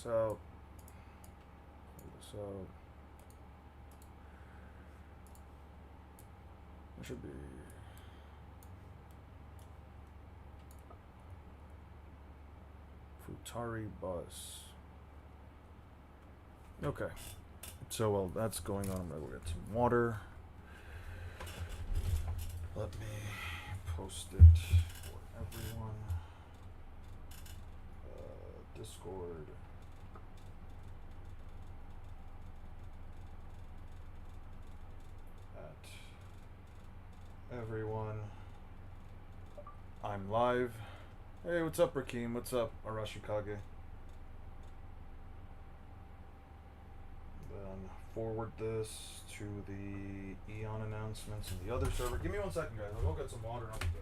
this out. Pull this out. It should be. Futari bus. Okay. So while that's going on, I'm gonna go get some water. Let me post it for everyone. Discord. At everyone. I'm live. Hey, what's up, Rakeem? What's up, Arashikage? Then forward this to the Eon announcements and the other server. Give me 1 second, guys. I'll go get some water and I'll be back.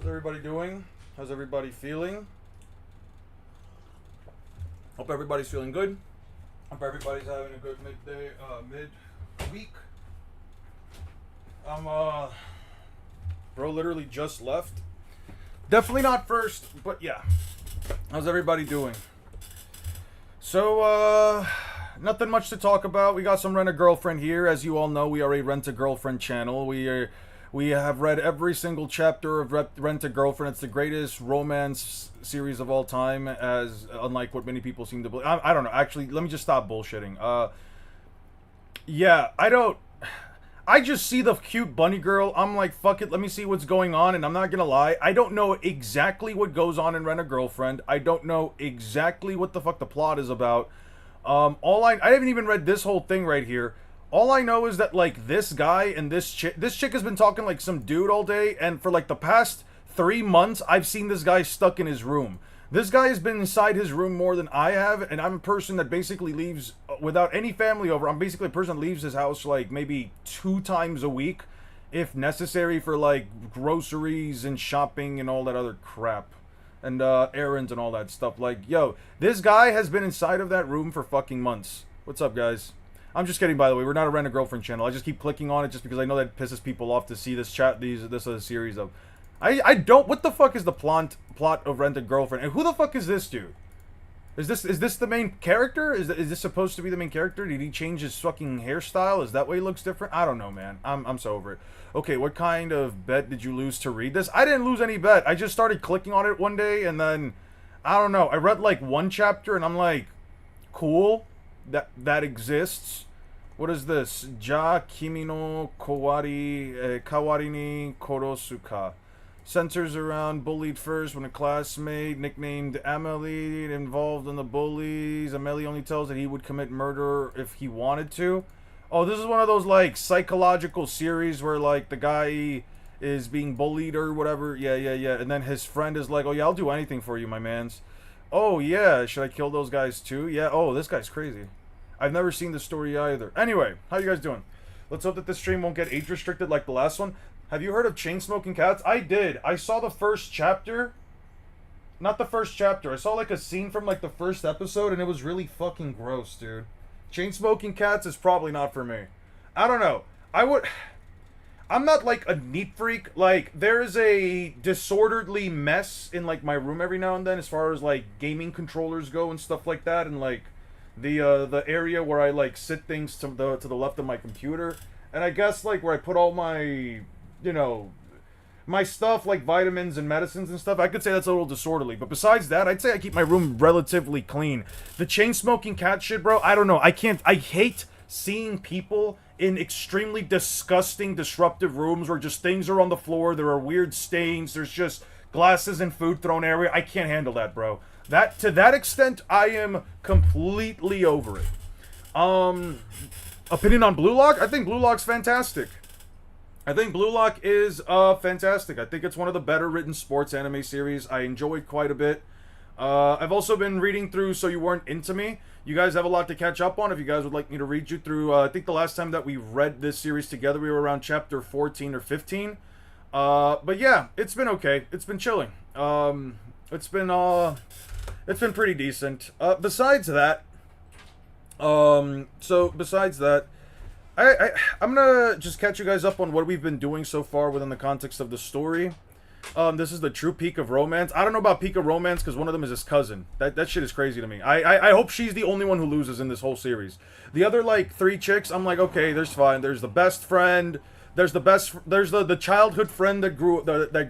How's everybody doing? How's everybody feeling? Hope everybody's feeling good. Hope everybody's having a good mid-week. Bro literally just left. Definitely not first, but yeah. How's everybody doing? So, nothing much to talk about. We got some Rent-A-Girlfriend here. As you all know, we are a Rent-A-Girlfriend channel. We have read every single chapter of Rent-A-Girlfriend. It's the greatest romance series of all time, as unlike what many people seem to believe. I don't know. Actually, let me just stop bullshitting. Yeah, I just see the cute bunny girl. I'm like, fuck it, let me see what's going on. And I'm not gonna lie, I don't know exactly what goes on in Rent-A-Girlfriend. I don't know exactly what the fuck the plot is about. I haven't even read this whole thing right here. All I know is that, like, this guy and this chick has been talking like some dude all day, and for like the past 3 months, I've seen this guy stuck in his room. This guy has been inside his room more than I have, and I'm a person that basically leaves without any family over. I'm basically a person that leaves his house like maybe 2 times a week, if necessary, for like groceries and shopping and all that other crap. And errands and all that stuff. Like, yo, this guy has been inside of that room for fucking months. What's up, guys? I'm just kidding, by the way. We're not a Rent-A-Girlfriend channel. I just keep clicking on it just because I know that pisses people off to see this series of. I don't. What the fuck is the plot of Rent-A-Girlfriend? And who the fuck is this dude? Is this the main character? Is this supposed to be the main character? Did he change his fucking hairstyle? Is that why he looks different? I don't know, man. I'm so over it. Okay, what kind of bet did you lose to read this? I didn't lose any bet. I just started clicking on it one day, and then I don't know. I read like 1 chapter, and I'm like, cool, that exists. What is this? Ja kimi no kawari ni korosuka. Centers around bullied first when a classmate nicknamed Amelie involved in the bullies. Amelie only tells that he would commit murder if he wanted to. Oh, this is one of those like psychological series where like the guy is being bullied or whatever. Yeah. And then his friend is like, oh yeah, I'll do anything for you, my mans. Oh yeah, should I kill those guys too? Yeah, oh, this guy's crazy. I've never seen this story either. Anyway, how you guys doing? Let's hope that this stream won't get age restricted like the last one. Have you heard of Chain-Smoking Cats? I did. I saw the first chapter. Not the first chapter. I saw like a scene from like the first episode and it was really fucking gross, dude. Chain-Smoking Cats is probably not for me. I don't know. I'm not like a neat freak. Like, there's a disorderly mess in like my room every now and then as far as like gaming controllers go and stuff like that, and like the area where I like sit things to the left of my computer, and I guess like where I put all my, you know, my stuff like vitamins and medicines and stuff. I could say that's a little disorderly, but besides that, I'd say I keep my room relatively clean. The chain-smoking cat shit, bro, I don't know. I hate seeing people in extremely disgusting, disruptive rooms where just things are on the floor, there are weird stains, there's just glasses and food thrown everywhere. I can't handle that, bro. To that extent, I am completely over it. Um, Opinion on Blue Lock? I think Blue Lock's fantastic. I think Blue Lock is fantastic. I think it's one of the better written sports anime series. I enjoy it quite a bit. I've also been reading through So You Weren't Into Me. You guys have a lot to catch up on. If you guys would like me to read you through, I think the last time that we read this series together, we were around chapter 14 or 15. But yeah, it's been okay. It's been chilling. It's been pretty decent. Besides that, I'm gonna just catch you guys up on what we've been doing so far within the context of the story. This is the true peak of romance. I don't know about peak of romance because one of them is his cousin. That shit is crazy to me. I hope she's the only one who loses in this whole series. The other like 3 chicks, I'm like, okay, there's fine. There's the best friend. There's the childhood friend that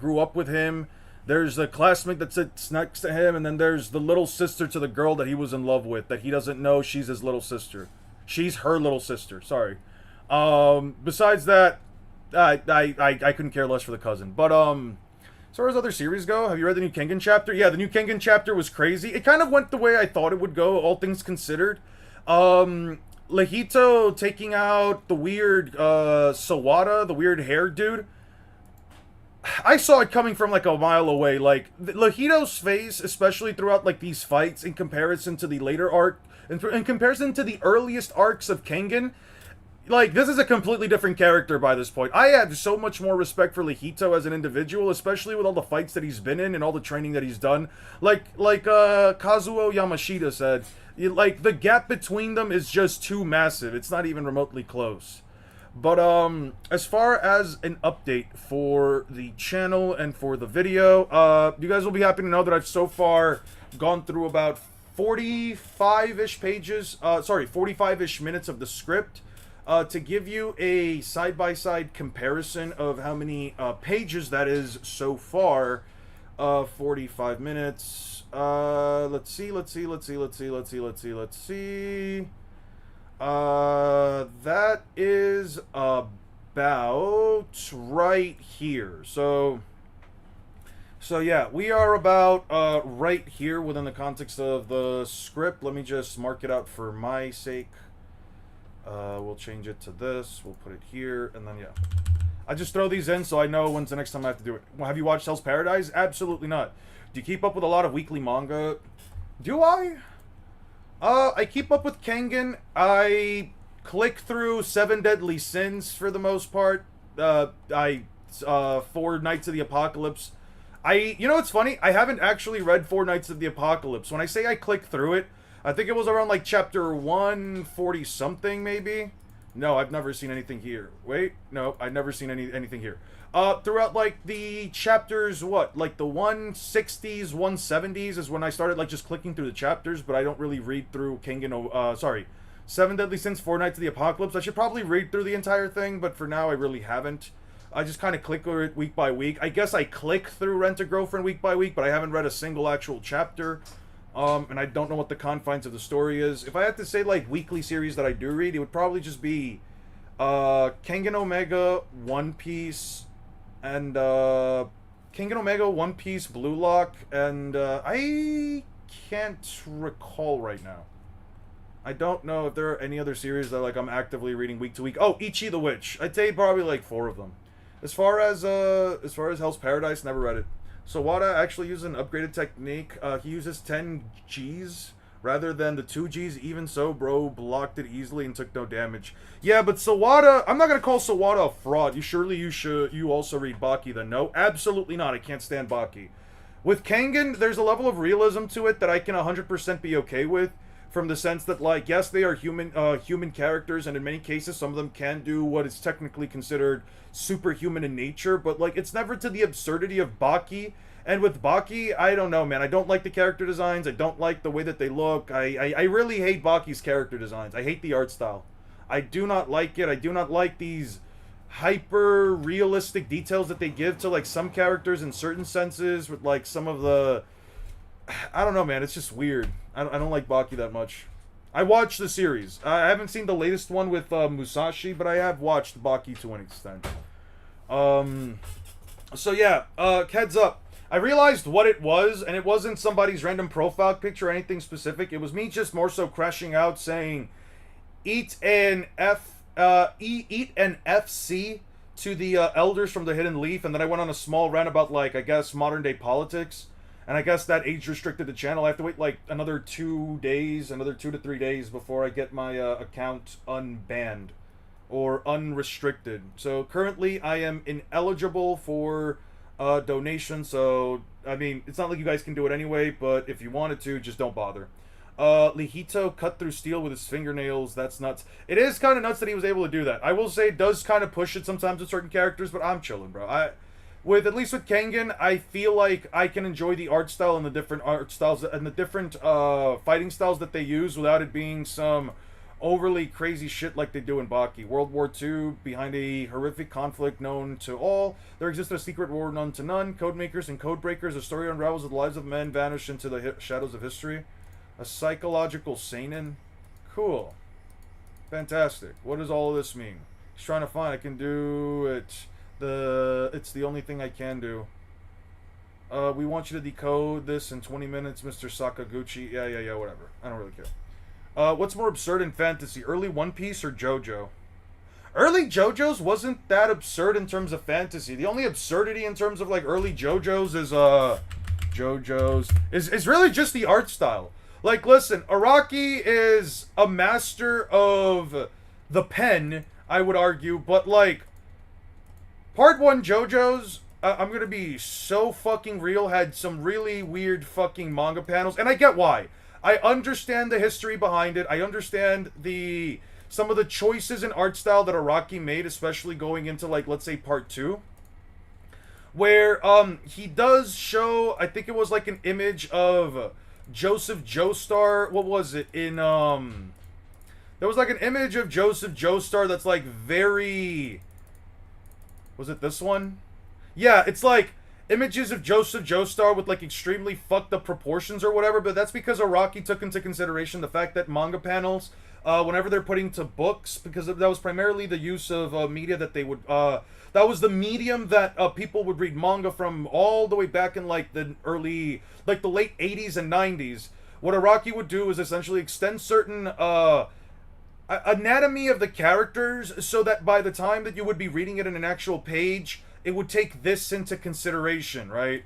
grew up with him. There's the classmate that sits next to him, and then there's the little sister to the girl that he was in love with that he doesn't know she's his little sister. She's her little sister. Sorry. Besides that, I couldn't care less for the cousin. But as far as other series go, have you read the new Kengan chapter? Yeah, the new Kengan chapter was crazy. It kind of went the way I thought it would go, all things considered. Lehito taking out the weird Sawada, the weird hair dude. I saw it coming from like a mile away. Like Lehito's face, especially throughout like these fights, in comparison to the later arc, in comparison to the earliest arcs of Kengan, like this is a completely different character by this point. I have so much more respect for Lehito as an individual, especially with all the fights that he's been in and all the training that he's done. Like Kazuo Yamashita said, like the gap between them is just too massive. It's not even remotely close. But as far as an update for the channel and for the video, you guys will be happy to know that I've so far gone through about 45-ish pages, 45-ish minutes of the script, to give you a side-by-side comparison of how many pages that is so far. 45 minutes. Let's see. That is about right here. So yeah, we are about right here within the context of the script. Let me just mark it out for my sake. We'll change it to this. We'll put it here, and then yeah. I just throw these in so I know when's the next time I have to do it. Well, have you watched Hell's Paradise? Absolutely not. Do you keep up with a lot of weekly manga? Do I? I keep up with Kengan. I click through 7 Deadly Sins for the most part. 4 Nights of the Apocalypse. You know what's funny? I haven't actually read 4 Nights of the Apocalypse. When I say I click through it, I think it was around like chapter 140 something maybe. No, I've never seen anything here. Wait, no, I've never seen anything here. Throughout like the chapters, what, like the 160s, 170s is when I started like just clicking through the chapters, but I don't really read through Kengan, 7 Deadly Sins, 4 Nights of the Apocalypse. I should probably read through the entire thing, but for now I really haven't. I just kind of click through it week by week. I guess I click through Rent-A-Girlfriend week by week, but I haven't read a single actual chapter. And I don't know what the confines of the story is. If I had to say like weekly series that I do read, it would probably just be Kengan Omega, One Piece, and Kengan Omega, One Piece, Blue Lock, and I can't recall right now. I don't know if there are any other series that like I'm actively reading week to week. Oh, Ichi the Witch. I'd say probably like 4 of them. As far as Hell's Paradise, never read it. So Wada actually uses an upgraded technique. He uses 10 Gs rather than the 2 Gs. Even so, bro blocked it easily and took no damage. Yeah, but Sawada, I'm not gonna call Sawada a fraud. You also read Baki then. No, absolutely not. I can't stand Baki. With Kengan, there's a level of realism to it that I can 100% be okay with. From the sense that, like, yes, they are human characters, and in many cases, some of them can do what is technically considered superhuman in nature, but, like, it's never to the absurdity of Baki. And with Baki, I don't know, man. I don't like the character designs. I don't like the way that they look. I really hate Baki's character designs. I hate the art style. I do not like it. I do not like these hyper-realistic details that they give to, like, some characters in certain senses, with, like, some of the... I don't know, man. It's just weird. I don't like Baki that much. I watched the series. I haven't seen the latest one with Musashi, but I have watched Baki to an extent. So yeah, heads up. I realized what it was, and it wasn't somebody's random profile picture or anything specific. It was me just more so crashing out saying, eat an FC to the elders from the Hidden Leaf, and then I went on a small rant about, like, I guess modern day politics, and I guess that age restricted the channel. I have to wait like another 2 days, another 2 to 3 days before I get my account unbanned or unrestricted. So currently I am ineligible for donations. So I mean, it's not like you guys can do it anyway, but if you wanted to, just don't bother. Lijito cut through steel with his fingernails. That's nuts. It is kind of nuts that he was able to do that. I will say it does kind of push it sometimes with certain characters, but I'm chilling, bro. At least with Kengan, I feel like I can enjoy the art style and the different art styles and the different fighting styles that they use without it being some overly crazy shit like they do in Baki. World War II, behind a horrific conflict known to all, there exists a secret war known to none. Codemakers and codebreakers, a story unravels of the lives of men vanish into the shadows of history. A psychological seinen? Cool. Fantastic. What does all of this mean? He's trying to find. I can do it. It's the only thing I can do. We want you to decode this in 20 minutes, Mr. Sakaguchi. Yeah, whatever. I don't really care. What's more absurd in fantasy, early One Piece or JoJo? Early JoJo's wasn't that absurd in terms of fantasy. The only absurdity in terms of like early JoJo's is really just the art style. Like, listen, Araki is a master of the pen, I would argue, but like Part 1 JoJo's, I'm gonna be so fucking real, had some really weird fucking manga panels, and I get why. I understand the history behind it. I understand some of the choices in art style that Araki made, especially going into, like, let's say Part 2. Where, he does show, I think it was like an image of Joseph Joestar, what was it, there was like an image of Joseph Joestar that's like very... Was it this one? Yeah, it's like images of Joseph Joestar with like extremely fucked up proportions or whatever, but that's because Araki took into consideration the fact that manga panels, whenever they're putting to books, because that was primarily the use of media that they would, that was the medium that people would read manga from all the way back in like the late 80s and 90s. What Araki would do is essentially extend certain, anatomy of the characters so that by the time that you would be reading it in an actual page, it would take this into consideration, right?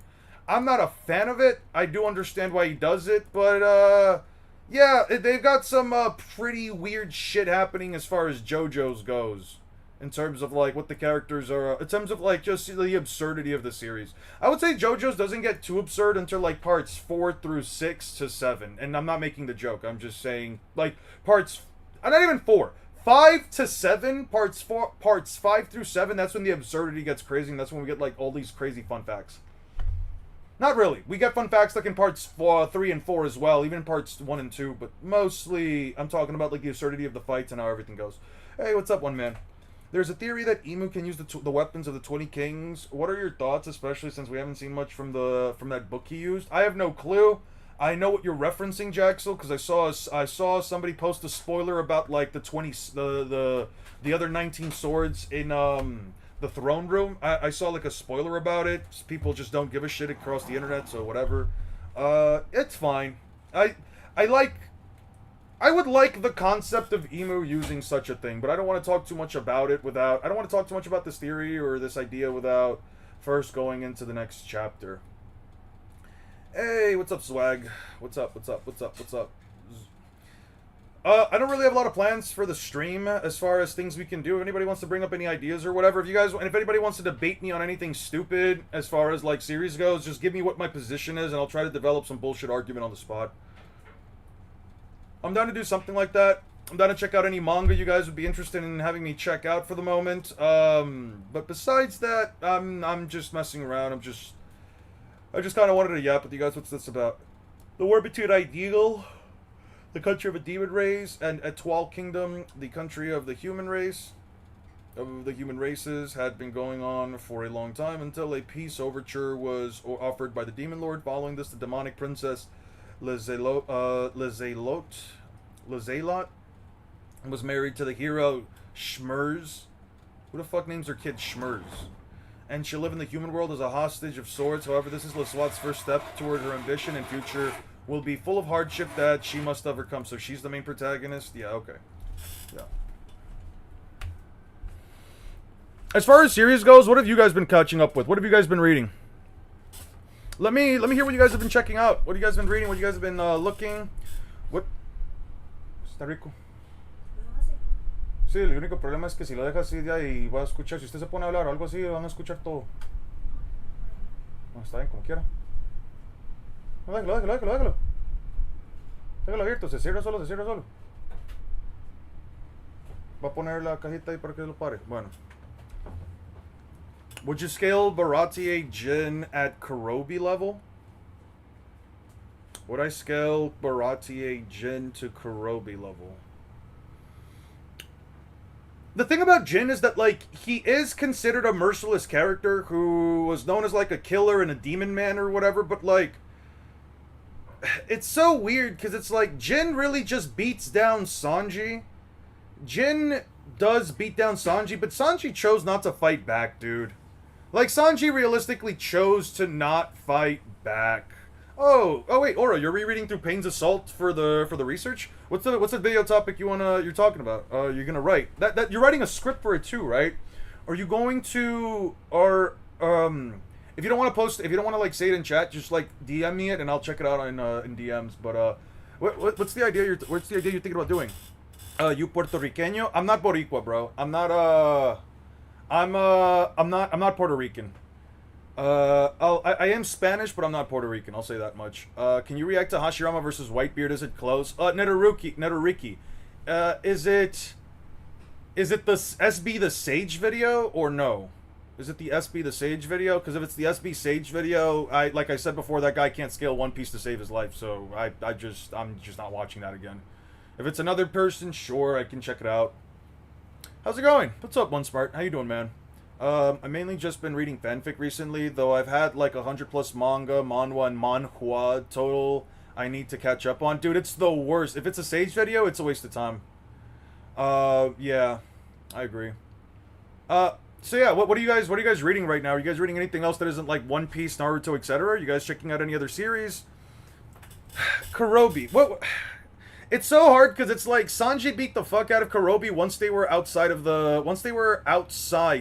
I'm not a fan of it. I do understand why he does it, but yeah, they've got some pretty weird shit happening as far as JoJo's goes, in terms of like what the characters are, in terms of like just the absurdity of the series. I would say JoJo's doesn't get too absurd until like parts 4 through 6 to 7, and I'm not making the joke. I'm just saying like parts. Not even 4. 5 to 7, parts 5 through 7, that's when the absurdity gets crazy, and that's when we get, like, all these crazy fun facts. Not really. We get fun facts, like, in parts 3 and 4 as well, even in parts 1 and 2, but mostly, I'm talking about, like, the absurdity of the fights and how everything goes. Hey, what's up, one man? There's a theory that Imu can use the weapons of the 20 Kings. What are your thoughts, especially since we haven't seen much from that book he used? I have no clue. I know what you're referencing, Jaxel, because I saw somebody post a spoiler about like the other 19 swords in the throne room. I saw like a spoiler about it. People just don't give a shit across the internet, so whatever. It's fine. I would like the concept of Emu using such a thing, but I don't want to talk too much about it I don't want to talk too much about this theory or this idea without first going into the next chapter. Hey, what's up, Swag? What's up? I don't really have a lot of plans for the stream as far as things we can do. If anybody wants to bring up any ideas or whatever, if anybody wants to debate me on anything stupid as far as like series goes, just give me what my position is and I'll try to develop some bullshit argument on the spot. I'm down to do something like that. I'm down to check out any manga you guys would be interested in having me check out for the moment. But besides that, I'm just messing around. I just kind of wanted to yap with you guys. What's this about? The war between Ideal, the country of a demon race, and Etoile Kingdom, the country of the human race, of the human races, had been going on for a long time until a peace overture was offered by the demon lord. Following this, the demonic princess Lezelot was married to the hero Schmurz. Who the fuck names their kid Schmurz? And she'll live in the human world as a hostage of sorts. However, this is Laswat's first step toward her ambition, and future will be full of hardship that she must overcome. So she's the main protagonist? Yeah, okay. Yeah. As far as series goes, what have you guys been catching up with? What have you guys been reading? Let me hear what you guys have been checking out. What have you guys been reading? What you guys have been looking? What? Está rico. Sí, el único problema es que si lo deja así de ahí va a escuchar. Si usted se pone a hablar o algo así, van a escuchar todo. No, está bien, como quiera. No, déjalo. Déjalo abierto, se cierra solo. Va a poner la cajita ahí para que lo pare. Bueno. Would you scale Baratier Jin at Kurobi level? Would I scale Baratier Jin to Kurobi level? The thing about Jin is that, like, he is considered a merciless character who was known as, like, a killer and a demon man or whatever, but, like, it's so weird because it's like Jin really just beats down Sanji. Jin does beat down Sanji, but Sanji chose not to fight back, dude. Like, Sanji realistically chose to not fight back. Oh wait, Oro, you're rereading through Payne's Assault for the research? What's the video topic you're talking about? You're gonna write that you're writing a script for it too, right? Are you going to if you don't want to post, if you don't want to like say it in chat, just like DM me it and I'll check it out in DMs. But what's the idea you're thinking about doing? You Puerto Riqueño? I'm not Boricua, bro. I'm not Puerto Rican. I am Spanish, but I'm not Puerto Rican. I'll say that much. Can you react to Hashirama versus Whitebeard? Is it close? Netteriki. Is it the SB the Sage video or no? Is it the SB the Sage video? Because if it's the SB Sage video, like I said before, that guy can't scale One Piece to save his life. So I'm just not watching that again. If it's another person, sure, I can check it out. How's it going? What's up, One Smart? How you doing, man? I've mainly just been reading fanfic recently, though I've had like 100+ manga, manhwa, and manhua total I need to catch up on. Dude, it's the worst. If it's a Sage video, it's a waste of time. Yeah, I agree. So yeah, what are you guys reading right now? Are you guys reading anything else that isn't like One Piece, Naruto, etc.? Are you guys checking out any other series? Kurobi. What? It's so hard because it's like Sanji beat the fuck out of Kurobi once they were outside,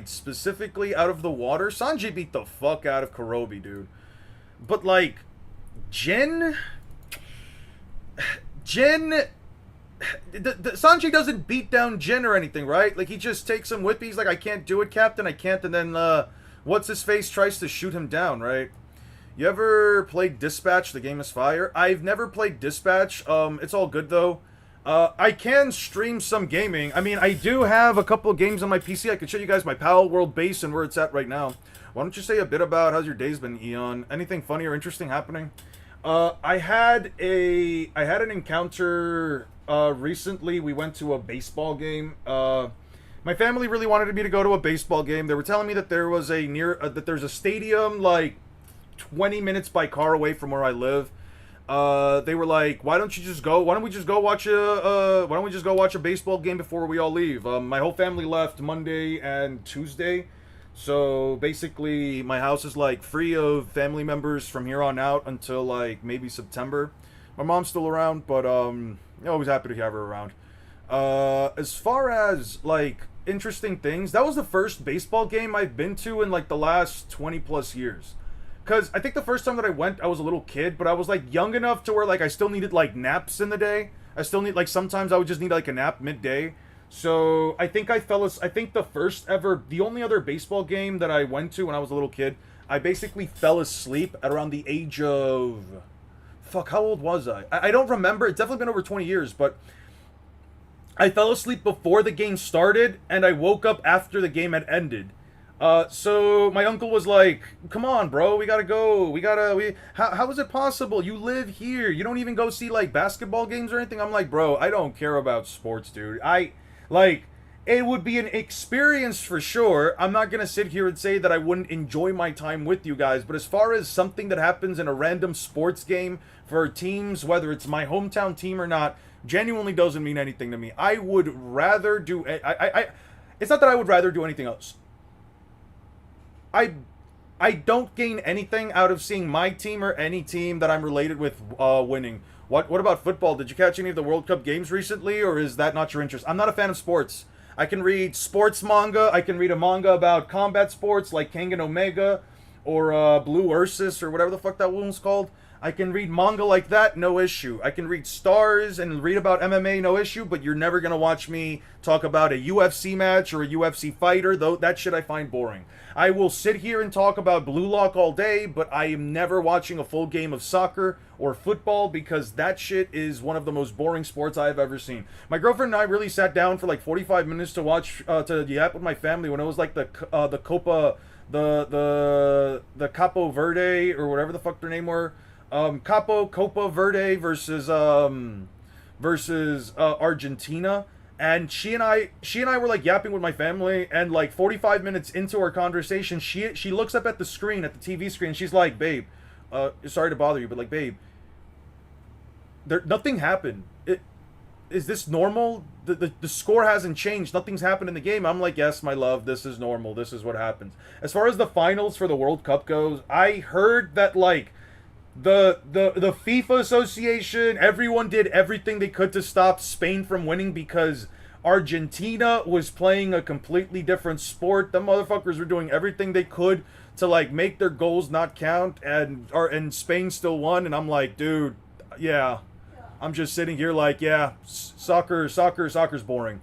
specifically out of the water. Sanji beat the fuck out of Kurobi, dude. But like, Sanji Sanji doesn't beat down Jin or anything, right? Like, he just takes him with me. He's like, I can't do it, Captain. I can't. And then, what's-his-face tries to shoot him down, right? You ever played Dispatch? The game is fire. I've never played Dispatch. It's all good, though. I can stream some gaming. I mean, I do have a couple of games on my PC. I can show you guys my Pal World base and where it's at right now. Why don't you say a bit about how's your day's been, Eon? Anything funny or interesting happening? I had an encounter recently. We went to a baseball game. My family really wanted me to go to a baseball game. They were telling me that there was there's a stadium like 20 minutes by car away from where I live. They were like, why don't we just go watch a baseball game before we all leave? My whole family left Monday and Tuesday. So basically my house is like free of family members from here on out until like maybe September. My mom's still around, but always happy to have her around. As far as like interesting things, that was the first baseball game I've been to in like the last 20+ years. Because I think the first time that I went, I was a little kid, but I was like young enough to where like I still needed like naps in the day. I still need, like, sometimes I would just need like a nap midday. So I think the only other baseball game that I went to when I was a little kid, I basically fell asleep at around the age of, fuck, how old was I? I don't remember. It's definitely been over 20 years, but I fell asleep before the game started, and I woke up after the game had ended. So my uncle was like, come on, bro, we gotta go. How is it possible? You live here. You don't even go see, like, basketball games or anything? I'm like, bro, I don't care about sports, dude. It would be an experience for sure. I'm not gonna sit here and say that I wouldn't enjoy my time with you guys, but as far as something that happens in a random sports game for teams, whether it's my hometown team or not, genuinely doesn't mean anything to me. I would rather do... it's not that I would rather do anything else. I I don't gain anything out of seeing my team or any team that I'm related with winning. What about football? Did you catch any of the World Cup games recently, or is that not your interest? I'm not a fan of sports. I can read sports manga. I can read a manga about combat sports like Kengan Omega or Blue Ursus or whatever the fuck that one's called. I can read manga like that, no issue. I can read stars and read about MMA, no issue, but you're never going to watch me talk about a UFC match or a UFC fighter, though that shit I find boring. I will sit here and talk about Blue Lock all day, but I am never watching a full game of soccer or football because that shit is one of the most boring sports I've ever seen. My girlfriend and I really sat down for like 45 minutes to watch, to yap with my family when it was like the Copa, the Capo Verde or whatever the fuck their name were. Copa Verde versus Argentina, and she and I were like yapping with my family, and like 45 minutes into our conversation, she looks up at the screen, at the TV screen, and she's like, "Babe, sorry to bother you, but like, babe, nothing happened. Is this normal? The score hasn't changed. Nothing's happened in the game." I'm like, "Yes, my love, this is normal. This is what happens." As far as the finals for the World Cup goes, I heard that like the FIFA Association, everyone did everything they could to stop Spain from winning because Argentina was playing a completely different sport. The motherfuckers were doing everything they could to like make their goals not count, and Spain still won. And I'm like, dude, yeah. I'm just sitting here like, yeah, soccer's boring.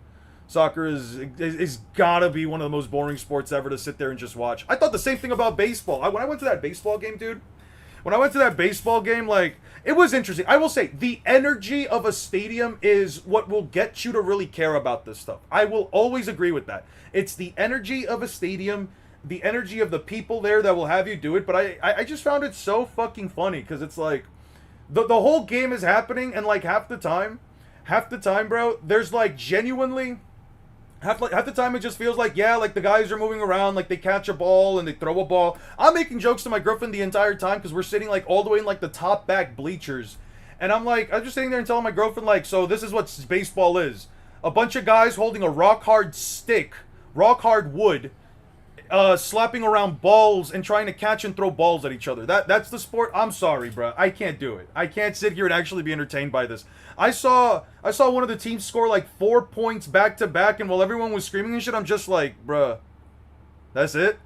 Soccer is gotta be one of the most boring sports ever to sit there and just watch. I thought the same thing about baseball. When I went to that baseball game, dude, like, it was interesting. I will say, the energy of a stadium is what will get you to really care about this stuff. I will always agree with that. It's the energy of a stadium, the energy of the people there that will have you do it. But I just found it so fucking funny, because it's like, the whole game is happening, and like half the time, bro, there's like genuinely... Half the time it just feels like, yeah, like the guys are moving around, like they catch a ball and they throw a ball. I'm making jokes to my girlfriend the entire time because we're sitting like all the way in like the top back bleachers. And I'm just sitting there and telling my girlfriend like, so this is what baseball is. A bunch of guys holding a rock hard stick, rock hard wood, slapping around balls and trying to catch and throw balls at each other. That's the sport. I'm sorry, bro. I can't do it. I can't sit here and actually be entertained by this. I saw one of the teams score like 4 points back to back, and while everyone was screaming and shit, I'm just like, bruh, that's it?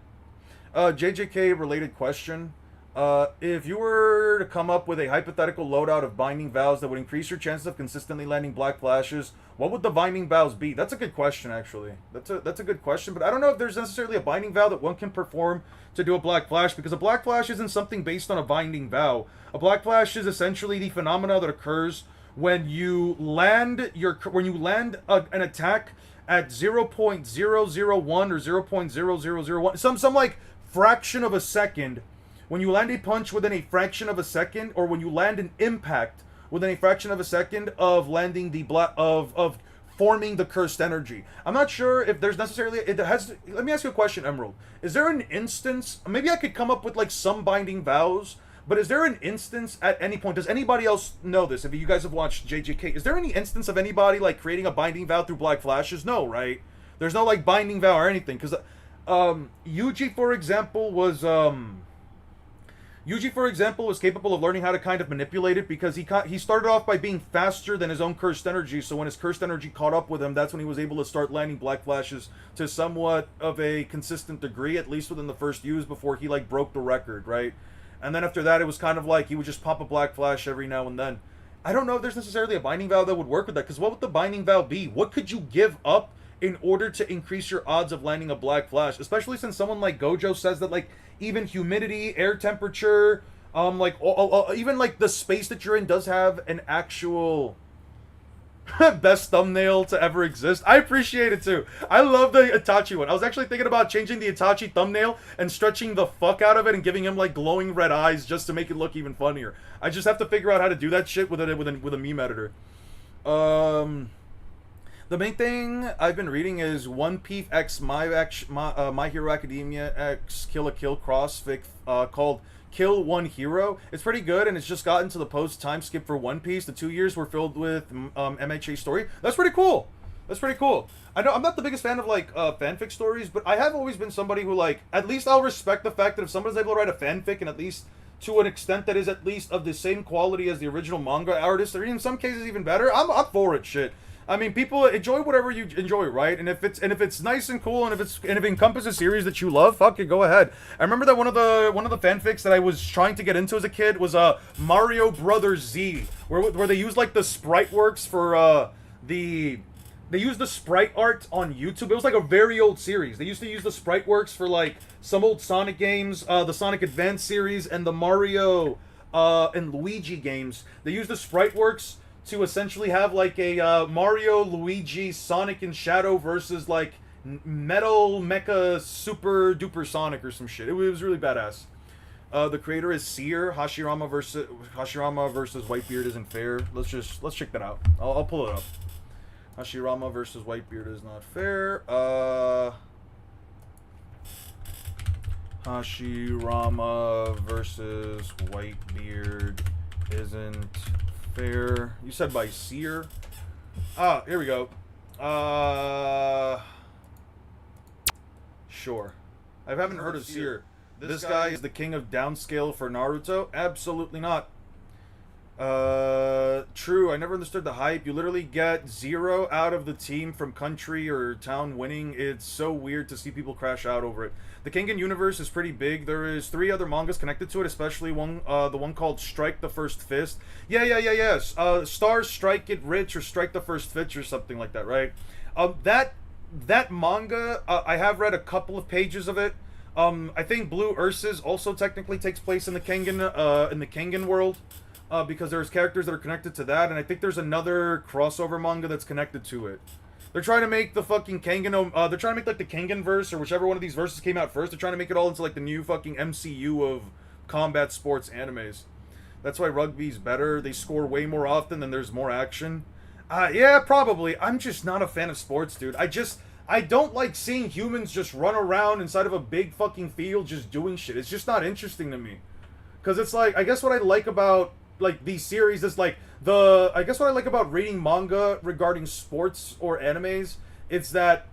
JJK related question. If you were to come up with a hypothetical loadout of binding vows that would increase your chances of consistently landing black flashes, what would the binding vows be? That's a good question, actually. That's a good question, but I don't know if there's necessarily a binding vow that one can perform to do a black flash, because a black flash isn't something based on a binding vow. A black flash is essentially the phenomena that occurs when you land an attack at 0.001 or 0.0001, some like fraction of a second. When you land a punch within a fraction of a second, or when you land an impact within a fraction of a second of landing the of forming the cursed energy. I'm not sure if there's necessarily let me ask you a question, Emerald. Is there an instance? Maybe I could come up with like some binding vows. But is there an instance at any point, does anybody else know this, if you guys have watched JJK, is there any instance of anybody, like, creating a binding vow through black flashes? No, right? There's no, like, binding vow or anything, because, Yuji, for example, was capable of learning how to kind of manipulate it, because he started off by being faster than his own cursed energy, so when his cursed energy caught up with him, that's when he was able to start landing black flashes to somewhat of a consistent degree, at least within the first use, before he, like, broke the record, right? And then after that, it was kind of like he would just pop a black flash every now and then. I don't know if there's necessarily a binding vow that would work with that, because what would the binding vow be? What could you give up in order to increase your odds of landing a black flash? Especially since someone like Gojo says that, like, even humidity, air temperature, even, like, the space that you're in does have an actual... best thumbnail to ever exist. I appreciate it too. I love the Itachi one. I was actually thinking about changing the Itachi thumbnail and stretching the fuck out of it and giving him like glowing red eyes just to make it look even funnier. I just have to figure out how to do that shit with a meme editor. The main thing I've been reading is One Piece X My Hero Academia X Kill a Kill crossfic called Kill One Hero. It's pretty good, and it's just gotten to the post time skip for One Piece. The 2 years were filled with MHA story. That's pretty cool. That's pretty cool. I know I'm not the biggest fan of like fanfic stories, but I have always been somebody who like at least I'll respect the fact that if someone's able to write a fanfic and at least to an extent that is at least of the same quality as the original manga artist, or in some cases even better, I'm for it. Shit. I mean, people enjoy whatever you enjoy, right? And if it's nice and cool, and if it encompasses a series that you love, fuck it, go ahead. I remember that one of the fanfics that I was trying to get into as a kid was Mario Brothers Z, where they used like the sprite works for they used the sprite art on YouTube. It was like a very old series. They used to use the sprite works for like some old Sonic games, the Sonic Advance series, and the Mario and Luigi games. They used the sprite works to essentially have like a Mario, Luigi, Sonic and Shadow versus like Metal Mecha Super Duper Sonic or some shit. It was really badass. The creator is Seer. Hashirama versus Whitebeard isn't fair. Let's check that out. I'll pull it up. Hashirama versus Whitebeard is not fair. Hashirama versus Whitebeard isn't fair. You said by Seer. Ah, here we go. Sure. I haven't heard of Seer. This guy is the king of downscale for Naruto? Absolutely not. True. I never understood the hype. You literally get 0 out of the team from country or town winning. It's so weird to see people crash out over it. The Kengan universe is pretty big. There is 3 other mangas connected to it, especially the one called Strike the First Fist. Yes. Stars Strike It Rich or Strike the First Fist or something like that, right? That manga, I have read a couple of pages of it. I think Blue Ursus also technically takes place in the Kengan world. Because there's characters that are connected to that, and I think there's another crossover manga that's connected to it. They're trying to make the fucking Kengan, they're trying to make like the Kengan verse, or whichever one of these verses came out first. They're trying to make it all into like the new fucking MCU of combat sports animes. That's why rugby's better. They score way more often, then there's more action. Yeah, probably. I'm just not a fan of sports, dude. I don't like seeing humans just run around inside of a big fucking field just doing shit. It's just not interesting to me. Because it's like, I guess what I like about like these series is like I guess what I like about reading manga regarding sports or animes, it's that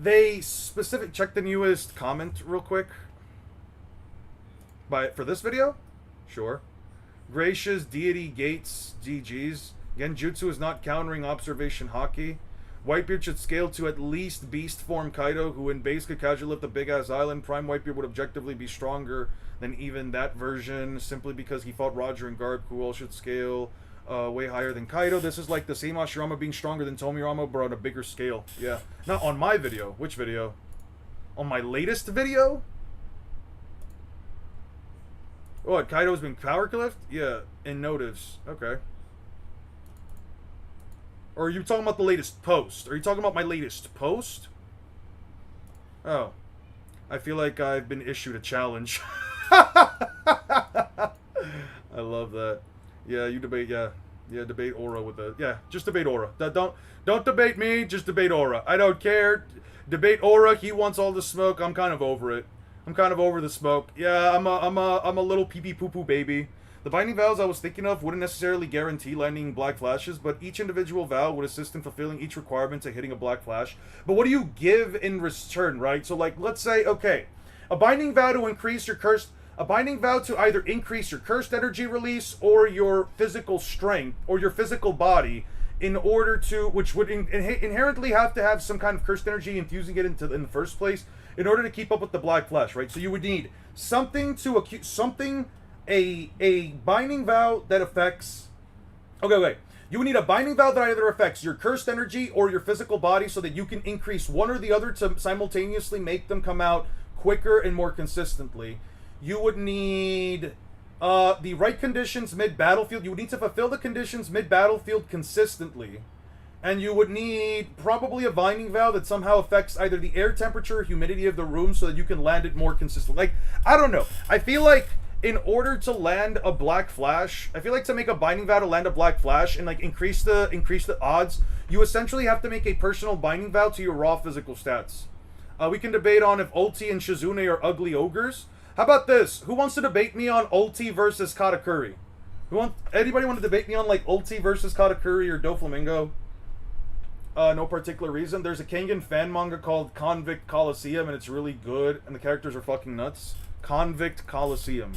they check the newest comment real quick. For this video? Sure. Gracious Deity Gates GG's. Genjutsu is not countering observation hockey. Whitebeard should scale to at least beast form Kaido, who in base could casually lift a big ass island. Prime Whitebeard would objectively be stronger than even that version, simply because he fought Roger and Garb, who all should scale way higher than Kaido. This is like the same Hashirama being stronger than Tomiyama, but on a bigger scale. Yeah. Not on my video. Which video? On my latest video? What, Kaido's been power cliffed? Yeah, in notice. Okay. Or are you talking about the latest post? Are you talking about my latest post? Oh. I feel like I've been issued a challenge. I love that. Yeah, you debate, yeah, debate Aura with the, yeah, just debate Aura. Don't debate me, just debate Aura. I don't care. Debate Aura, he wants all the smoke. I'm kind of over it. I'm kind of over the smoke. Yeah, I'm a little pee-pee poo-poo baby. The binding vows I was thinking of wouldn't necessarily guarantee landing black flashes, but each individual vow would assist in fulfilling each requirement to hitting a black flash. But what do you give in return, right? So, like, let's say, okay, a binding vow to increase your cursed... A binding vow to either increase your cursed energy release or your physical strength, or your physical body, in order to... Which would inherently have to have some kind of cursed energy infusing it in the first place, in order to keep up with the black flash, right? So you would need something to... A binding vow that affects... Okay, wait. You would need a binding vow that either affects your cursed energy or your physical body so that you can increase one or the other to simultaneously make them come out quicker and more consistently. You would need the right conditions mid-battlefield. You would need to fulfill the conditions mid-battlefield consistently. And you would need probably a binding vow that somehow affects either the air temperature or humidity of the room so that you can land it more consistently. Like, I don't know. I feel like in order to land a black flash, I feel like to make a binding vow to land a black flash and like increase the odds, you essentially have to make a personal binding vow to your raw physical stats. We can debate on if Ulti and Shizune are ugly ogres. How about this? Who wants to debate me on Ulti versus Katakuri? Anybody want to debate me on like Ulti versus Katakuri or Doflamingo? No particular reason. There's a Kengan fan manga called Convict Coliseum, and it's really good, and the characters are fucking nuts. Convict Coliseum.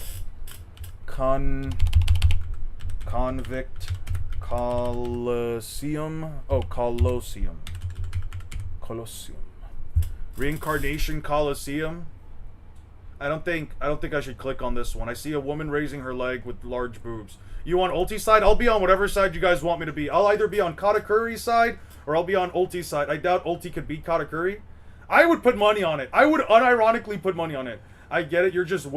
Convict Coliseum. Oh, Colosseum. Colosseum. Reincarnation Coliseum. I don't think I should click on this one. I see a woman raising her leg with large boobs. You on Ulti side? I'll be on whatever side you guys want me to be. I'll either be on Katakuri's side or I'll be on Ulti's side. I doubt Ulti could beat Katakuri. I would put money on it. I would unironically put money on it. I get it. You're just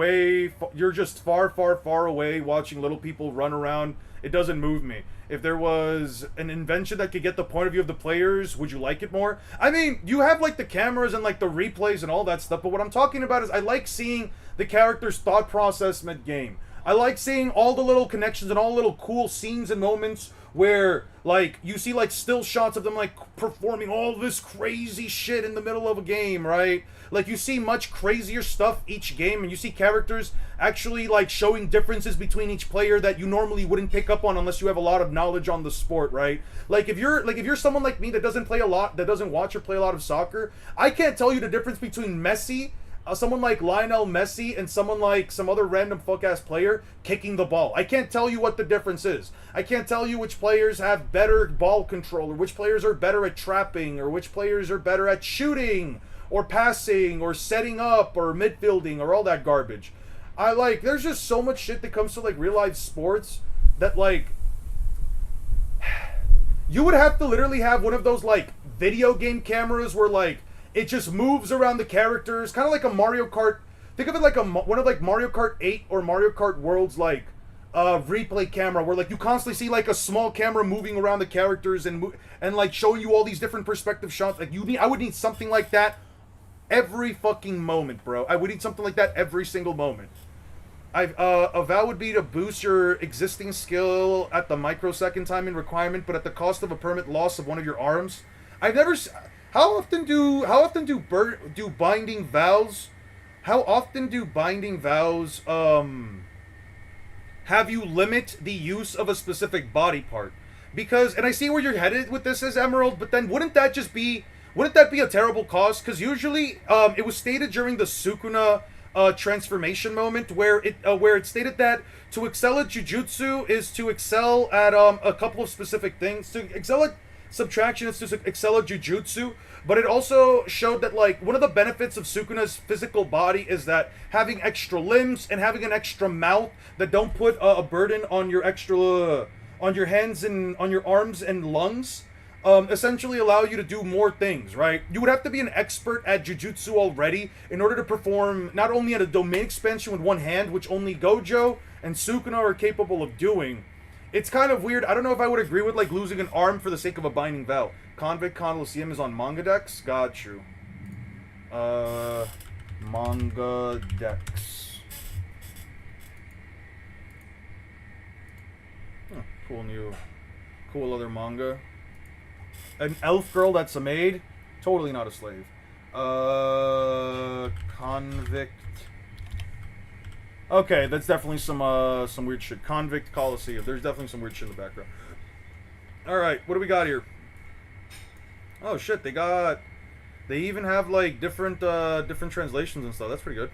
far, far, far away watching little people run around. It doesn't move me. If there was an invention that could get the point of view of the players, would you like it more? I mean, you have like the cameras and like the replays and all that stuff, but what I'm talking about is I like seeing the character's thought process mid-game. I like seeing all the little connections and all the little cool scenes and moments where, like, you see, like, still shots of them, like, performing all this crazy shit in the middle of a game, right? Like, you see much crazier stuff each game, and you see characters actually, like, showing differences between each player that you normally wouldn't pick up on unless you have a lot of knowledge on the sport, right? Like, if you're someone like me that doesn't play a lot, that doesn't watch or play a lot of soccer, I can't tell you the difference between Messi, someone like Lionel Messi, and someone like some other random fuck-ass player kicking the ball. I can't tell you what the difference is. I can't tell you which players have better ball control, or which players are better at trapping, or which players are better at shooting, or passing, or setting up, or midfielding, or all that garbage. There's just so much shit that comes to, like, real-life sports that, like, you would have to literally have one of those, like, video game cameras where, like, it just moves around the characters, kind of like a Mario Kart. Think of it like one of like Mario Kart 8 or Mario Kart World's like replay camera, where like you constantly see like a small camera moving around the characters and like showing you all these different perspective shots. Like I would need something like that every fucking moment, bro. I would need something like that every single moment. A vow would be to boost your existing skill at the microsecond timing requirement, but at the cost of a permanent loss of one of your arms. I've never. How often do binding vows have you limit the use of a specific body part? Because, and I see where you're headed with this as Emerald, but then wouldn't that be a terrible cost? Because usually it was stated during the Sukuna transformation moment where it stated that to excel at Jujutsu is to excel at a couple of specific things. To excel at subtraction is to excel at Jujutsu, but it also showed that, like, one of the benefits of Sukuna's physical body is that having extra limbs and having an extra mouth that don't put a burden on your on your hands and on your arms and lungs essentially allow you to do more things, right? You would have to be an expert at Jujutsu already in order to perform not only at a domain expansion with one hand, which only Gojo and Sukuna are capable of doing. It's kind of weird. I don't know if I would agree with, like, losing an arm for the sake of a binding vow. Convict Coliseum is on Manga Dex? Got you. Manga Dex. Cool other manga. An elf girl that's a maid? Totally not a slave. Convict. Okay, that's definitely some weird shit. Convict Coliseum. There's definitely some weird shit in the background. Alright, what do we got here? Oh shit, they even have like different translations and stuff. That's pretty good.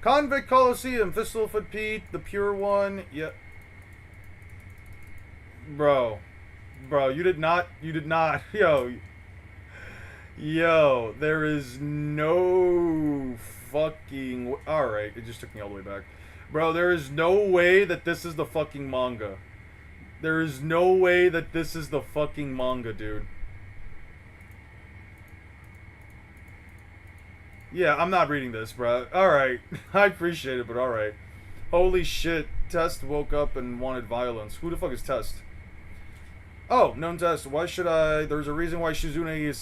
Convict Coliseum, Fistlefoot Pete, the pure one. Yeah. Bro, you did not, yo, there is no fucking, alright, it just took me all the way back. Bro, there is no way that this is the fucking manga. There is no way that this is the fucking manga, dude. Yeah, I'm not reading this, bro. Alright, I appreciate it, but alright. Holy shit, Test woke up and wanted violence. Who the fuck is Test? Oh, known Test. Why should I? There's a reason why Shizune is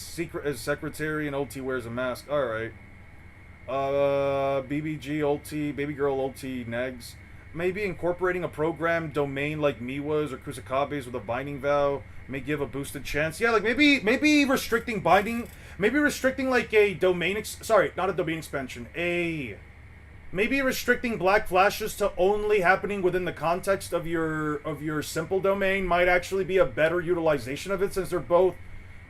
secretary and Ulti wears a mask. Alright. BBG Ulti, Baby Girl Ulti, Negs. Maybe incorporating a program domain like Miwa's or Kusakabe's with a binding vow may give a boosted chance. Yeah, like maybe restricting binding, maybe restricting like a domain, sorry, not a domain expansion, maybe restricting black flashes to only happening within the context of your simple domain might actually be a better utilization of it, since they're both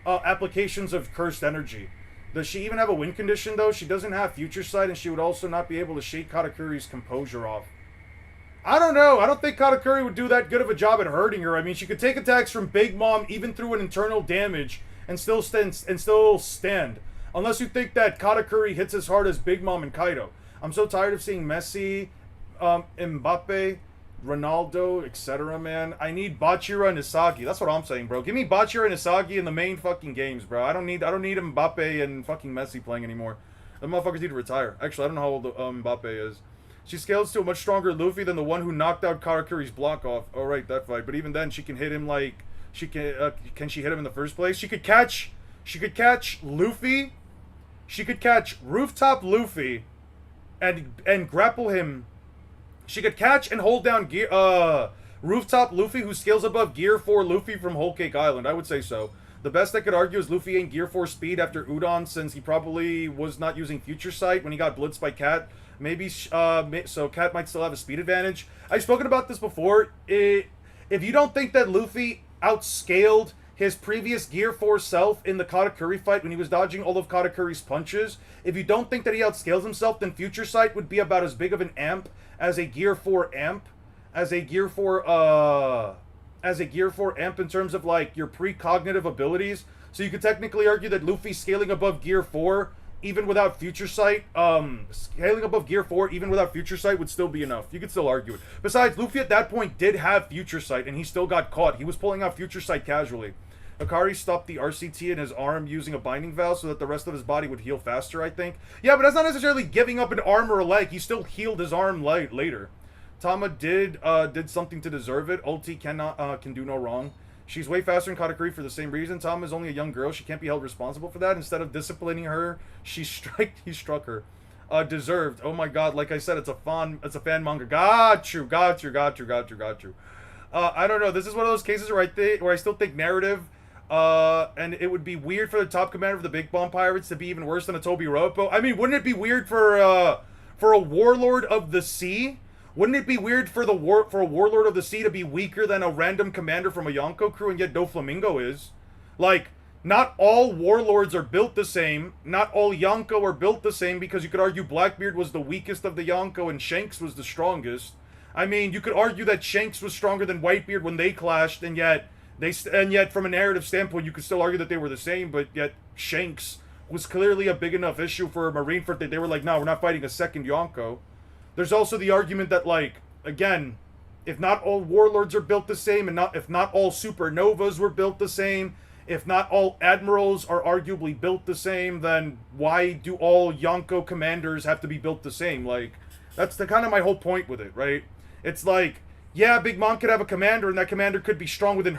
applications of cursed energy. Does she even have a win condition, though? She doesn't have Future Sight, and she would also not be able to shake Katakuri's composure off. I don't know. I don't think Katakuri would do that good of a job at hurting her. I mean, she could take attacks from Big Mom even through an internal damage and still stand. Unless you think that Katakuri hits as hard as Big Mom and Kaido. I'm so tired of seeing Messi, Mbappe, Ronaldo, etc., man. I need Bachira and Isagi. That's what I'm saying, bro. Give me Bachira and Isagi in the main fucking games, bro. I don't need Mbappe and fucking Messi playing anymore. The motherfuckers need to retire. Actually, I don't know how old Mbappe is. She scales to a much stronger Luffy than the one who knocked out Karakuri's block off. Oh, right, that fight. But even then, she can hit him like... can she hit him in the first place? She could catch Luffy. She could catch Rooftop Luffy and grapple him. She could catch and hold down Rooftop Luffy, who scales above Gear 4 Luffy from Whole Cake Island. I would say so. The best I could argue is Luffy ain't Gear 4 speed after Udon, since he probably was not using Future Sight when he got blitzed by Cat. Maybe, so Cat might still have a speed advantage. I've spoken about this before. If you don't think that Luffy outscaled his previous Gear 4 self in the Katakuri fight when he was dodging all of Katakuri's punches, if you don't think that he outscales himself, then Future Sight would be about as big of an amp as a Gear 4 amp, as a Gear 4 amp in terms of, like, your precognitive abilities. So you could technically argue that Luffy scaling above Gear 4 even without Future Sight, scaling above Gear 4 even without Future Sight would still be enough. You could still argue it. Besides, Luffy at that point did have Future Sight, and he still got caught. He was pulling out Future Sight casually. Akari stopped the RCT in his arm using a binding valve so that the rest of his body would heal faster, I think. Yeah, but that's not necessarily giving up an arm or a leg. He still healed his arm later. Tama did something to deserve it. Ulti can do no wrong. She's way faster than Katakuri for the same reason. Tama is only a young girl. She can't be held responsible for that. Instead of disciplining her, he struck her. Deserved. Oh my god, like I said, it's a fan manga. Got you. I don't know. This is one of those cases where I still think narrative, and it would be weird for the top commander of the Big Bomb Pirates to be even worse than a Tobi Roppo. I mean, wouldn't it be weird for a Warlord of the Sea? Wouldn't it be weird for a Warlord of the Sea to be weaker than a random commander from a Yonko crew, and yet Doflamingo is? Like, not all Warlords are built the same. Not all Yonko are built the same, because you could argue Blackbeard was the weakest of the Yonko and Shanks was the strongest. I mean, you could argue that Shanks was stronger than Whitebeard when they clashed, and yet from a narrative standpoint, you could still argue that they were the same, but yet Shanks was clearly a big enough issue for Marineford that they were like, no, we're not fighting a second Yonko. There's also the argument that, like, again, if not all Warlords are built the same, and if not all Supernovas were built the same, if not all Admirals are arguably built the same, then why do all Yonko commanders have to be built the same? Like, that's the kind of my whole point with it, right? It's like, yeah, Big Mom could have a commander, and that commander could be strong within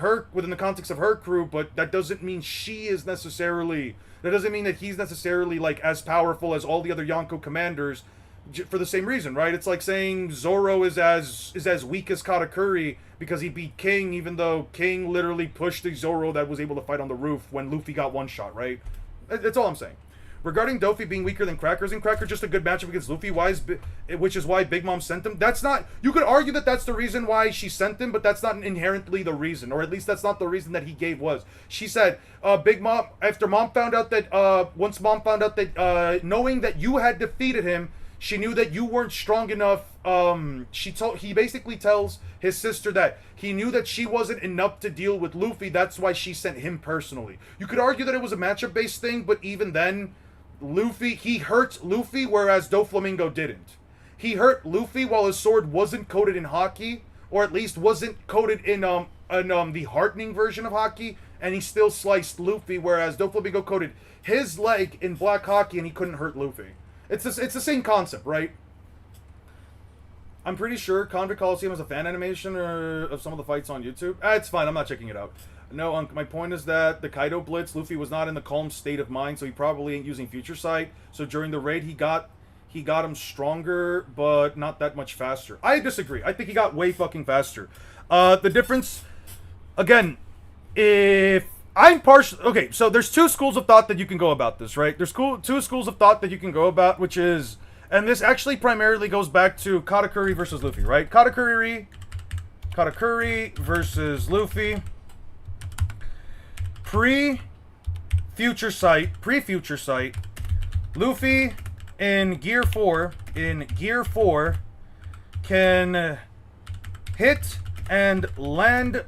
the context of her crew, but that doesn't mean that doesn't mean that he's necessarily, like, as powerful as all the other Yonko commanders, for the same reason, right? It's like saying Zoro is as weak as Katakuri because he beat King, even though King literally pushed the Zoro that was able to fight on the roof when Luffy got one shot, right? That's all I'm saying. Regarding Dofi being weaker than Cracker, isn't Cracker just a good matchup against Luffy? Which is why Big Mom sent him? That's not... You could argue that that's the reason why she sent him, but that's not inherently the reason. Or at least that's not the reason that he gave was. She said, Big Mom... After Mom found out that... Once Mom found out that... knowing that you had defeated him, she knew that you weren't strong enough. He basically tells his sister that he knew that she wasn't enough to deal with Luffy. That's why she sent him personally. You could argue that it was a matchup-based thing, but even then... he hurt Luffy, whereas Doflamingo didn't. He hurt Luffy while his sword wasn't coated in Haki, or at least wasn't coated in the hardening version of Haki, and he still sliced Luffy, whereas Doflamingo coated his leg in black Haki and he couldn't hurt Luffy. It's the same concept, right? I'm pretty sure Convict Coliseum has a fan animation of some of the fights on YouTube. It's fine, I'm not checking it out. No, my point is that the Kaido Blitz, Luffy was not in the calm state of mind, so he probably ain't using Future Sight. So during the raid, he got him stronger, but not that much faster. I disagree. I think he got way fucking faster. The difference, again, if I'm partial... Okay, so there's two schools of thought that you can go about this, right? There's two schools of thought that you can go about, which is... And this actually primarily goes back to Katakuri versus Luffy, right? Katakuri versus Luffy. Pre-Future Sight, Luffy in Gear 4, can hit and land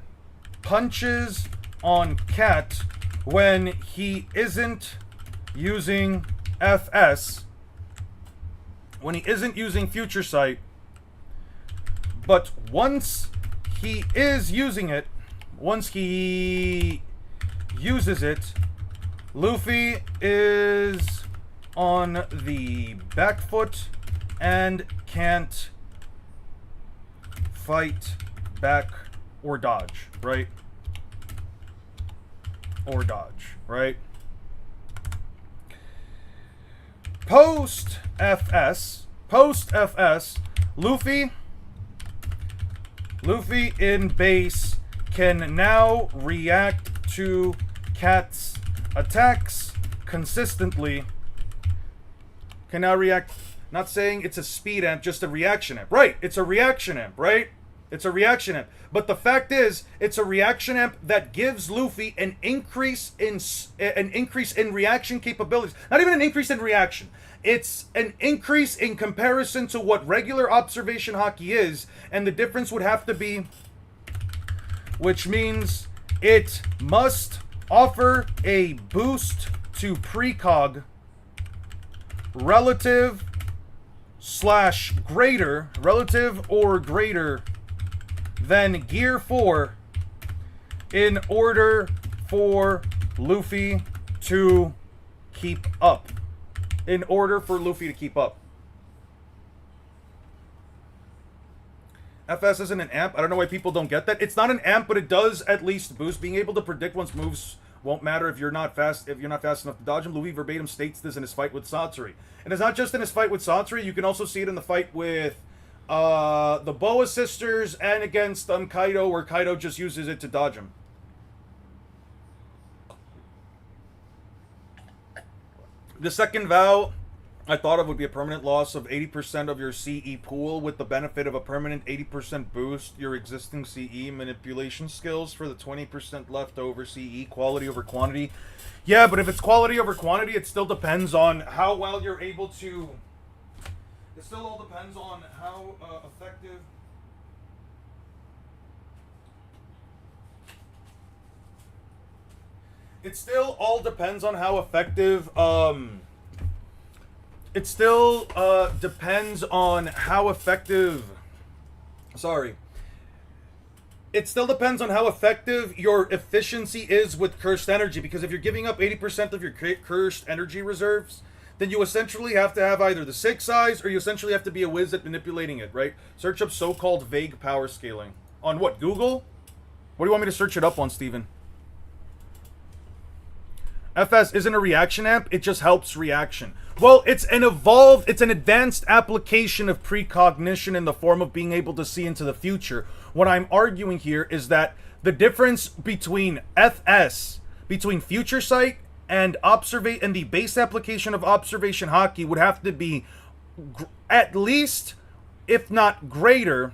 punches on Cat when he isn't using FS, when he isn't using Future Sight. But once he is using it, once he uses it, Luffy is on the back foot and can't fight back or dodge, right? Or dodge, right? Post FS, Luffy in base can now react to Cat's attacks consistently. Can now react, not saying it's a speed amp, just a reaction amp. Right, it's a reaction amp, right? It's a reaction amp. But the fact is, it's a reaction amp that gives Luffy an increase in reaction capabilities. Not even an increase in reaction. It's an increase in comparison to what regular observation haki is, and the difference would have to be, which means it must offer a boost to precog relative or greater than Gear 4 in order for Luffy to keep up. FS isn't an amp. I don't know why people don't get that. It's not an amp, but it does at least boost. Being able to predict one's moves won't matter if you're not fast enough to dodge him. Luffy verbatim states this in his fight with Satsuri. And it's not just in his fight with Satsuri, you can also see it in the fight with the Boa sisters and against Kaido, where Kaido just uses it to dodge him. The second vow I thought of would be a permanent loss of 80% of your CE pool with the benefit of a permanent 80% boost your existing CE manipulation skills for the 20% leftover CE, quality over quantity. Yeah, but if it's quality over quantity, it still depends on how well you're able to... It still all depends on how effective... It still all depends on how effective... It still depends on how effective... Sorry. It still depends on how effective your efficiency is with cursed energy, because if you're giving up 80% of your cursed energy reserves, then you essentially have to have either the 6 eyes, or you essentially have to be a whiz at manipulating it, right? Search up so-called vague power scaling. On what, Google? What do you want me to search it up on, Steven? FS isn't a reaction amp, it just helps reaction. Well, it's an advanced application of precognition in the form of being able to see into the future. What I'm arguing here is that the difference between FS, between Future Sight and the base application of observation haki would have to be at least, if not greater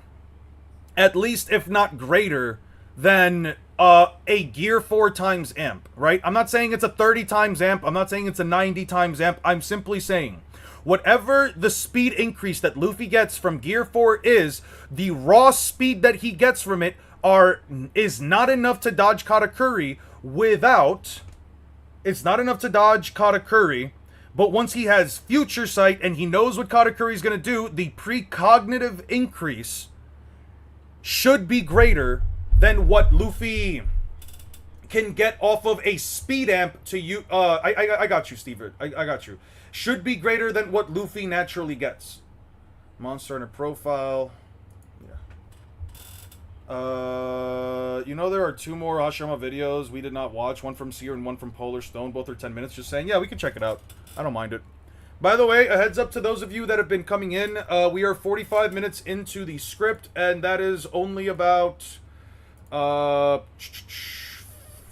than a Gear 4 times amp, right? I'm not saying it's a 30 times amp. I'm not saying it's a 90 times amp. I'm simply saying whatever the speed increase that Luffy gets from Gear 4 is, the raw speed that he gets from it is not enough to dodge Katakuri but once he has Future Sight and he knows what Katakuri is going to do, the precognitive increase should be greater than what Luffy can get off of a speed amp to you. I got you, Steve. I got you. Should be greater than what Luffy naturally gets. Monster in a profile. Yeah. You know there are 2 more Ashama videos we did not watch. One from Seer and one from Polar Stone. Both are 10 minutes. Just saying. Yeah, we can check it out. I don't mind it. By the way, a heads up to those of you that have been coming in. We are 45 minutes into the script, and that is only about...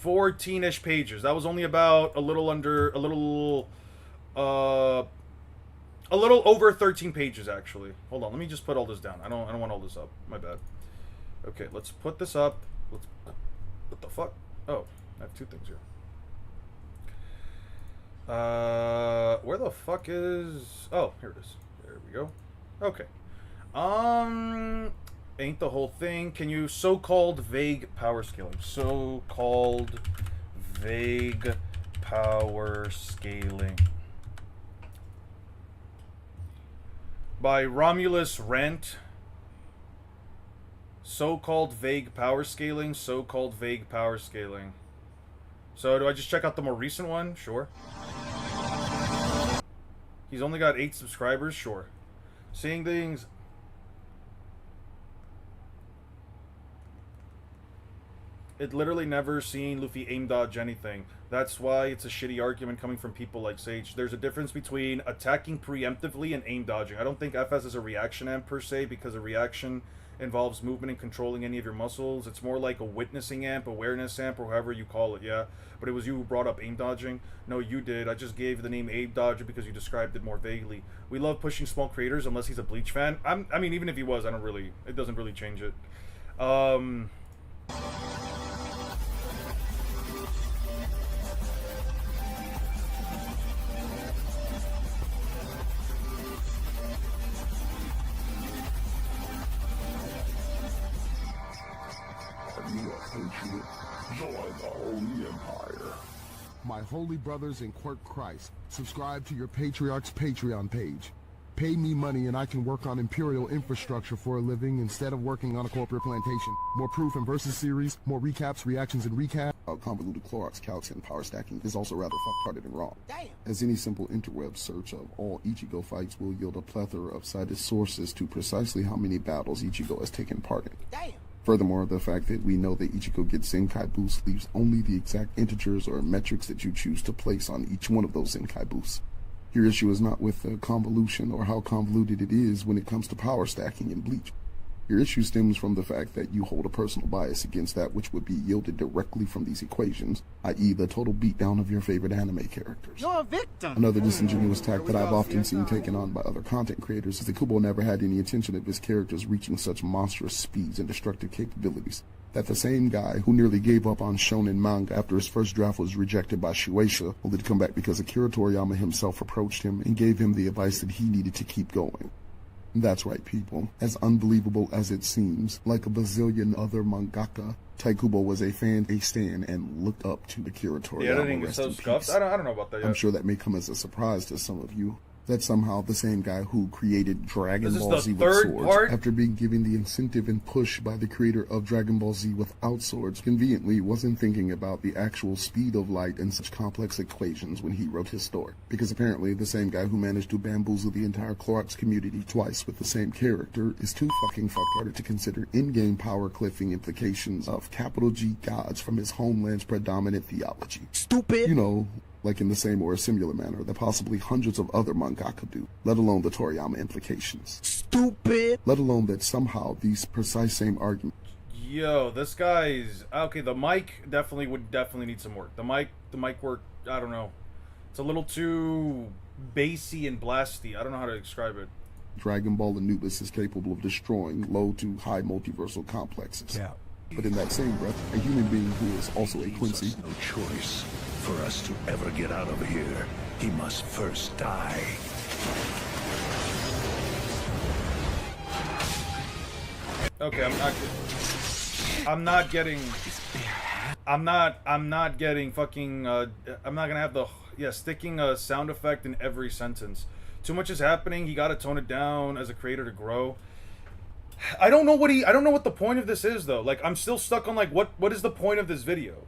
14-ish pages. That was only about a little A little over 13 pages, actually. Hold on, let me just put all this down. I don't want all this up. My bad. Okay, let's put this up. What the fuck? Oh, I have two things here. Where the fuck is... Oh, here it is. There we go. Okay. Ain't the whole thing. Can you so-called vague power scaling? So-called vague power scaling. By Romulus Rant. So-called vague power scaling. So-called vague power scaling. So do I just check out the more recent one? Sure. He's only got 8 subscribers? Sure. Seeing things... It literally never seen Luffy aim dodge anything. That's why it's a shitty argument coming from people like Sage. There's a difference between attacking preemptively and aim dodging. I don't think FS is a reaction amp per se, because a reaction involves movement and controlling any of your muscles. It's more like a witnessing amp, awareness amp, or however you call it, yeah. But it was you who brought up aim dodging. No, you did. I just gave the name aim dodger because you described it more vaguely. We love pushing small creators unless he's a Bleach fan. I mean, even if he was, it doesn't really change it. Join the Holy Empire. My holy brothers in Quirk Christ, subscribe to your Patriarch's Patreon page. Pay me money and I can work on Imperial infrastructure for a living instead of working on a corporate plantation. More proof and versus series, more recaps, reactions, and recap. Convoluted Clorox calcs and power stacking is also rather fuck-hearted and wrong. Damn. As any simple interweb search of all Ichigo fights will yield a plethora of cited sources to precisely how many battles Ichigo has taken part in. Damn. Furthermore, the fact that we know that Ichigo gets Zenkai boosts leaves only the exact integers or metrics that you choose to place on each one of those Zenkai boosts. Your issue is not with the convolution or how convoluted it is when it comes to power stacking in Bleach. Your issue stems from the fact that you hold a personal bias against that which would be yielded directly from these equations, i.e. the total beatdown of your favorite anime characters. You're a victim. Another disingenuous tack that I've often seen taken on by other content creators is that Kubo never had any intention of his characters reaching such monstrous speeds and destructive capabilities. That the same guy who nearly gave up on shonen manga after his first draft was rejected by Shueisha, only to come back because Akira Toriyama himself approached him and gave him the advice that he needed to keep going. That's right, people. As unbelievable as it seems, like a bazillion other mangaka, Taikubo was a fan, a stan, and looked up to Akira Toriyama. The editing is so scuffed. I don't know about that yet. I'm sure that may come as a surprise to some of you. That somehow the same guy who created Dragon Ball Z with swords, after being given the incentive and push by the creator of Dragon Ball Z without swords, conveniently wasn't thinking about the actual speed of light and such complex equations when he wrote his story. Because apparently the same guy who managed to bamboozle the entire Clorox community twice with the same character is too fucking fuckhearted to consider in-game power cliffing implications of capital G gods from his homeland's predominant theology. Stupid. You know, like in the same or a similar manner that possibly hundreds of other mangaka do, let alone the Toriyama implications. Stupid. Let alone that somehow these precise same arguments. Yo, this guy's... Okay, the mic would definitely need some work. The mic work, I don't know. It's a little too bassy and blasty. I don't know how to describe it. Dragon Ball Anubis is capable of destroying low to high multiversal complexes. Yeah. But in that same breath, a human being who is also a Quincy... No choice. For us to ever get out of here, he must first die. Okay, I'm not getting fucking, I'm not gonna have the, sticking a sound effect in every sentence. Too much is happening, he gotta tone it down as a creator to grow. I don't know what the point of this is, though. Like, I'm still stuck on, like, what is the point of this video?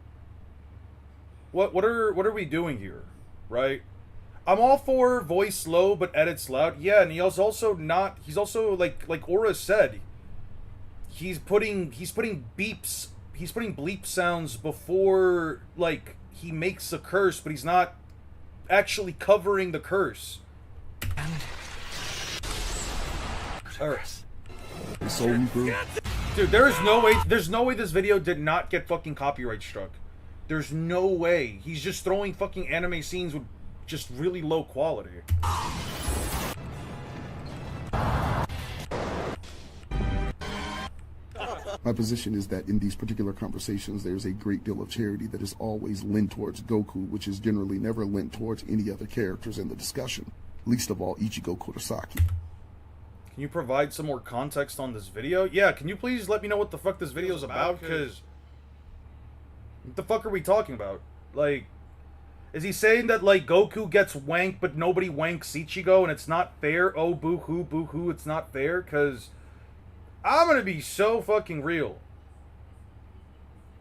What are we doing here, right? I'm all for voice low but edits loud. Yeah, and he's also like Aura said, he's putting beeps, he's putting bleep sounds before, like, he makes a curse, but he's not actually covering the curse. Alright. Dude, there's no way this video did not get fucking copyright struck. There's no way. He's just throwing fucking anime scenes with just really low quality. My position is that in these particular conversations, there's a great deal of charity that is always lent towards Goku, which is generally never lent towards any other characters in the discussion, least of all Ichigo Kurosaki. Can you provide some more context on this video? Yeah, can you please let me know what the fuck this video is about? Because what the fuck are we talking about? Like, is he saying that, like, Goku gets wanked, but nobody wanks Ichigo, and it's not fair? Oh, boo-hoo, it's not fair? Because I'm gonna be so fucking real.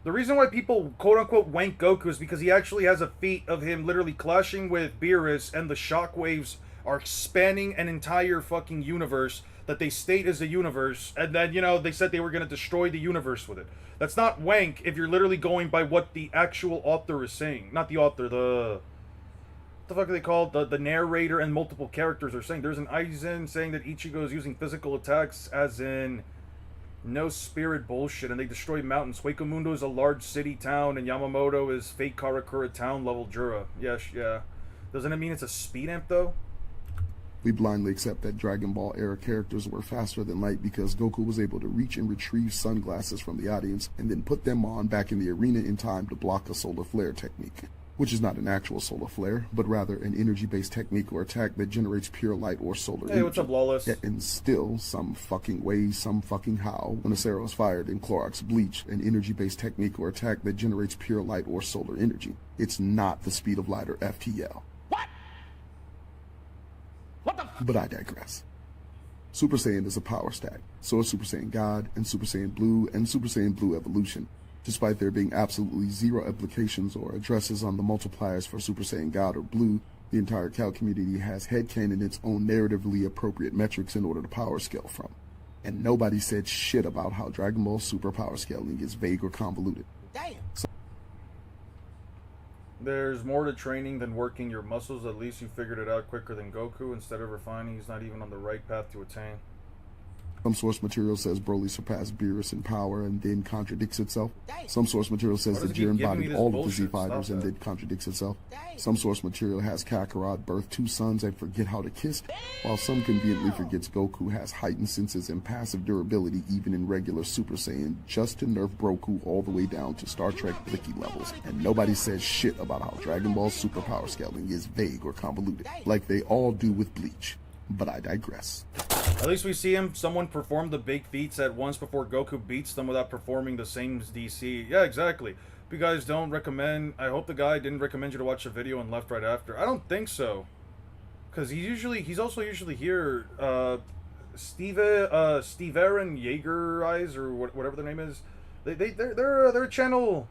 The reason why people, quote-unquote, wank Goku is because he actually has a feat of him literally clashing with Beerus, and the shockwaves are spanning an entire fucking universe that they state is a universe, and then, you know, they said they were gonna destroy the universe with it. That's not wank if you're literally going by what the actual author is saying. Not the author, what the fuck are they called? The narrator and multiple characters are saying. There's an Aizen saying that Ichigo is using physical attacks as in no spirit bullshit, and they destroy mountains. Huecomundo is a large city town, and Yamamoto is fake Karakura town level Jura. Yes, yeah. Doesn't it mean it's a speed amp, though? We blindly accept that Dragon Ball era characters were faster than light because Goku was able to reach and retrieve sunglasses from the audience and then put them on back in the arena in time to block a solar flare technique, which is not an actual solar flare, but rather an energy-based technique or attack that generates pure light or solar energy. Hey, what's up, Lawless? Yet, and still, some fucking way, some fucking how, when a Acero is fired in Clorox Bleach, an energy-based technique or attack that generates pure light or solar energy, it's not the speed of light or FTL. But I digress. Super Saiyan is a power stack, so is Super Saiyan God and Super Saiyan Blue and Super Saiyan Blue Evolution, despite there being absolutely zero implications or addresses on the multipliers for Super Saiyan God or Blue. The entire Cal community has headcanon its own narratively appropriate metrics in order to power scale from. And nobody said shit about how Dragon Ball Super power scaling is vague or convoluted. Damn. There's more to training than working your muscles. At least you figured it out quicker than Goku. Instead of refining, he's not even on the right path to attain. Some source material says Broly surpassed Beerus in power and then contradicts itself. Some source material says that Jiren embodied all of the Z Fighters and then contradicts itself. Some source material has Kakarot birth 2 sons and forget how to kiss, while some conveniently forgets Goku has heightened senses and passive durability even in regular Super Saiyan, just to nerf Broku all the way down to Star Trek Blicky levels. And nobody says shit about how Dragon Ball Super power scaling is vague or convoluted, like they all do with Bleach. But I digress. At least we see someone perform the big feats at once before Goku beats them without performing the same as DC. Yeah, exactly. If you guys don't recommend, I hope the guy didn't recommend you to watch the video and left right after. I don't think so. Because he's also usually here, Steve Aaron Jaeger Eyes, or whatever their name is. They're a channel.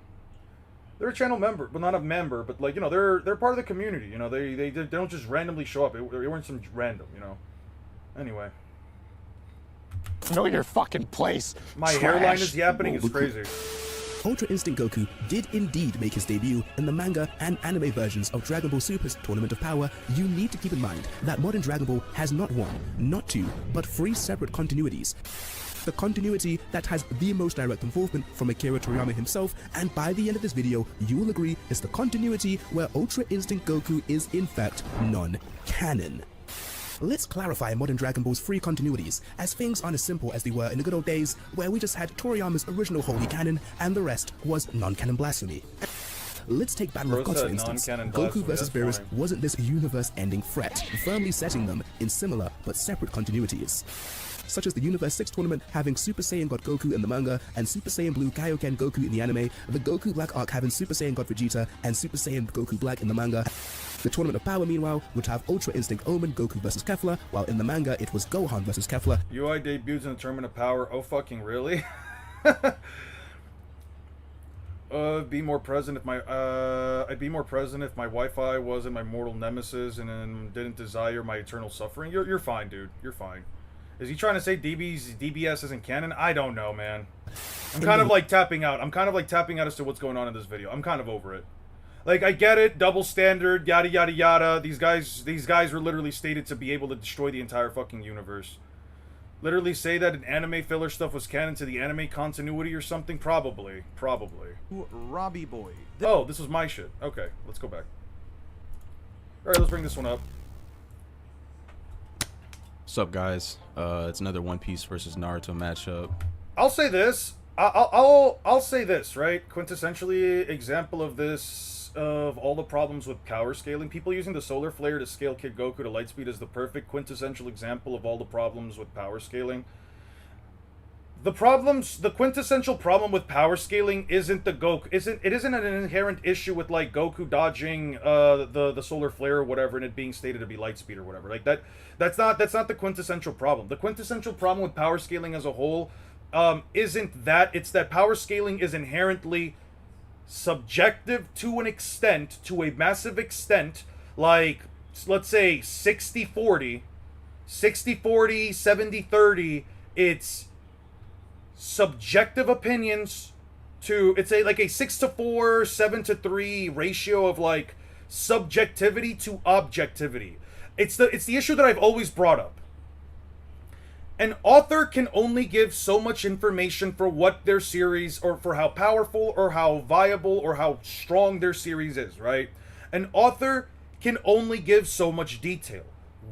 They're a channel member, well, not a member, but, like, you know, they're part of the community. You know, they don't just randomly show up. They weren't some random, you know. Anyway, Know your fucking place. my Trash. hairline is yapping. It's crazy. Ultra Instinct Goku did indeed make his debut in the manga and anime versions of Dragon Ball Super's Tournament of Power. You need to keep in mind that modern Dragon Ball has not one, not two, but 3 separate continuities. The continuity that has the most direct involvement from Akira Toriyama himself, and by the end of this video, you will agree is the continuity where Ultra Instinct Goku is in fact non-canon. Let's clarify modern Dragon Ball's 3 continuities, as things aren't as simple as they were in the good old days, where we just had Toriyama's original holy canon, and the rest was non-canon blasphemy. Let's take Battle of Gods for instance. Goku vs. Beerus wasn't this universe-ending threat, firmly setting them in similar but separate continuities, such as the Universe 6 tournament having Super Saiyan God Goku in the manga and Super Saiyan Blue Kaioken Goku in the anime, the Goku Black arc having Super Saiyan God Vegeta and Super Saiyan Goku Black in the manga. The Tournament of Power, meanwhile, would have Ultra Instinct Omen Goku vs. Kefla, while in the manga it was Gohan vs. Kefla. UI debuts in the Tournament of Power. Oh, fucking really? Be more present if my I'd be more present if my Wi-Fi wasn't my mortal nemesis and didn't desire my eternal suffering. You're fine, dude. You're fine. Is he trying to say DBS isn't canon? I don't know, man. I'm kind of like tapping out. I'm kind of like tapping out as to what's going on in this video. I'm kind of over it. Like, I get it, double standard, yada yada yada. These guys were literally stated to be able to destroy the entire fucking universe. Literally say that an anime filler stuff was canon to the anime continuity or something? Probably. Robbie boy. Oh, this was my shit. Okay, let's go back. Alright, let's bring this one up. What's up, guys? It's another One Piece versus Naruto matchup. I'll say this. I'll say this, right? Quintessentially example of this, of all the problems with power scaling. People using the solar flare to scale Kid Goku to lightspeed is the perfect quintessential example of all the problems with power scaling. The quintessential problem with power scaling isn't it isn't an inherent issue with like Goku dodging the solar flare or whatever and it being stated to be lightspeed or whatever. Like that's not the quintessential problem. The quintessential problem with power scaling as a whole isn't that. It's that power scaling is inherently subjective to an extent, to a massive extent, like let's say 60-40, 60-40, 70-30. It's subjective opinions to, it's a like a 6-4, 7-3 ratio of like subjectivity to objectivity. It's the issue that I've always brought up. An author can only give so much information for what their series, or for how powerful or how viable or how strong their series is, right? An author can only give so much detail.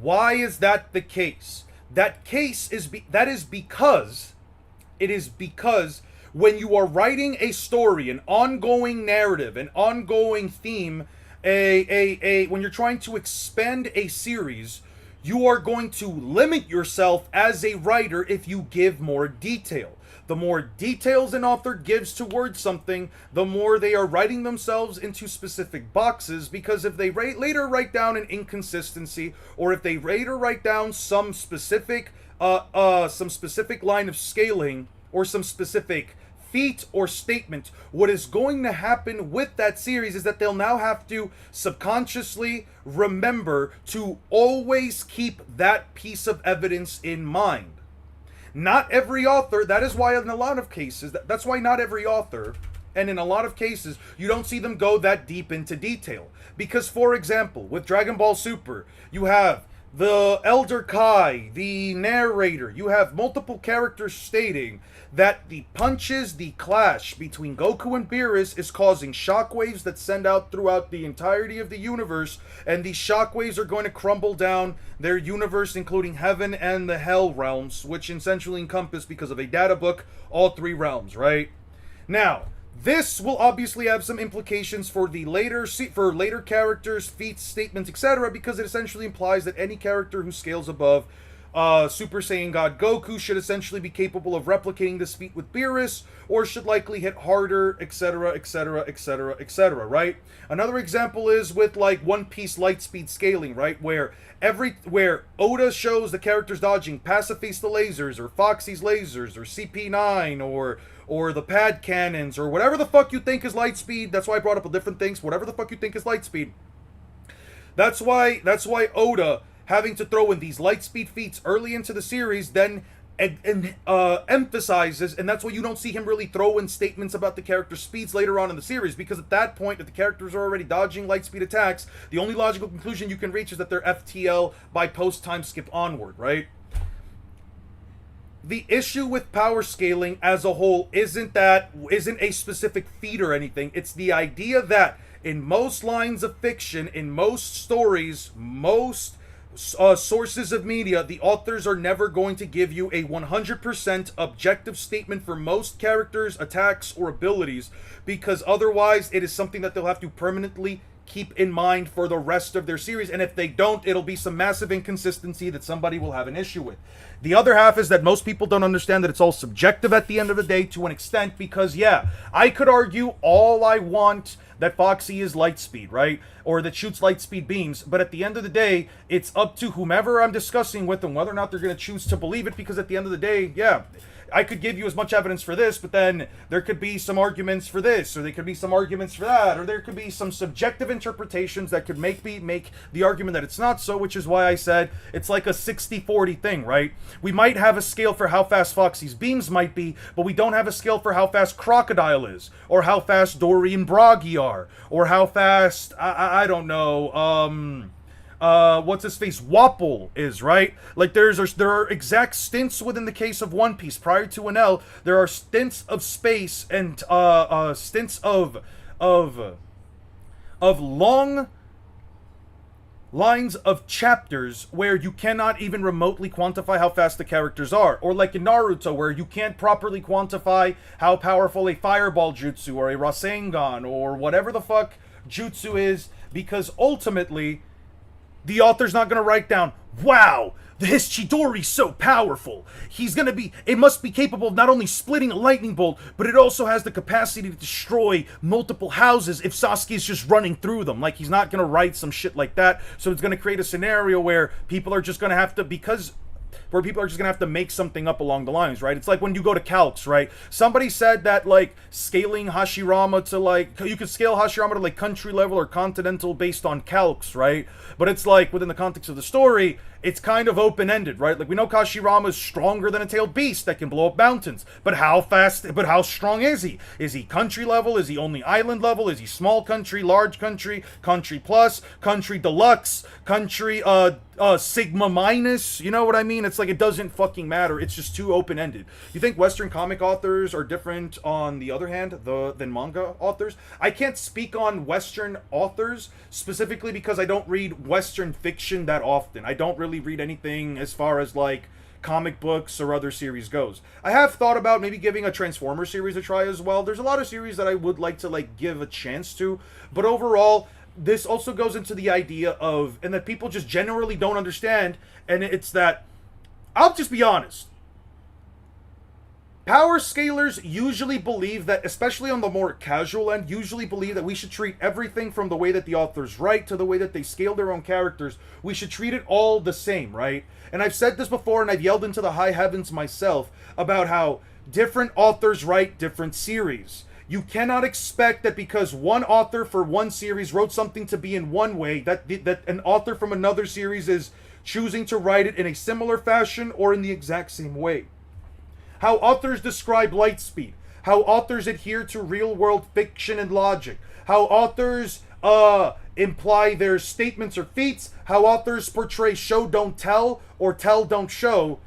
Why is that the case? That is because when you are writing a story, an ongoing narrative, an ongoing theme, when you're trying to expand a series, you are going to limit yourself as a writer if you give more detail. The more details an author gives towards something, the more they are writing themselves into specific boxes, because if they later write down an inconsistency, or if they later write down some specific line of scaling, or some specific feat or statement, what is going to happen with that series is that they'll now have to subconsciously remember to always keep that piece of evidence in mind. Not every author, that is why in a lot of cases, that's why not every author, and in a lot of cases, you don't see them go that deep into detail. Because, for example, with Dragon Ball Super, you have the Elder Kai, the narrator, you have multiple characters stating that the punches, the clash between Goku and Beerus is causing shockwaves that send out throughout the entirety of the universe, and these shockwaves are going to crumble down their universe, including heaven and the hell realms, which essentially encompass, because of a data book, all three realms, right? Now, this will obviously have some implications for later characters, feats, statements, etc., because it essentially implies that any character who scales above Super Saiyan God Goku should essentially be capable of replicating this feat with Beerus, or should likely hit harder, etc., etc., etc., etc., right? Another example is with like One Piece lightspeed scaling, right? Where Oda shows the characters dodging Pacifist the lasers, or Foxy's lasers, or CP9, or the pad cannons, or whatever the fuck you think is lightspeed. That's why I brought up different things. Whatever the fuck you think is lightspeed. That's why Oda, having to throw in these lightspeed feats early into the series, then emphasizes, and that's why you don't see him really throw in statements about the character's speeds later on in the series, because at that point, if the characters are already dodging lightspeed attacks, the only logical conclusion you can reach is that they're FTL by post-time skip onward, right? The issue with power scaling as a whole isn't a specific feat or anything. It's the idea that in most lines of fiction, in most stories, most sources of media, the authors are never going to give you a 100% objective statement for most characters, attacks, or abilities, because otherwise it is something that they'll have to permanently keep in mind for the rest of their series, and if they don't, it'll be some massive inconsistency that somebody will have an issue with. The other half is that most people don't understand that it's all subjective at the end of the day, to an extent, because yeah, I could argue all I want that Foxy is lightspeed, right? Or that shoots lightspeed beams, but at the end of the day, it's up to whomever I'm discussing with and whether or not they're going to choose to believe it, because at the end of the day, yeah, I could give you as much evidence for this, but then there could be some arguments for this, or there could be some arguments for that, or there could be some subjective interpretations that could make the argument that it's not so, which is why I said it's like a 60-40 thing, right? We might have a scale for how fast Foxy's beams might be, but we don't have a scale for how fast Crocodile is, or how fast Dory and Broggy are, or how fast, I don't know, what's his face, Wapol is, right? Like there are exact stints within the case of One Piece prior to an L. There are stints of space and stints of long lines of chapters where you cannot even remotely quantify how fast the characters are. Or like in Naruto, where you can't properly quantify how powerful a fireball jutsu or a Rasengan or whatever the fuck jutsu is, because ultimately the author's not going to write down, wow, his Chidori's so powerful. It must be capable of not only splitting a lightning bolt, but it also has the capacity to destroy multiple houses if Sasuke's just running through them. Like, he's not going to write some shit like that. So it's going to create a scenario where people are just going to have to, where people are just gonna have to make something up along the lines, right? It's like when you go to calcs, right? Somebody said that, like, scaling Hashirama to, like, you could scale Hashirama to, like, country level or continental based on calcs, right? But it's like, within the context of the story, it's kind of open-ended, right? Like, we know Hashirama is stronger than a tailed beast that can blow up mountains. But how strong is he? Is he country level? Is he only island level? Is he small country, large country, country plus, country deluxe, country, Sigma minus? You know what I mean? It's like, it doesn't fucking matter. It's just too open-ended. You think Western comic authors are different, on the other hand, than manga authors? I can't speak on Western authors, specifically because I don't read Western fiction that often. I don't really read anything as far as, like, comic books or other series goes. I have thought about maybe giving a Transformers series a try as well. There's a lot of series that I would like to, like, give a chance to, but overall, this also goes into the idea of, and that people just generally don't understand, and it's that, I'll just be honest, power scalers usually believe that, especially on the more casual end, usually believe that we should treat everything from the way that the authors write to the way that they scale their own characters. We should treat it all the same, right? And I've said this before, and I've yelled into the high heavens myself about how different authors write different series. You cannot expect that because one author for one series wrote something to be in one way, that an author from another series is choosing to write it in a similar fashion or in the exact same way. How authors describe light speed, how authors adhere to real-world fiction and logic, how authors imply their statements or feats, how authors portray show don't tell or tell don't show.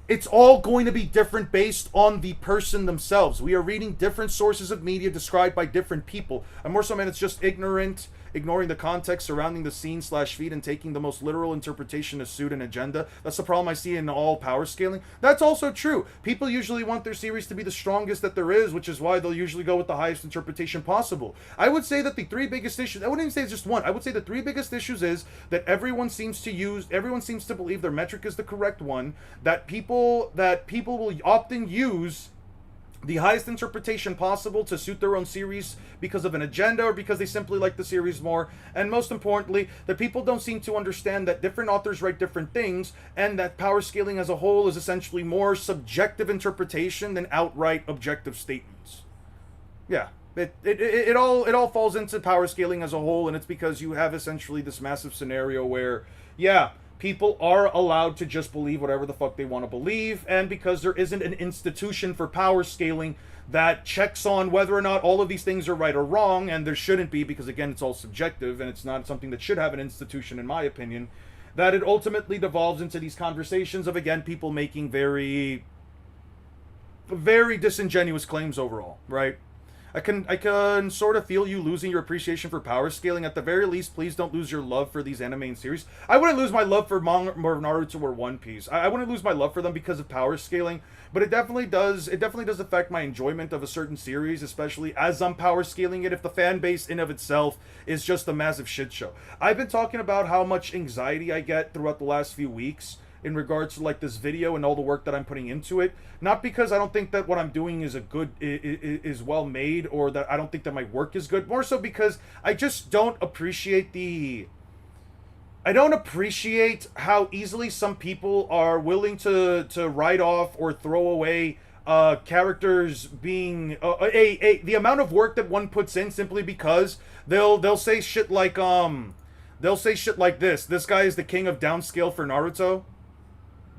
It's all going to be different based on the person themselves. We are reading different sources of media described by different people. And more so, man, it's just ignoring the context surrounding the scene/feed and taking the most literal interpretation to suit an agenda. That's the problem I see in all power scaling. That's also true. People usually want their series to be the strongest that there is, which is why they'll usually go with the highest interpretation possible. I would say that the three biggest issues, I wouldn't even say it's just one, I would say the three biggest issues is that everyone seems to believe their metric is the correct one, that people will often use the highest interpretation possible to suit their own series because of an agenda or because they simply like the series more, and most importantly, that people don't seem to understand that different authors write different things, and that power scaling as a whole is essentially more subjective interpretation than outright objective statements. Yeah, it all falls into power scaling as a whole, and it's because you have essentially this massive scenario where, yeah, people are allowed to just believe whatever the fuck they want to believe, and because there isn't an institution for power scaling that checks on whether or not all of these things are right or wrong, and there shouldn't be, because again, it's all subjective, and it's not something that should have an institution, in my opinion, that it ultimately devolves into these conversations of, again, people making very, very disingenuous claims overall, right? I can sort of feel you losing your appreciation for power scaling. At the very least, please don't lose your love for these anime and series. I wouldn't lose my love for Naruto or One Piece. I wouldn't lose my love for them because of power scaling, but it definitely does affect my enjoyment of a certain series, especially as I'm power scaling it, if the fan base in of itself is just a massive shit show. I've been talking about how much anxiety I get throughout the last few weeks in regards to, like, this video and all the work that I'm putting into it. Not because I don't think that what I'm doing is well made, or that I don't think that my work is good. More so because I just don't appreciate how easily some people are willing to write off or throw away characters being the amount of work that one puts in, simply because they'll say shit like this guy is the king of downscale for Naruto.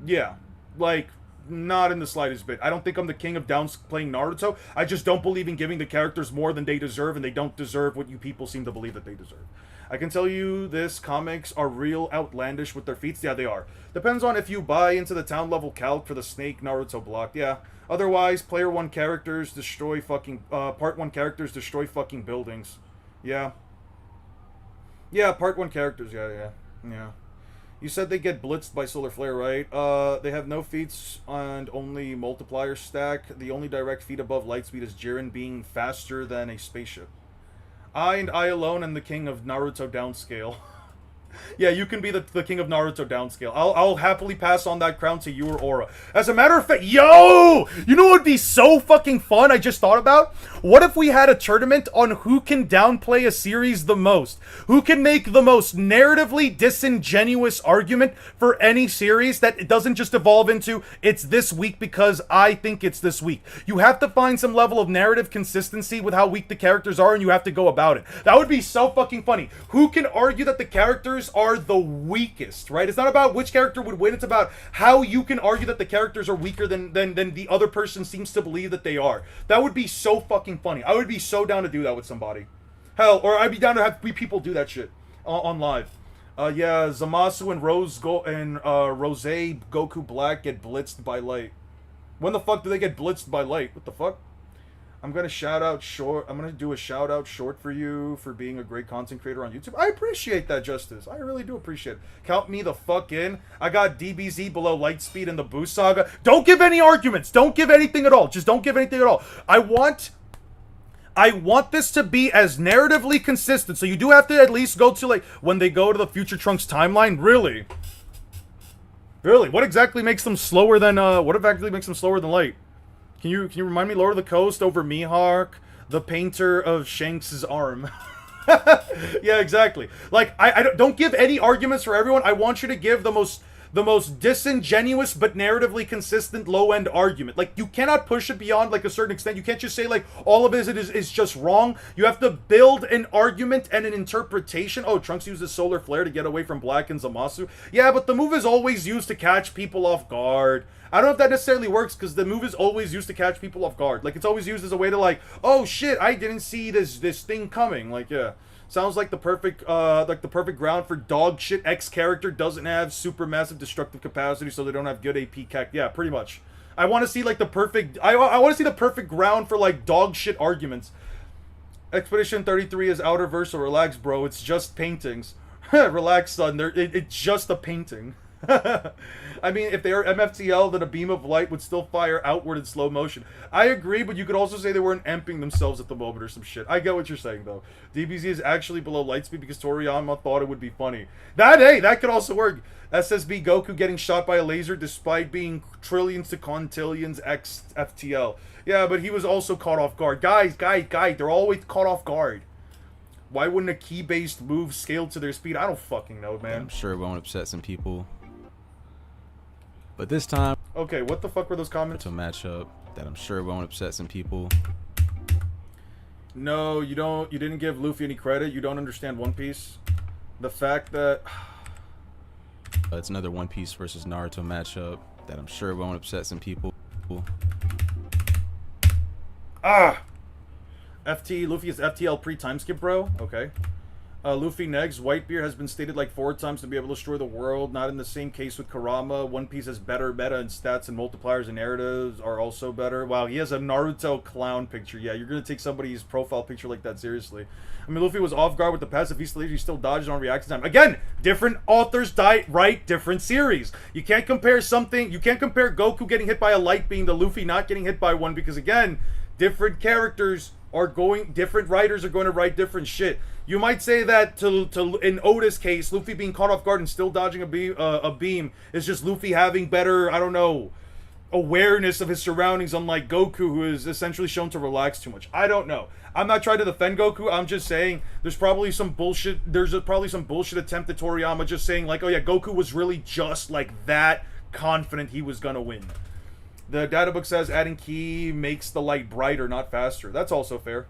Yeah, like, not in the slightest bit. I don't think I'm the king of downplaying Naruto. I just don't believe in giving the characters more than they deserve, and they don't deserve what you people seem to believe that they deserve. I can tell you this, comics are real outlandish with their feats. Yeah, they are. Depends on if you buy into the town level calc for the snake Naruto block. Yeah. Otherwise, player 1 characters destroy fucking, part 1 characters destroy fucking buildings. Yeah. Yeah, part 1 characters, yeah. You said they get blitzed by Solar Flare, right? They have no feats and only multiplier stack. The only direct feat above Lightspeed is Jiren being faster than a spaceship. I alone am the king of Naruto downscale. Yeah, you can be the king of Naruto downscale. I'll happily pass on that crown to you or Aura. As a matter of fact, yo! You know what would be so fucking fun I just thought about? What if we had a tournament on who can downplay a series the most? Who can make the most narratively disingenuous argument for any series that it doesn't just evolve into, it's this week because I think it's this week. You have to find some level of narrative consistency with how weak the characters are, and you have to go about it. That would be so fucking funny. Who can argue that the characters are the weakest, right? It's not about which character would win, it's about how you can argue that the characters are weaker than the other person seems to believe that they are. That would be so fucking funny. I would be so down to do that with somebody. Hell, or I'd be down to have people do that shit on live. Yeah, Zamasu and Rose Goku Black get blitzed by Light. When the fuck do they get blitzed by Light? What the fuck? I'm gonna do a shout out short for you for being a great content creator on YouTube. I appreciate that, Justice. I really do appreciate it. Count me the fuck in. I got DBZ below Lightspeed in the Boost Saga. Don't give any arguments. Don't give anything at all. Just don't give anything at all. I want this to be as narratively consistent. So you do have to at least go to, like, when they go to the Future Trunks timeline. Really? Really? What exactly makes them slower than Light? Can you remind me? Lord of the Coast over Mihawk, the painter of Shanks' arm. Yeah, exactly. Like, I don't give any arguments for everyone. I want you to give the most disingenuous but narratively consistent low-end argument. Like, you cannot push it beyond, like, a certain extent. You can't just say, like, all of it is just wrong. You have to build an argument and an interpretation. Oh, Trunks uses Solar Flare to get away from Black and Zamasu. Yeah, but the move is always used to catch people off guard. I don't know if that necessarily works, because the move is always used to catch people off guard. Like, it's always used as a way to, like, oh shit, I didn't see this thing coming. Like, yeah. Sounds like the perfect ground for dog shit. X character doesn't have super massive destructive capacity, so they don't have good AP CAC. Yeah, pretty much. I want to see, like, the perfect... I want to see the perfect ground for, like, dog shit arguments. Expedition 33 is outer verse, so relax, bro. It's just paintings. Relax, son. It's just a painting. I mean, if they are MFTL, then a beam of light would still fire outward in slow motion. I agree, but you could also say they weren't amping themselves at the moment or some shit. I get what you're saying, though. DBZ is actually below Lightspeed because Toriyama thought it would be funny. That could also work. SSB Goku getting shot by a laser despite being trillions to quintillions X FTL. Yeah, but he was also caught off guard. Guys, they're always caught off guard. Why wouldn't a key-based move scale to their speed? I don't fucking know, man. I'm sure it won't upset some people. But this time... Okay, what the fuck were those comments? To match up that I'm sure won't upset some people. No, you didn't give Luffy any credit. You don't understand One Piece. The fact that... It's another One Piece versus Naruto matchup that I'm sure won't upset some people. Luffy is FTL pre-time skip, bro? Okay. Luffy negs, Whitebeard has been stated like 4 times to be able to destroy the world. Not in the same case with Kurama. One Piece has better meta and stats and multipliers and narratives are also better. Wow, he has a Naruto clown picture. Yeah, you're gonna take somebody's profile picture like that seriously. I mean, Luffy was off guard with the passive. He still dodged on reaction time. Again, different authors write different series. You can't compare something. You can't compare Goku getting hit by a light beam to Luffy not getting hit by one, because again, different writers are going to write different shit. You might say that in Oda's case, Luffy being caught off guard and still dodging a beam is just Luffy having better, I don't know, awareness of his surroundings, unlike Goku, who is essentially shown to relax too much. I don't know. I'm not trying to defend Goku. I'm just saying there's probably some bullshit. Probably some bullshit attempt at Toriyama just saying like, oh yeah, Goku was really just like that confident he was gonna win. The data book says adding ki makes the light brighter, not faster. That's also fair.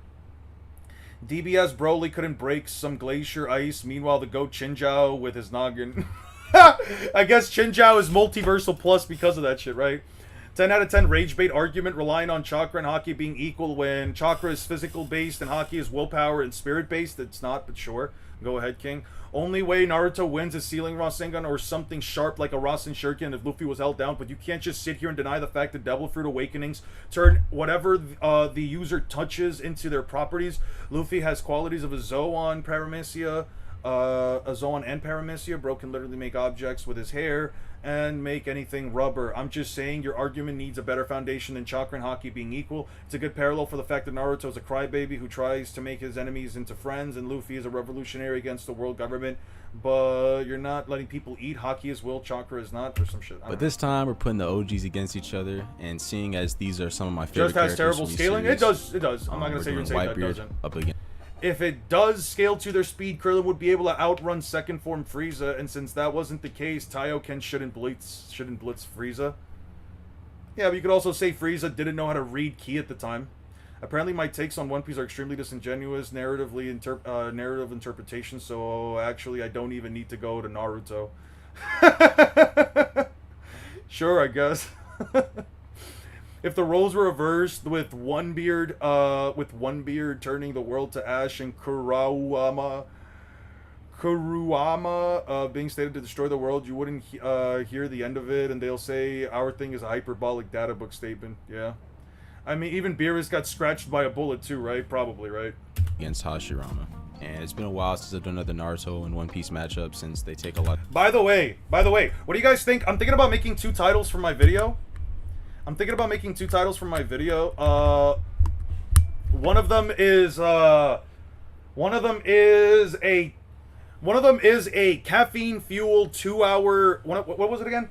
DBS Broly couldn't break some glacier ice. Meanwhile, the GOAT Chinjao with his noggin. I guess Chinjao is multiversal plus because of that shit, right? 10 out of 10 rage bait argument relying on chakra and haki being equal when chakra is physical based and haki is willpower and spirit based. It's not, but sure. Go ahead, King. Only way Naruto wins is sealing Rasengan or something sharp like a Rasen Shuriken if Luffy was held down, but you can't just sit here and deny the fact that Devil Fruit Awakenings turn whatever the user touches into their properties. Luffy has qualities of a Zoan, Paramecia, A Zoan and Paramecia. Bro can literally make objects with his hair and make anything rubber. I'm just saying your argument needs a better foundation than chakra and hockey being equal. It's a good parallel for the fact that Naruto's a crybaby who tries to make his enemies into friends, and Luffy is a revolutionary against the world government. But you're not letting people eat. Hockey is will, chakra is not, or some shit. But this time we're putting the OGs against each other, and seeing as these are some of my favorite characters. Just has terrible scaling. Series, it does. I'm not gonna say you're saying that doesn't. Up again. If it does scale to their speed, Krillin would be able to outrun second form Frieza, and since that wasn't the case, Taiyoken shouldn't blitz Frieza. Yeah, but you could also say Frieza didn't know how to read ki at the time. Apparently my takes on One Piece are extremely disingenuous, narrative interpretation, so actually I don't even need to go to Naruto. Sure, I guess. If the roles were reversed with One Beard turning the world to ash and Kurama being stated to destroy the world, you wouldn't hear the end of it, and they'll say our thing is a hyperbolic data book statement. Yeah. I mean, even Beerus got scratched by a bullet too, right? Probably, right? Against Hashirama. And it's been a while since I've done another Naruto and One Piece matchup, since they take a lot. By the way, what do you guys think? I'm thinking about making 2 titles for my video. One of them is a caffeine fueled 2-hour. What was it again?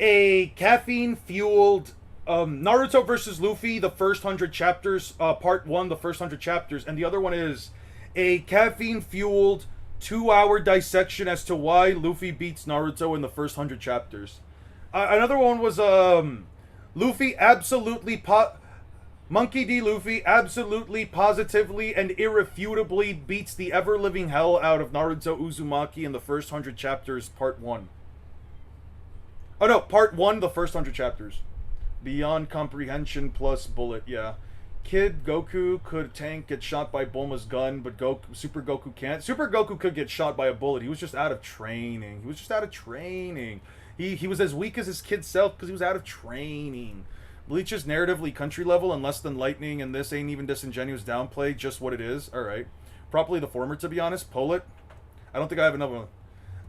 A caffeine fueled Naruto versus Luffy, the first 100 chapters, part 1, the first 100 chapters, and the other one is a caffeine fueled 2-hour dissection as to why Luffy beats Naruto in the first 100 chapters. Another one was Luffy absolutely Monkey D. Luffy absolutely, positively, and irrefutably beats the ever-living hell out of Naruto Uzumaki in the first 100 chapters, part 1. Oh no, part 1, the first 100 chapters. Beyond comprehension plus bullet, yeah. Kid Goku could tank, get shot by Bulma's gun, but Super Goku can't. Super Goku could get shot by a bullet. He was just out of training. He was as weak as his kid self because he was out of training. Bleach is narratively country level and less than lightning, and this ain't even disingenuous downplay, just what it is. Alright. Probably the former, to be honest. Polet. I don't think I have another one.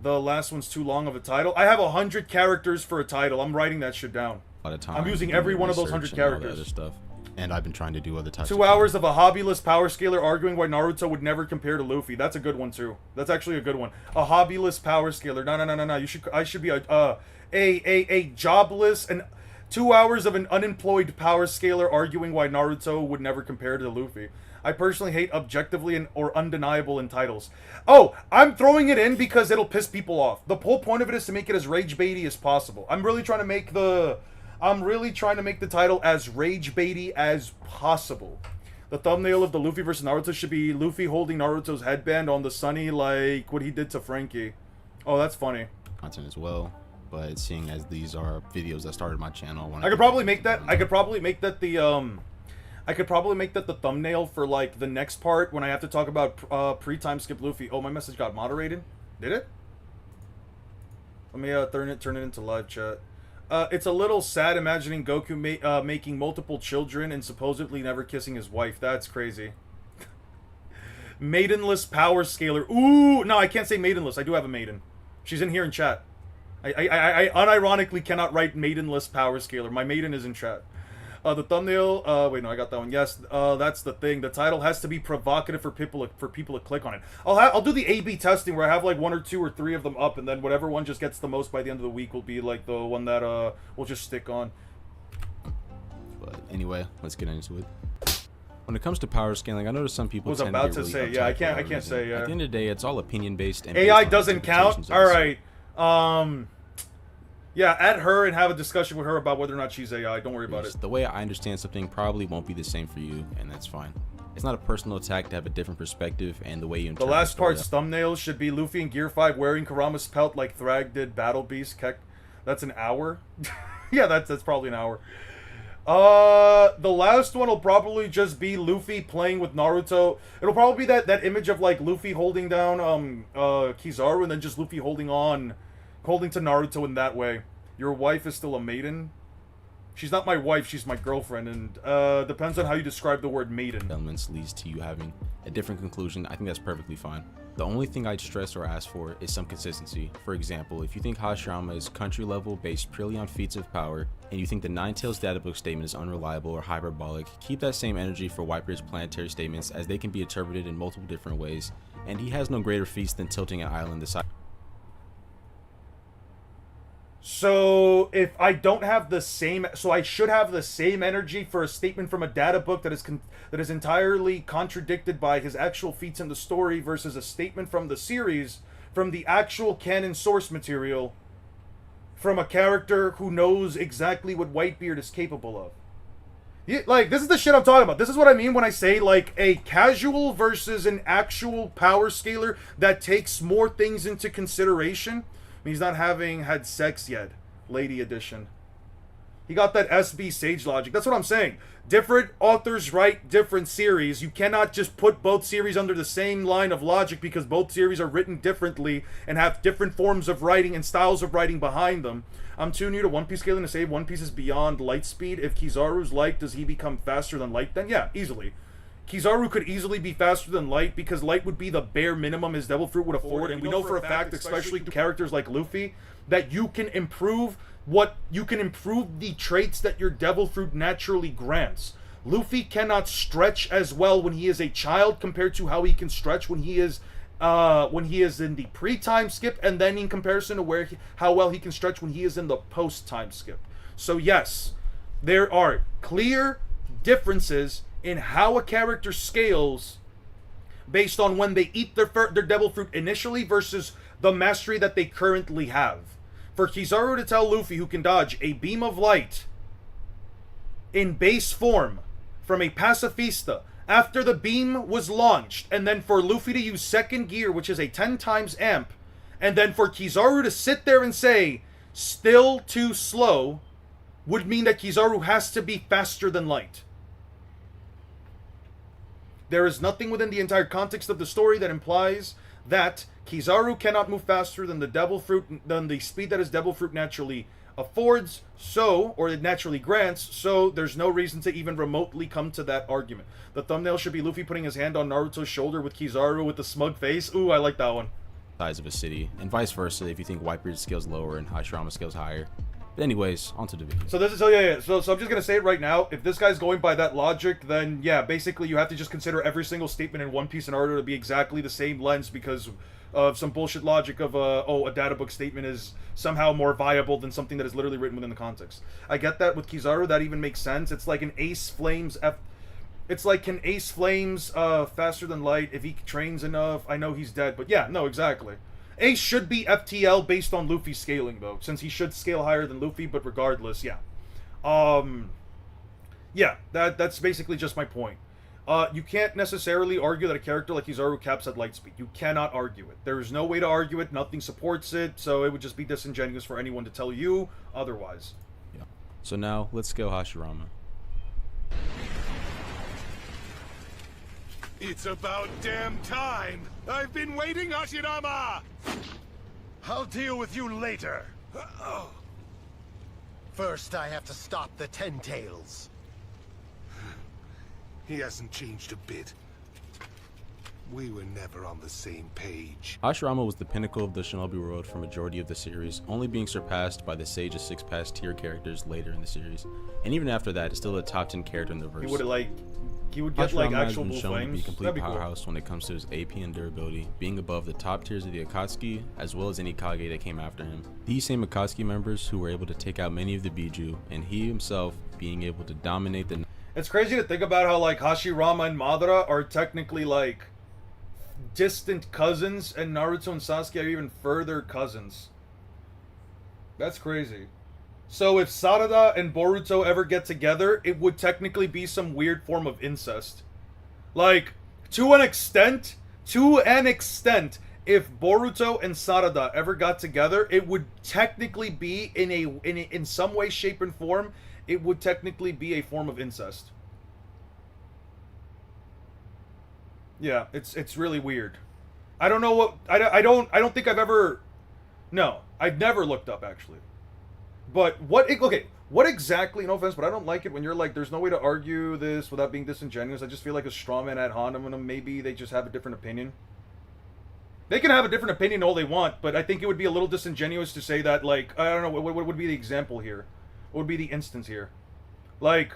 The last one's too long of a title. I have 100 characters for a title. I'm writing that shit down. A lot of time. I'm using every one of those 100 characters. Other stuff. And I've been trying to do other types. 2 hours of a hobbyless power scaler arguing why Naruto would never compare to Luffy. That's a good one too. That's actually a good one. A hobbyless power scaler. No. I should be a jobless and 2 hours of an unemployed power scaler arguing why Naruto would never compare to Luffy. I personally hate objectively or undeniable in titles. Oh, I'm throwing it in because it'll piss people off. The whole point of it is to make it as rage baity as possible. I'm really trying to make the title as rage baity as possible. The thumbnail of the Luffy versus Naruto should be Luffy holding Naruto's headband on the sunny like what he did to Frankie. Oh, that's funny. Content as well. But seeing as these are videos that started my channel, I could probably make that the thumbnail for like the next part when I have to talk about pre-time skip Luffy. Oh, my message got moderated. Did it? Let me turn it into live chat. It's a little sad imagining Goku making multiple children and supposedly never kissing his wife. That's crazy. Maidenless power scaler. Ooh, no, I can't say maidenless. I do have a maiden. She's in here in chat. I unironically cannot write maidenless power scaler. My maiden is in chat. The thumbnail, wait, no, I got that one. Yes, that's the thing. The title has to be provocative for people to click on it. I'll do the A/B testing where I have like 1 or 2 or 3 of them up, and then whatever one just gets the most by the end of the week will be like the one that we'll just stick on. But anyway, let's get into it. When it comes to power scaling, I noticed some people. Was about to say, yeah, I can't say, yeah. At the end of the day, it's all opinion based. And AI doesn't count. All right. Yeah, add her and have a discussion with her about whether or not she's AI. Don't worry about it. The way I understand something probably won't be the same for you, and that's fine. It's not a personal attack to have a different perspective, and the way you interpret the last part's thumbnails should be Luffy in Gear 5 wearing Kurama's pelt like Thrag did Battle Beast. That's an hour? Yeah, that's probably an hour. The last one will probably just be Luffy playing with Naruto. It'll probably be that image of like Luffy holding down Kizaru and then just Luffy holding to Naruto in that way. Your wife is still a maiden? She's not my wife, she's my girlfriend, and depends on how you describe the word maiden. Elements leads to you having a different conclusion. I think that's perfectly fine. The only thing I'd stress or ask for is some consistency. For example, if you think Hashirama is country level based purely on feats of power, and you think the Nine Tails databook statement is unreliable or hyperbolic, keep that same energy for Whitebeard's planetary statements, as they can be interpreted in multiple different ways, and he has no greater feats than tilting an island the size. So, if I don't have the same... So I should have the same energy for a statement from a data book that is entirely contradicted by his actual feats in the story versus a statement from the series, from the actual canon source material, from a character who knows exactly what Whitebeard is capable of. Yeah, like, this is the shit I'm talking about. This is what I mean when I say, like, a casual versus an actual power scaler that takes more things into consideration. I mean, he's not having had sex yet. Lady edition. He got that SB Sage logic. That's what I'm saying. Different authors write different series. You cannot just put both series under the same line of logic because both series are written differently and have different forms of writing and styles of writing behind them. I'm too new to One Piece scaling to say One Piece is beyond light speed. If Kizaru's light, does he become faster than light then? Yeah, easily. Kizaru could easily be faster than light because light would be the bare minimum his Devil Fruit would afford, and we know for a fact, especially through characters like Luffy, that you can improve the traits that your Devil Fruit naturally grants. Luffy cannot stretch as well when he is a child compared to how he can stretch when he is in the pre-time skip, and then in comparison to how well he can stretch when he is in the post-time skip. So yes, there are clear differences in how a character scales based on when they eat their Devil Fruit initially versus the mastery that they currently have. For Kizaru to tell Luffy, who can dodge a beam of light in base form from a pacifista after the beam was launched, and then for Luffy to use second gear, which is a 10 times amp, and then for Kizaru to sit there and say, still too slow, would mean that Kizaru has to be faster than light. There is nothing within the entire context of the story that implies that Kizaru cannot move faster than the speed that his Devil Fruit naturally affords, or it naturally grants, so there's no reason to even remotely come to that argument. The thumbnail should be Luffy putting his hand on Naruto's shoulder with Kizaru with the smug face. Ooh, I like that one. Size of a city, and vice versa if you think Whitebeard scales lower and Hashirama scales higher. But anyways, onto the video. So this is, so I'm just gonna say it right now. If this guy's going by that logic, then yeah, basically you have to just consider every single statement in One Piece in order to be exactly the same lens because of some bullshit logic of a data book statement is somehow more viable than something that is literally written within the context. I get that with Kizaru, that even makes sense. It's like an Ace Flames It's like, can Ace Flames faster than light? If he trains enough, I know he's dead, but yeah, no, exactly. Ace should be FTL based on Luffy's scaling, though, since he should scale higher than Luffy, but regardless, yeah. Yeah, that's basically just my point. You can't necessarily argue that a character like Kizaru caps at light speed. You cannot argue it. There is no way to argue it, nothing supports it, so it would just be disingenuous for anyone to tell you otherwise. Yeah. So now, let's scale Hashirama. It's about damn time! I've been waiting, Hashirama! I'll deal with you later. First, I have to stop the Ten Tails. He hasn't changed a bit. We were never on the same page. Hashirama was the pinnacle of the Shinobi world for majority of the series, only being surpassed by the Sage of Six Paths tier characters later in the series. And even after that, it's still a top 10 character in the verse. He would get like actual has been shown to be a complete cool. powerhouse when it comes to his AP and durability, being above the top tiers of the Akatsuki, as well as any Kage that came after him. These same Akatsuki members who were able to take out many of the Biju, and he himself being able to dominate the... It's crazy to think about how like Hashirama and Madara are technically like distant cousins, and Naruto and Sasuke are even further cousins. That's crazy. So if Sarada and Boruto ever get together, it would technically be some weird form of incest. Like, to an extent, if Boruto and Sarada ever got together, it would technically be in some way, shape, and form, it would technically be a form of incest. Yeah, it's really weird. I don't know what I don't think I've ever. No, I've never looked up actually. But what What exactly, no offense, but I don't like it when you're like, there's no way to argue this without being disingenuous. I just feel like a straw man ad hominem, maybe they just have a different opinion. They can have a different opinion all they want, but I think it would be a little disingenuous to say that, like, I don't know, what would be the example here? What would be the instance here? Like,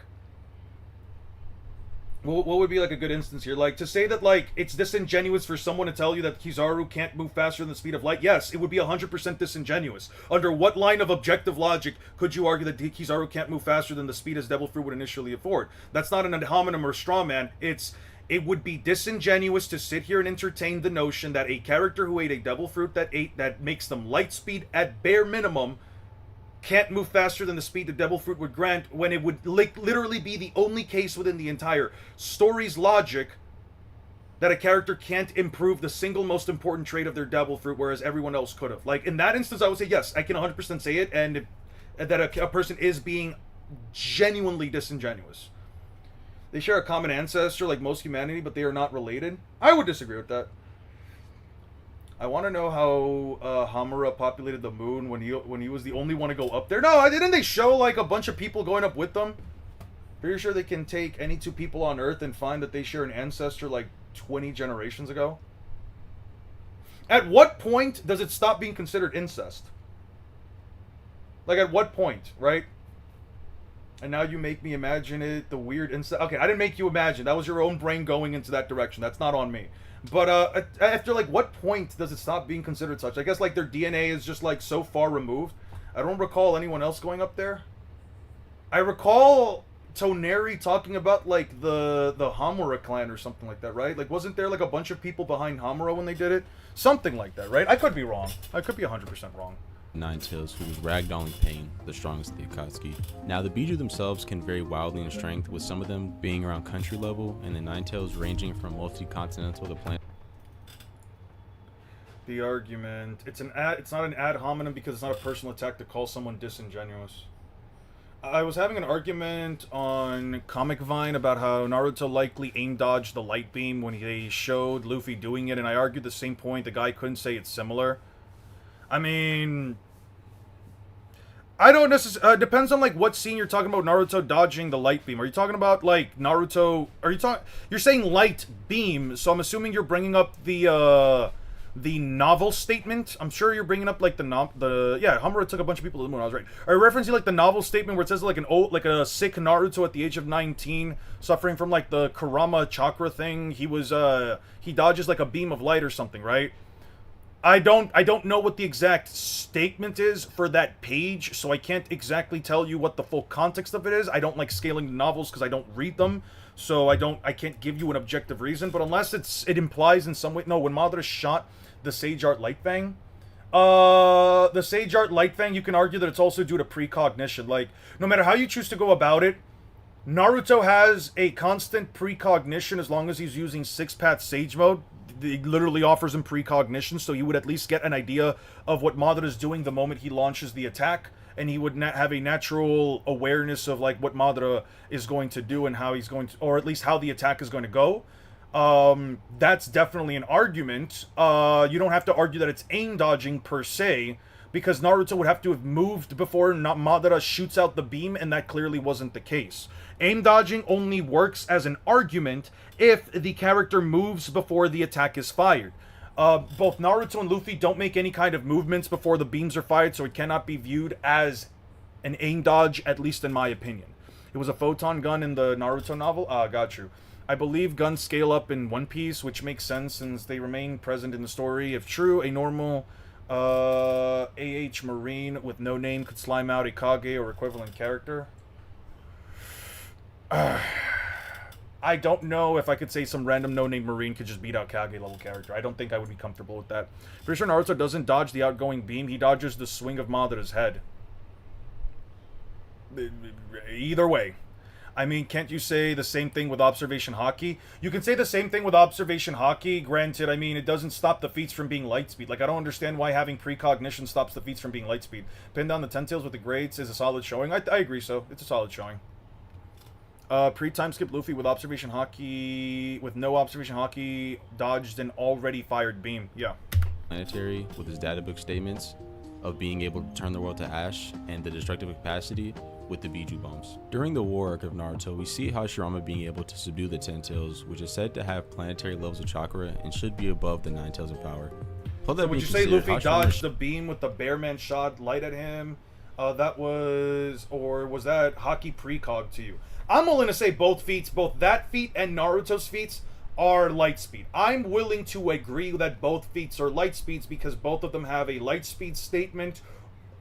what would be like a good instance here? Like, to say that, like, it's disingenuous for someone to tell you that Kizaru can't move faster than the speed of light. Yes, it would be 100% disingenuous. Under what line of objective logic could you argue that Kizaru can't move faster than the speed his devil fruit would initially afford? That's not an ad hominem or a straw man. It would be disingenuous to sit here and entertain the notion that a character who ate a devil fruit that makes them light speed at bare minimum can't move faster than the speed the devil fruit would grant, when it would literally be the only case within the entire story's logic that a character can't improve the single most important trait of their devil fruit, whereas everyone else could have. Like, in that instance, I would say, yes, I can 100% say it, and that a person is being genuinely disingenuous. They share a common ancestor like most humanity, but they are not related. I would disagree with that. I want to know how Hamura populated the moon when he was the only one to go up there. No, didn't they show like a bunch of people going up with them? Pretty sure they can take any two people on Earth and find that they share an ancestor like 20 generations ago. At what point does it stop being considered incest? Like, at what point, right? And now you make me imagine it, the weird incest. Okay, I didn't make you imagine. That was your own brain going into that direction. That's not on me. But after, like, what point does it stop being considered such? I guess, like, their DNA is just, like, so far removed. I don't recall anyone else going up there. I recall Toneri talking about, like, the Hamura clan or something like that, right? Like, wasn't there, like, a bunch of people behind Hamura when they did it? Something like that, right? I could be wrong. I could be 100% wrong. Ninetales, who was ragdolling pain, the strongest of the Akatsuki. Now, the Biju themselves can vary wildly in strength, with some of them being around country level, and the Ninetales ranging from multi-continental to planet. The argument, it's not an ad hominem because it's not a personal attack to call someone disingenuous. I was having an argument on Comic Vine about how Naruto likely aim dodged the light beam when they showed Luffy doing it, and I argued the same point. The guy couldn't say it's similar. I mean, I don't necessarily. Depends on like what scene you're talking about. Naruto dodging the light beam. Are you talking about like Naruto? You're saying light beam? So I'm assuming you're bringing up the novel statement. I'm sure you're bringing up like yeah. Hamura took a bunch of people to the moon. I was right. Are you referencing like the novel statement where it says like a sick Naruto at the age of 19, suffering from like the Kurama chakra thing? He dodges like a beam of light or something, right? I don't know what the exact statement is for that page, so I can't exactly tell you what the full context of it is. I don't like scaling the novels because I don't read them, so I can't give you an objective reason. But unless it implies in some way, no, when Madara shot the Sage Art Light Fang, the Sage Art Light Fang, you can argue that it's also due to precognition. Like, no matter how you choose to go about it, Naruto has a constant precognition as long as he's using Six-Path Sage Mode. It literally offers him precognition, so you would at least get an idea of what Madara is doing the moment he launches the attack, and he would have a natural awareness of like what Madara is going to do and how he's going to, or at least how the attack is going to go. That's definitely an argument. You don't have to argue that it's aim dodging per se, because Naruto would have to have moved before Madara shoots out the beam, and that clearly wasn't the case. Aim dodging only works as an argument if the character moves before the attack is fired. Both Naruto and Luffy don't make any kind of movements before the beams are fired, so it cannot be viewed as an aim dodge, at least in my opinion. It was a photon gun in the Naruto novel? Got you. I believe guns scale up in One Piece, which makes sense since they remain present in the story. If true, a normal AH Marine with no name could slime out a Kage or equivalent character. I don't know if I could say some random no-name Marine could just beat out Kage level character. I don't think I would be comfortable with that. Pretty sure Naruto doesn't dodge the outgoing beam. He dodges the swing of Madara's head. Either way. I mean, can't you say the same thing with Observation Haki? You can say the same thing with Observation Haki. Granted, I mean, it doesn't stop the feats from being light speed. Like, I don't understand why having precognition stops the feats from being light speed. Pin down the 10 tails with the grades is a solid showing. I agree, so. It's a solid showing. Pre-time skip Luffy with Observation Haki, with no Observation Haki, dodged an already fired beam. Yeah. Planetary with his data book statements of being able to turn the world to ash and the destructive capacity with the Biju bombs. During the war arc of Naruto, we see Hashirama being able to subdue the 10 tails, which is said to have planetary levels of chakra and should be above the 9 tails of power. So would you say Luffy dodged the beam with the Bearman shot light at him? Or was that Haki precog to you? I'm willing to say both feats, both that feat and Naruto's feats, are light speed. I'm willing to agree that both feats are light speeds because both of them have a light speed statement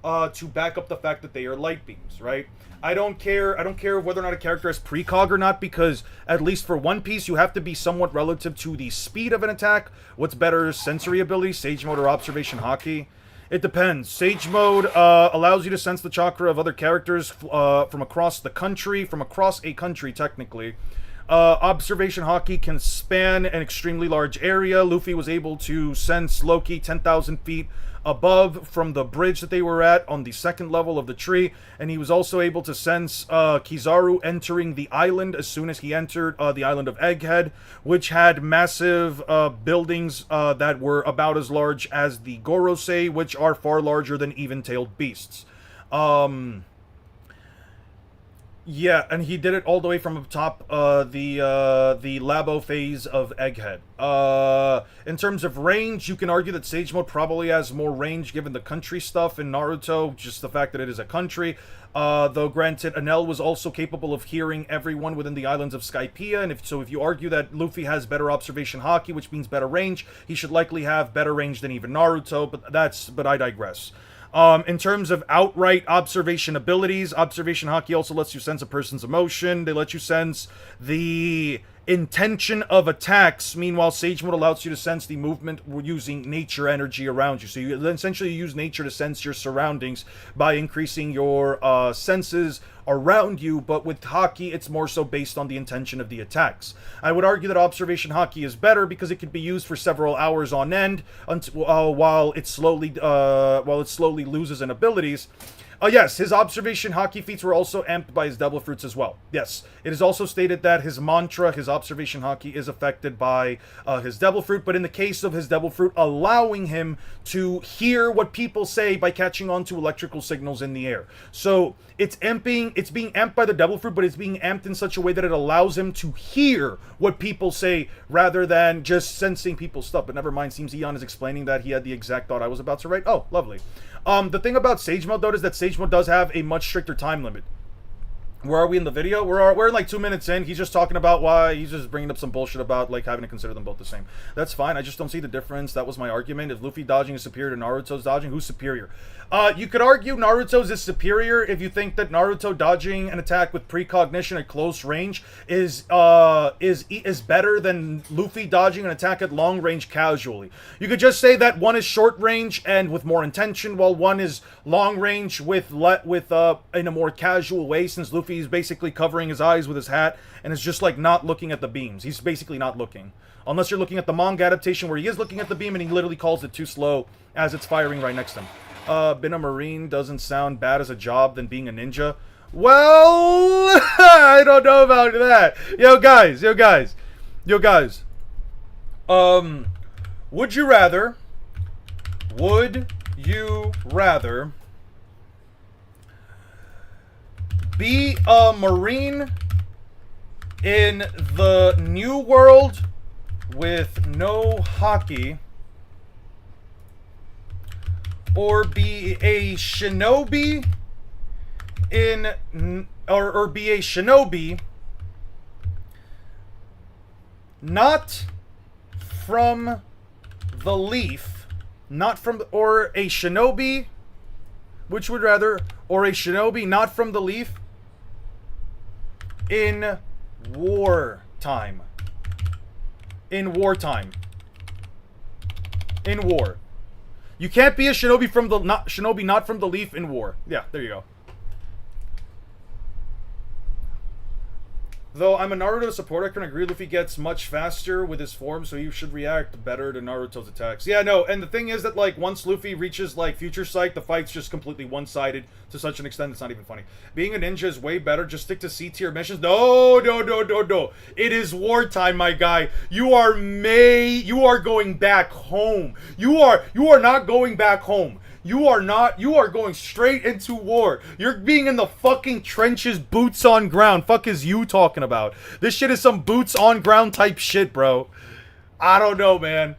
to back up the fact that they are light beams, right? I don't care whether or not a character has precog or not, because at least for One Piece, you have to be somewhat relative to the speed of an attack. What's better, sensory ability, Sage Mode, or Observation Haki? It depends. Sage Mode allows you to sense the chakra of other characters from across the country, from across a country, technically. Observation Haki can span an extremely large area. Luffy was able to sense Loki 10,000 feet above from the bridge that they were at on the second level of the tree, and he was also able to sense Kizaru entering the island as soon as he entered the island of Egghead, which had massive buildings that were about as large as the Gorosei, which are far larger than even-tailed beasts. Yeah, and he did it all the way from atop the Labo phase of Egghead. In terms of range, you can argue that Sage Mode probably has more range given the country stuff in Naruto, just the fact that it is a country. Though granted, Enel was also capable of hearing everyone within the islands of Skypiea, and if you argue that Luffy has better observation haki, which means better range, he should likely have better range than even Naruto, but I digress. In terms of outright observation abilities, Observation Haki also lets you sense a person's emotion. They let you sense the intention of attacks. Meanwhile, Sage Mode allows you to sense the movement using nature energy around you. So you essentially use nature to sense your surroundings by increasing your senses around you, but with Haki, it's more so based on the intention of the attacks. I would argue that Observation Haki is better because it can be used for several hours on end until, while it slowly loses in abilities. Yes, his Observation Haki feats were also amped by his Devil Fruits as well. Yes, it is also stated that his mantra, his Observation Haki, is affected by his Devil Fruit, but in the case of his Devil Fruit, allowing him to hear what people say by catching on to electrical signals in the air. So, it's being amped by the Devil Fruit, but it's being amped in such a way that it allows him to hear what people say rather than just sensing people's stuff. But never mind, seems Eon is explaining that he had the exact thought I was about to write. Oh, lovely. The thing about Sage Mode, though, is that Sage Mode does have a much stricter time limit. Where are we in the video? We're like 2 minutes in. He's just talking about why he's just bringing up some bullshit about like having to consider them both the same. That's fine. I just don't see the difference. That was my argument. If Luffy dodging is superior to Naruto's dodging, who's superior? You could argue Naruto's is superior if you think that Naruto dodging an attack with precognition at close range is better than Luffy dodging an attack at long range casually. You could just say that one is short range and with more intention, while one is long range with in a more casual way, since Luffy is basically covering his eyes with his hat and is just like not looking at the beams. He's basically not looking. Unless you're looking at the manga adaptation where he is looking at the beam and he literally calls it too slow as it's firing right next to him. Being a Marine doesn't sound bad as a job than being a ninja. Well, I don't know about that. Yo guys. Would you rather be a Marine in the New World with no hockey, or be a shinobi or be a shinobi not from the leaf, or a shinobi, which would rather, or a shinobi not from the leaf in wartime. In war. You can't be a shinobi from the not from the leaf in war. Yeah, there you go. Though I'm a Naruto supporter, I can agree Luffy gets much faster with his form, so he should react better to Naruto's attacks. Yeah, no, and the thing is that, like, once Luffy reaches, like, Future Sight, the fight's just completely one-sided to such an extent it's not even funny. Being a ninja is way better. Just stick to C-tier missions. No. It is wartime, my guy. You are going back home. You are not going back home. You are not. You are going straight into war. You're being in the fucking trenches, boots on ground. Fuck is you talking about? This shit is some boots on ground type shit, bro. I don't know, man.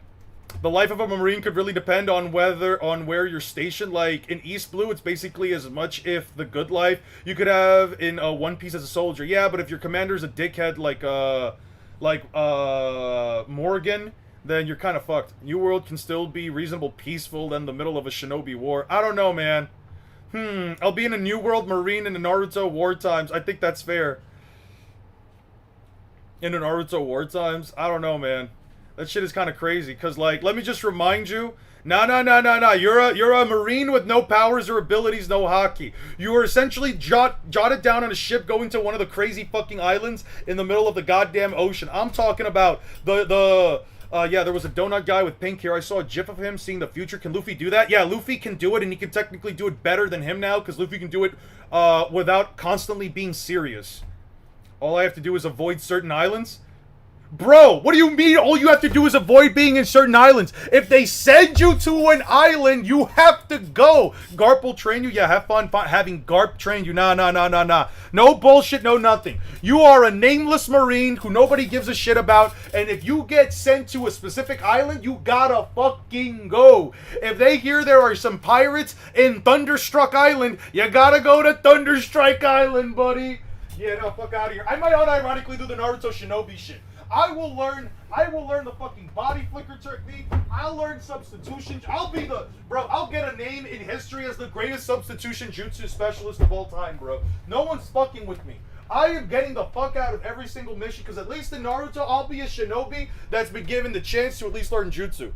The life of a Marine could really depend on where you're stationed. Like, in East Blue, it's basically as much if the good life you could have in One Piece as a soldier. Yeah, but if your commander's a dickhead like Morgan, then you're kind of fucked. New World can still be reasonable peaceful in the middle of a shinobi war. I don't know, man. I'll be in a New World Marine in the Naruto war times. I think that's fair. In the Naruto war times? I don't know, man. That shit is kind of crazy, because, like, let me just remind you, no. You're a Marine with no powers or abilities, no hockey. You were essentially jotted down on a ship going to one of the crazy fucking islands in the middle of the goddamn ocean. I'm talking about yeah, there was a donut guy with pink hair. I saw a gif of him seeing the future. Can Luffy do that? Yeah, Luffy can do it, and he can technically do it better than him now, because Luffy can do it without constantly being serious. All I have to do is avoid certain islands. Bro, what do you mean all you have to do is avoid being in certain islands? If they send you to an island, you have to go. Garp will train you. Yeah, have fun having Garp train you. Nah. No bullshit, no nothing. You are a nameless Marine who nobody gives a shit about, and if you get sent to a specific island, you gotta fucking go. If they hear there are some pirates in Thunderstruck Island, you gotta go to Thunderstrike Island, buddy. Yeah, no, fuck out of here. I might unironically do the Naruto Shinobi shit. I will learn the fucking body flicker technique. I'll learn substitution. I'll get a name in history as the greatest substitution jutsu specialist of all time, bro. No one's fucking with me. I am getting the fuck out of every single mission, because at least in Naruto, I'll be a shinobi that's been given the chance to at least learn jutsu.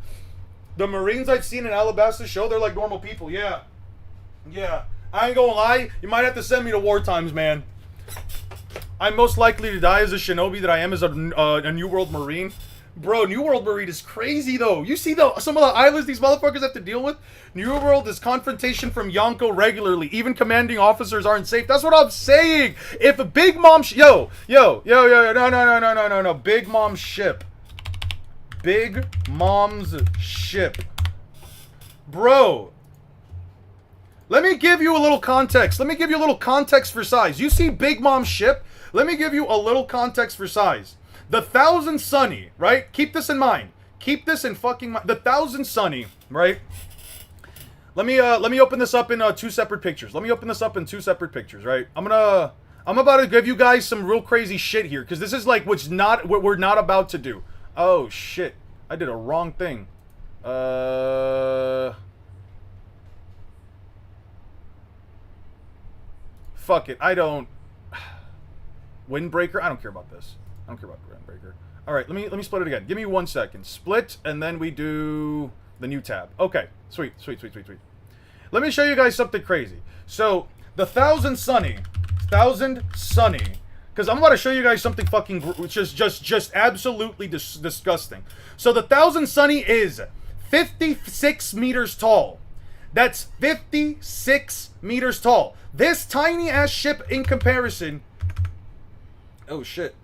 The Marines I've seen in Alabasta's show, they're like normal people. Yeah. I ain't gonna lie. You might have to send me to war times, man. I'm most likely to die as a shinobi that I am as a New World Marine. Bro, New World Marine is crazy, though. You see some of the islands these motherfuckers have to deal with? New World is confrontation from Yonko regularly. Even commanding officers aren't safe. That's what I'm saying. If a Big Mom... No. Big Mom's ship. Big Mom's ship. Bro. Let me give you a little context. Let me give you a little context for size. You see Big Mom's ship? Let me give you a little context for size. The Thousand Sunny, right? Keep this in mind. Keep this in fucking mind. The Thousand Sunny, right? Let me open this up in two separate pictures. Right? I'm about to give you guys some real crazy shit here, because this is like what we're not about to do. Oh shit. I did a wrong thing. Fuck it. Windbreaker? I don't care about this. I don't care about Windbreaker. Alright, let me split it again. Give me 1 second. Split, and then we do the new tab. Okay. Sweet. Let me show you guys something crazy. So, the Thousand Sunny. Because I'm about to show you guys something fucking... which is just absolutely disgusting. So, the Thousand Sunny is 56 meters tall. That's 56 meters tall. This tiny ass ship in comparison... Oh shit.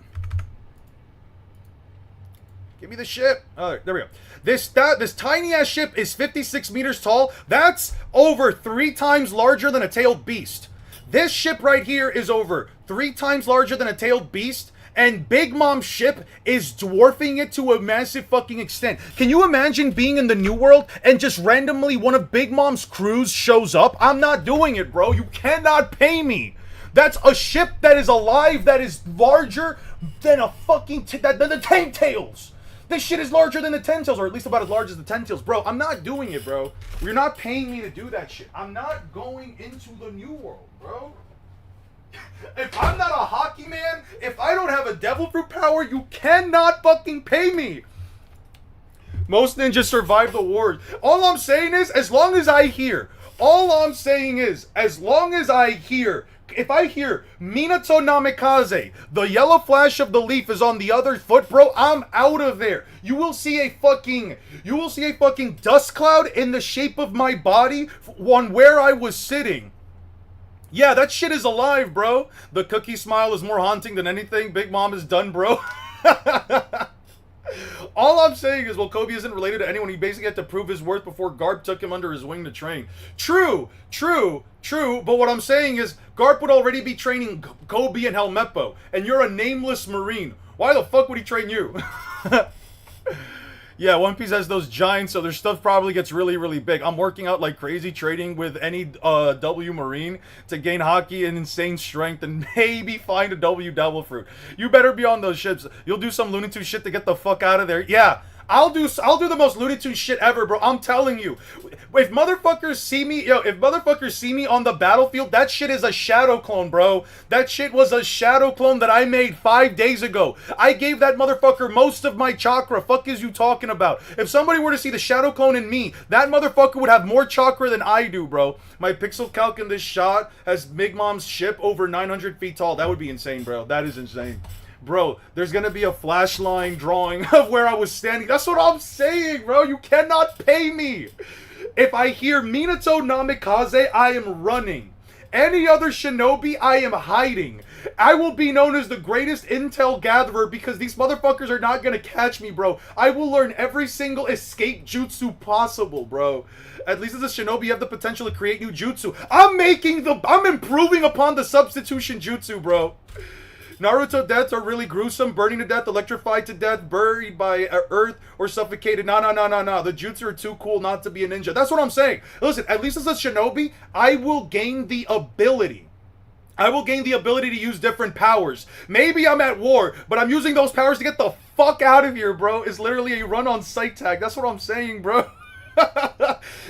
Give me the ship. Alright, there we go. This tiny ass ship is 56 meters tall. That's over 3 times larger than a tailed beast. This ship right here is over 3 times larger than a tailed beast. And Big Mom's ship is dwarfing it to a massive fucking extent. Can you imagine being in the New World and just randomly one of Big Mom's crews shows up? I'm not doing it, bro. You cannot pay me. That's a ship that is alive, that is larger than a fucking... than the Ten Tails. This shit is larger than the Ten Tails, or at least about as large as the Ten Tails. Bro, I'm not doing it, bro. You're not paying me to do that shit. I'm not going into the New World, bro. If I'm not a hockey man, if I don't have a devil fruit power, you cannot fucking pay me. Most ninjas survive the wars. All I'm saying is, as long as I hear, if I hear Minato Namikaze, the yellow flash of the leaf is on the other foot, bro, I'm out of there. You will see a fucking dust cloud in the shape of my body on where I was sitting. Yeah, that shit is alive, bro. The cookie smile is more haunting than anything Big Mom has done, bro. All I'm saying is, well, Kobe isn't related to anyone. He basically had to prove his worth before Garp took him under his wing to train. True. But what I'm saying is, Garp would already be training Kobe and Helmeppo, and you're a nameless Marine. Why the fuck would he train you? Yeah, One Piece has those giants, so their stuff probably gets really, really big. I'm working out like crazy, trading with any W Marine to gain hockey and insane strength and maybe find a W Devil Fruit. You better be on those ships. You'll do some Looney Tunes shit to get the fuck out of there. Yeah, I'll do the most Looney Tunes shit ever, bro. I'm telling you. If motherfuckers see me, if motherfuckers see me on the battlefield, that shit is a shadow clone, bro. That shit was a shadow clone that I made 5 days ago. I gave that motherfucker most of my chakra. Fuck is you talking about? If somebody were to see the shadow clone in me, that motherfucker would have more chakra than I do, bro. My pixel calc in this shot has Big Mom's ship over 900 feet tall. That would be insane, bro. That is insane. Bro, there's gonna be a flash line drawing of where I was standing. That's what I'm saying, bro. You cannot pay me. If I hear Minato Namikaze, I am running. Any other shinobi, I am hiding. I will be known as the greatest intel gatherer because these motherfuckers are not gonna catch me, bro. I will learn every single escape jutsu possible, bro. At least as a shinobi, you have the potential to create new jutsu. I'm improving upon the substitution jutsu, bro. Naruto deaths are really gruesome. Burning to death, electrified to death, buried by earth, or suffocated. No. The jutsu are too cool not to be a ninja. That's what I'm saying. Listen, at least as a shinobi, I will gain the ability. I will gain the ability to use different powers. Maybe I'm at war, but I'm using those powers to get the fuck out of here, bro. It's literally a run on sight tag. That's what I'm saying, bro.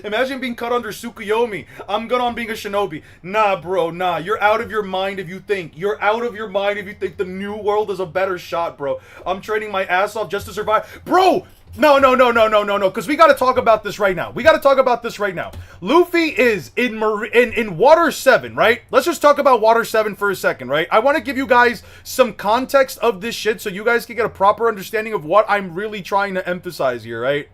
Imagine being cut under Tsukuyomi. I'm good on being a shinobi. Nah, bro, nah. You're out of your mind if you think. You're out of your mind if you think the new world is a better shot, bro. I'm training my ass off just to survive. Bro! No. Because we got to talk about this right now. Luffy is in Water 7, right? Let's just talk about Water 7 for a second, right? I want to give you guys some context of this shit so you guys can get a proper understanding of what I'm really trying to emphasize here, right?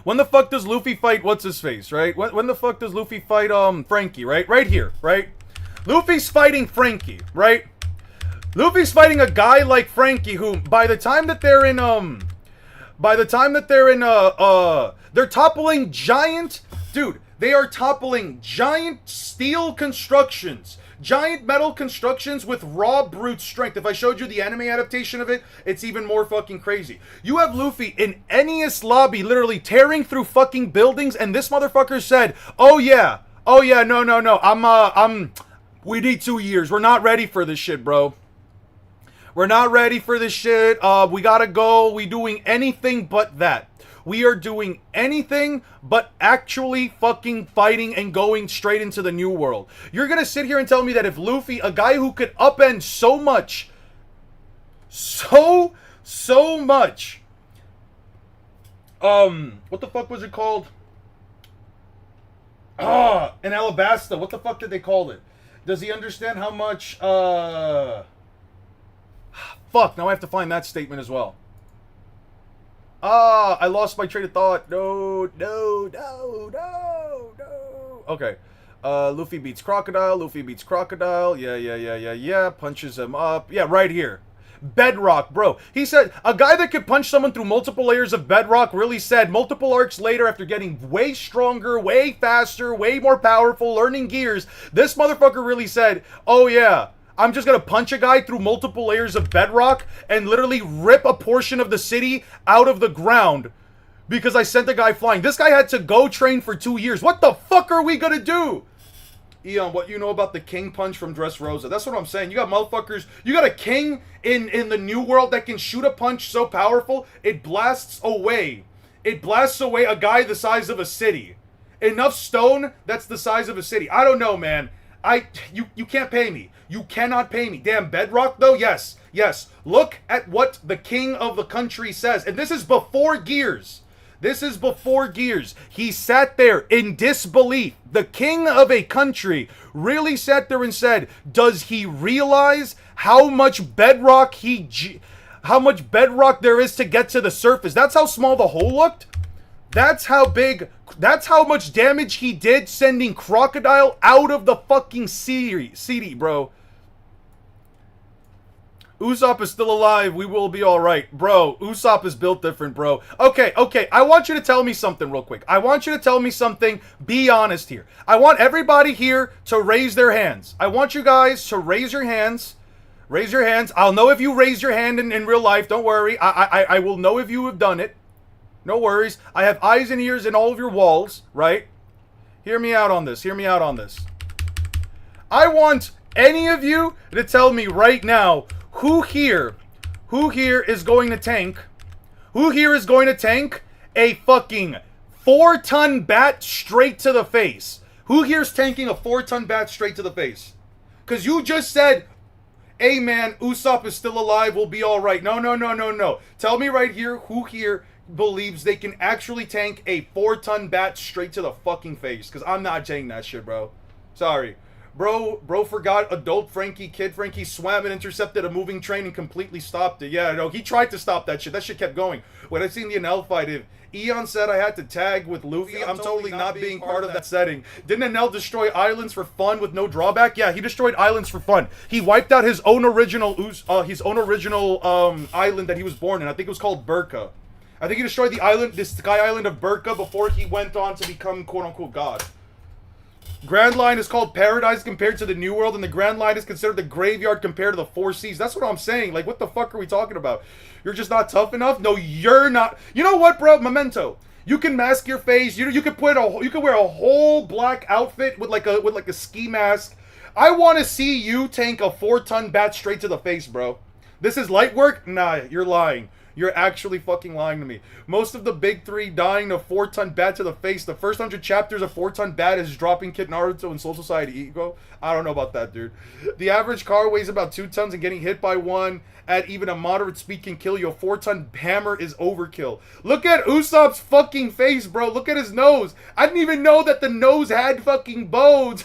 When the fuck does Luffy fight what's-his-face, right? When the fuck does Luffy fight, Frankie, right? Right here, right? Luffy's fighting Frankie, right? Luffy's fighting a guy like Frankie who, by the time that they're in, they're toppling giant, dude, they are toppling giant steel constructions. Giant metal constructions with raw brute strength. If I showed you the anime adaptation of it, it's even more fucking crazy. You have Luffy in Enies Lobby literally tearing through fucking buildings, and this motherfucker said, no, we need 2 years. We're not ready for this shit, bro. We're not ready for this shit. We gotta go. We doing anything but that. We are doing anything but actually fucking fighting and going straight into the new world. You're gonna sit here and tell me that if Luffy, a guy who could upend so much, so much, what the fuck was it called? In Alabasta, what the fuck did they call it? Does he understand how much, fuck, now I have to find that statement as well. I lost my train of thought. No. Okay. Luffy beats Crocodile. Yeah. Punches him up. Yeah, right here. Bedrock, bro. He said, a guy that could punch someone through multiple layers of bedrock really said multiple arcs later after getting way stronger, way faster, way more powerful, learning gears, this motherfucker really said, oh yeah, I'm just gonna punch a guy through multiple layers of bedrock and literally rip a portion of the city out of the ground because I sent the guy flying. This guy had to go train for 2 years. What the fuck are we gonna do? Eon, what you know about the King Punch from Dressrosa? That's what I'm saying. You got motherfuckers. You got a king in the new world that can shoot a punch so powerful, it blasts away. It blasts away a guy the size of a city. Enough stone that's the size of a city. I don't know, man. You can't pay me. You cannot pay me. Damn, bedrock though? Yes. Look at what the king of the country says. And this is before Gears. He sat there in disbelief. The king of a country really sat there and said, does he realize how much bedrock there is to get to the surface? That's how small the hole looked. That's how much damage he did sending Crocodile out of the fucking city, bro. Usopp is still alive. We will be all right. Bro, Usopp is built different, bro. Okay. I want you to tell me something real quick. I want you to tell me something. Be honest here. I want everybody here to raise their hands. I want you guys to raise your hands. Raise your hands. I'll know if you raised your hand in real life. Don't worry. I will know if you have done it. No worries. I have eyes and ears in all of your walls, right? Hear me out on this. Hear me out on this. I want any of you to tell me right now who here is going to tank? Who here is going to tank a fucking 4-ton bat straight to the face? Who here's tanking a 4-ton bat straight to the face? Because you just said, hey man, Usopp is still alive, we'll be alright. No. Tell me right here who here believes they can actually tank a 4-ton bat straight to the fucking face. Because I'm not tanking that shit, bro. Sorry. Bro forgot adult Frankie, kid Frankie swam and intercepted a moving train and completely stopped it. Yeah, no, he tried to stop that shit. That shit kept going. When I seen the Enel fight, if Eon said I had to tag with Luffy, I'm totally not being part of that setting. Didn't Enel destroy islands for fun with no drawback? Yeah, he destroyed islands for fun. He wiped out his own original island that he was born in. I think it was called Burka. I think he destroyed the island, the sky island of Burka, before he went on to become quote-unquote God. Grand Line is called Paradise compared to the New World, and the Grand Line is considered the graveyard compared to the Four Seas. That's what I'm saying. Like, what the fuck are we talking about? You're just not tough enough? No, you're not. You know what, bro? Memento. You can mask your face. You could wear a whole black outfit with like a ski mask. I want to see you tank a 4-ton bat straight to the face, bro. This is light work? Nah, you're lying. You're actually fucking lying to me. Most of the big three dying to 4-ton bat to the face. The first 100 chapters of 4-ton bat is dropping Kid Naruto and Soul Society Ego. I don't know about that, dude. The average car weighs about 2 tons and getting hit by one at even a moderate speed can kill you. A 4-ton hammer is overkill. Look at Usopp's fucking face, bro. Look at his nose. I didn't even know that the nose had fucking bones.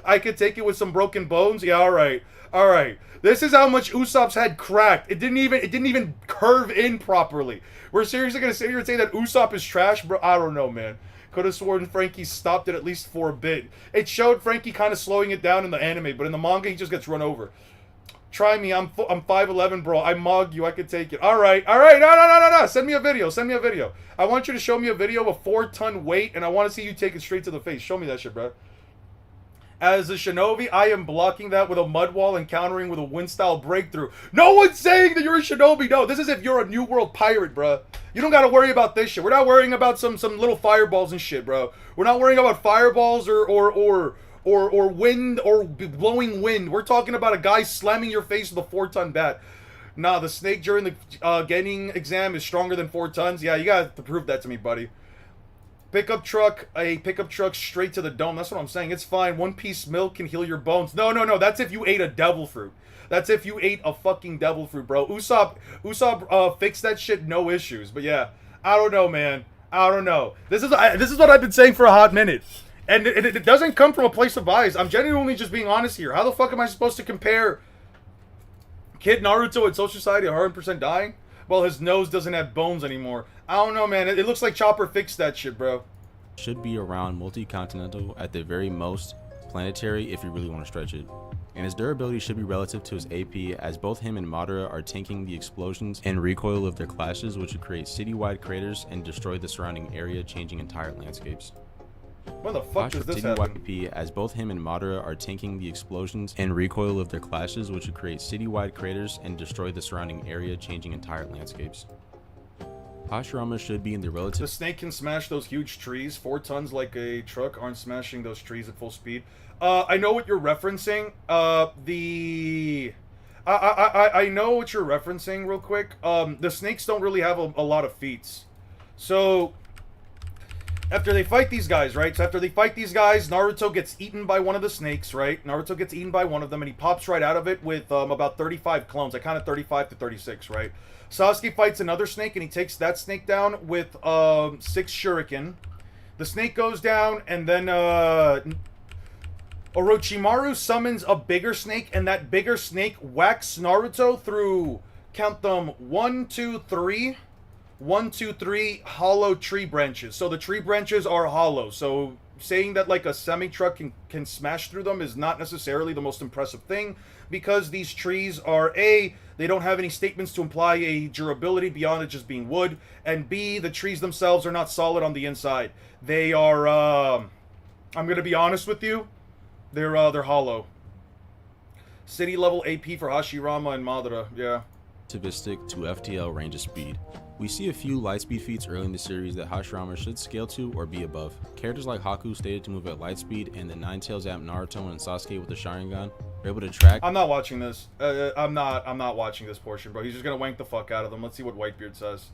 I could take it with some broken bones. Yeah, alright. Alright. This is how much Usopp's head cracked. It didn't even curve in properly. We're seriously gonna sit here and say that Usopp is trash, bro? I don't know, man. Could have sworn Frankie stopped it at least for a bit. It showed Frankie kind of slowing it down in the anime, but in the manga he just gets run over. Try me. I'm 5'11", bro. I mog you. I could take it. All right. No. Send me a video. I want you to show me a video of a 4-ton weight, and I want to see you take it straight to the face. Show me that shit, bro. As a shinobi, I am blocking that with a mud wall and countering with a wind-style breakthrough. No one's saying that you're a shinobi. No, this is if you're a New World pirate, bro. You don't gotta worry about this shit. We're not worrying about some little fireballs and shit, bro. We're not worrying about fireballs or wind or blowing wind. We're talking about a guy slamming your face with a 4-ton bat. Nah, the snake during the Genin exam is stronger than 4 tons. Yeah, you gotta prove that to me, buddy. A pickup truck straight to the dome. That's what I'm saying. It's fine. 1 piece milk can heal your bones. No. That's if you ate a devil fruit. That's if you ate a fucking devil fruit, bro. Usopp fixed that shit, no issues. But yeah, I don't know, man. I don't know. This is what I've been saying for a hot minute. And it doesn't come from a place of bias. I'm genuinely just being honest here. How the fuck am I supposed to compare Kid Naruto and Social Society 100% dying? Well, his nose doesn't have bones anymore. I don't know, man. It looks like Chopper fixed that shit, bro. Should be around multi-continental, at the very most planetary if you really want to stretch it. And his durability should be relative to his AP, as both him and Madara are tanking the explosions and recoil of their clashes, which would create citywide craters and destroy the surrounding area, changing entire landscapes. When the fuck does this happen? As both him and Madara are tanking the explosions and recoil of their clashes, which would create citywide craters and destroy the surrounding area, changing entire landscapes. Hashirama should be in the relative... The snake can smash those huge trees. 4 tons like a truck aren't smashing those trees at full speed. I know what you're referencing. I know what you're referencing real quick. The snakes don't really have a lot of feats. So... after they fight these guys, right? So after they fight these guys, Naruto gets eaten by one of the snakes, right? Naruto gets eaten by one of them, and he pops right out of it with about 35 clones. I counted 35 to 36, right? Sasuke fights another snake, and he takes that snake down with 6 shuriken. The snake goes down, and then Orochimaru summons a bigger snake, and that bigger snake whacks Naruto through, count them, 1, 2, 3 hollow tree branches. So the tree branches are hollow. So saying that like a semi-truck can smash through them is not necessarily the most impressive thing, because these trees are A, they don't have any statements to imply a durability beyond it just being wood, and B, the trees themselves are not solid on the inside. They are, I'm gonna be honest with you, they're hollow. City level AP for Hashirama and Madara, yeah. Relativistic to FTL range of speed. We see a few lightspeed feats early in the series that Hashirama should scale to or be above. Characters like Haku stated to move at lightspeed, and the Ninetales app Naruto and Sasuke with the Sharingan are able to track. I'm not watching this. I'm not watching this portion, bro. He's just gonna wank the fuck out of them. Let's see what Whitebeard says.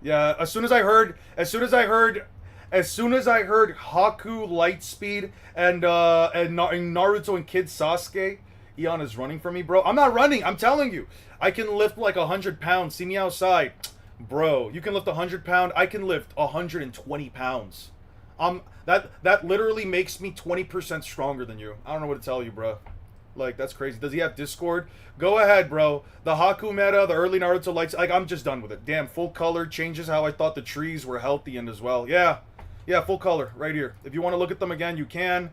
Yeah, as soon as I heard Haku lightspeed and Naruto and Kid Sasuke, Eon is running for me, bro. I'm not running. I'm telling you. I can lift like 100 pounds. See me outside. Bro, you can lift 100 pounds. I can lift 120 pounds. That literally makes me 20% stronger than you. I don't know what to tell you, bro. Like, that's crazy. Does he have Discord? Go ahead, bro. The Haku meta, the early Naruto lights, like, I'm just done with it. Damn, full color changes how I thought the trees were healthy and as well. Yeah, full color, right here. If you want to look at them again, you can.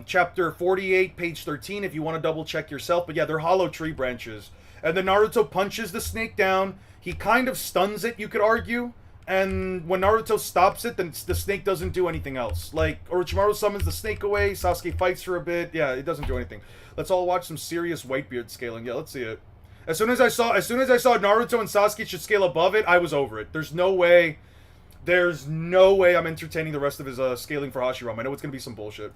Chapter 48, page 13, if you want to double check yourself. But yeah, they're hollow tree branches. And then Naruto punches the snake down. He kind of stuns it, you could argue. And when Naruto stops it, then the snake doesn't do anything else. Like, Orochimaru summons the snake away, Sasuke fights for a bit. Yeah, it doesn't do anything. Let's all watch some serious Whitebeard scaling. Yeah, let's see it. As soon as I saw Naruto and Sasuke should scale above it, I was over it. There's no way I'm entertaining the rest of his scaling for Hashirama. I know it's gonna be some bullshit.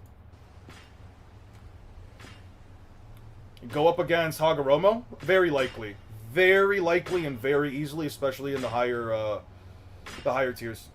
Go up against Hagoromo? Very likely. Very likely and very easily, especially in the higher tiers.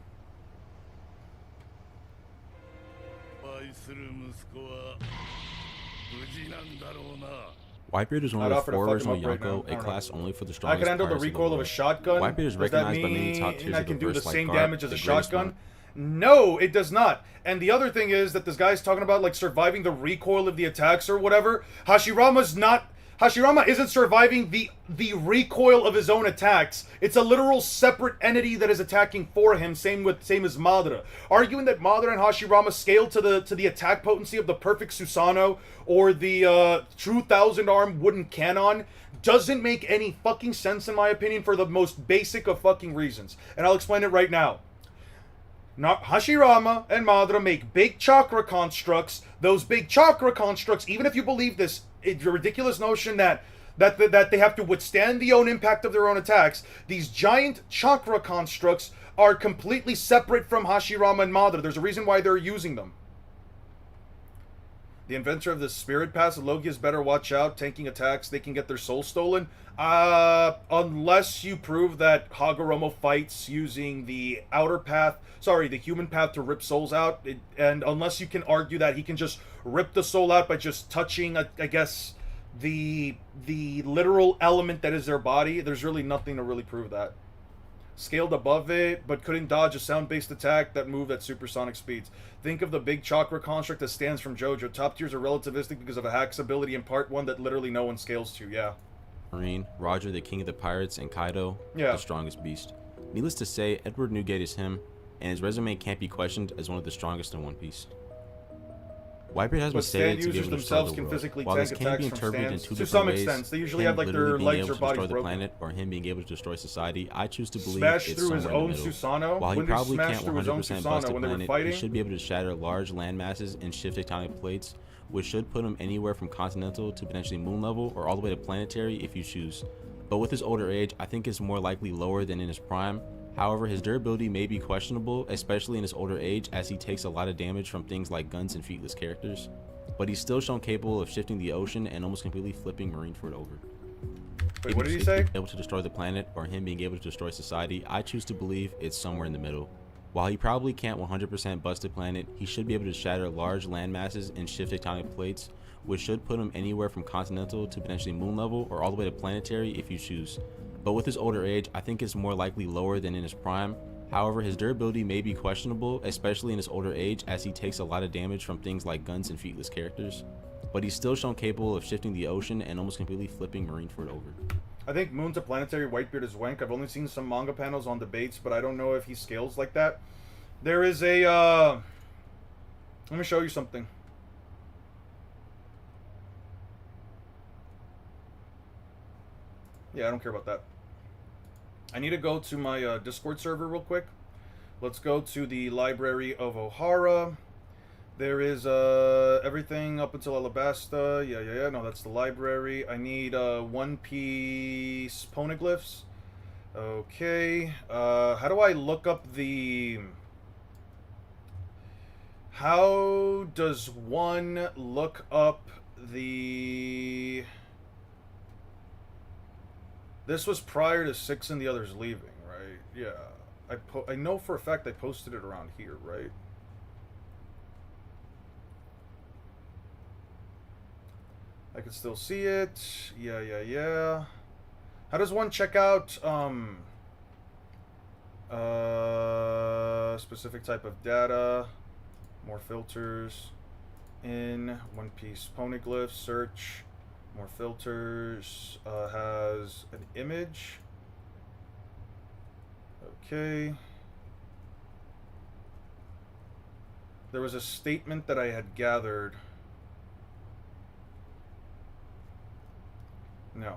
Whitebeard is one of the four original Yonko, a class only for the strongest. I can handle the recoil of a shotgun. Whitebeard is recognized by many top tiers I can do the same damage as a shotgun? No, it does not. And the other thing is that this guy's talking about like surviving the recoil of the attacks or whatever. Hashirama isn't surviving the recoil of his own attacks. It's a literal separate entity that is attacking for him. Same as Madara. Arguing that Madara and Hashirama scale to the attack potency of the perfect Susanoo or the true thousand-arm wooden cannon doesn't make any fucking sense in my opinion for the most basic of fucking reasons. And I'll explain it right now. Hashirama and Madara make big chakra constructs. Those big chakra constructs, even if you believe this, it's a ridiculous notion that they have to withstand the own impact of their own attacks. These giant chakra constructs are completely separate from Hashirama and Madara. There's a reason why they're using them. The inventor of the Spirit Pass, Logias better watch out. Tanking attacks, they can get their soul stolen. Unless you prove that Hagoromo fights using the the human path to rip souls out. And unless you can argue that he can just rip the soul out by just touching, I guess, the literal element that is their body, there's really nothing to really prove that. Scaled above it, but couldn't dodge a sound-based attack that moved at supersonic speeds. Think of the big chakra construct that stands from JoJo. Top tiers are relativistic because of a hack's ability in part 1 that literally no one scales to, yeah. Marine, Roger the King of the Pirates, and Kaido, the strongest beast. Needless to say, Edward Newgate is him, and his resume can't be questioned as one of the strongest in One Piece. Whitebeard has been stated to be able to destroy the world. While this can be interpreted in two different ways, they usually have like their legs or bodies broken. The planet, or him being able to destroy society, I choose to believe smash it's through somewhere his in own the middle. Susanoo. While he probably can't through his own 100% bust the when they were planet, fighting, he should be able to shatter large land masses and shift tectonic plates, which should put him anywhere from continental to potentially moon level, or all the way to planetary if you choose. But with his older age, I think it's more likely lower than in his prime. However, his durability may be questionable, especially in his older age, as he takes a lot of damage from things like guns and feetless characters. But he's still shown capable of shifting the ocean and almost completely flipping Marineford over. Wait, what did he say? Able to destroy the planet, or him being able to destroy society, I choose to believe it's somewhere in the middle. While he probably can't 100% bust the planet, he should be able to shatter large land masses and shift tectonic plates, which should put him anywhere from continental to potentially moon level, or all the way to planetary if you choose. But with his older age, I think it's more likely lower than in his prime. However, his durability may be questionable, especially in his older age, as he takes a lot of damage from things like guns and feetless characters. But he's still shown capable of shifting the ocean and almost completely flipping Marineford over. I think Moon to Planetary Whitebeard is wank. I've only seen some manga panels on debates, but I don't know if he scales like that. There is a Let me show you something. Yeah, I don't care about that. I need to go to my Discord server real quick. Let's go to the Library of Ohara. There is everything up until Alabasta. Yeah. No, that's the library. I need One Piece poneglyphs. Okay. How do I look up the... How does one look up the... This was prior to 6 and the others leaving, right? Yeah. I know for a fact I posted it around here, right? I can still see it. Yeah. How does one check out specific type of data? More filters. In One Piece poneglyph search. More filters. Has an image. Okay. There was a statement that I had gathered. No.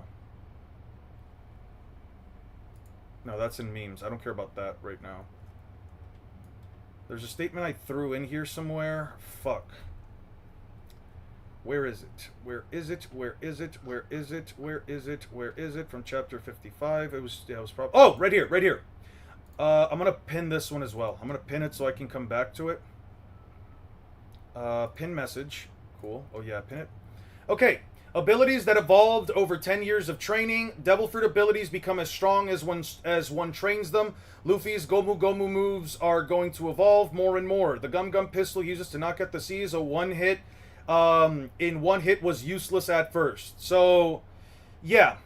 No, that's in memes. I don't care about that right now. There's a statement I threw in here somewhere. Fuck. Where is it? Where is it? Where is it? Where is it? Where is it? Where is it? From chapter 55. It was probably... Oh, right here, right here. I'm going to pin this one as well. I'm going to pin it so I can come back to it. Pin message. Cool. Oh, yeah, pin it. Okay. Abilities that evolved over 10 years of training. Devil Fruit abilities become as strong as one trains them. Luffy's Gomu Gomu moves are going to evolve more and more. The Gum Gum pistol uses to knock out the seas. In one hit was useless at first. So, yeah.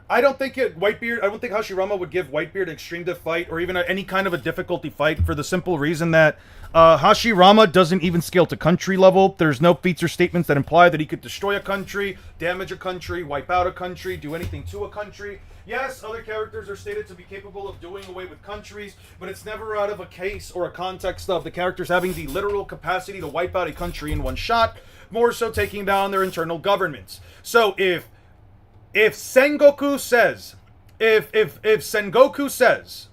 I don't think Hashirama would give Whitebeard an extreme diff fight or even any kind of a difficulty fight for the simple reason that Hashirama doesn't even scale to country level. There's no feats or statements that imply that he could destroy a country, damage a country, wipe out a country, do anything to a country. Yes, other characters are stated to be capable of doing away with countries, but it's never out of a case or a context of the characters having the literal capacity to wipe out a country in one shot, more so taking down their internal governments. So if Sengoku says, if Sengoku says,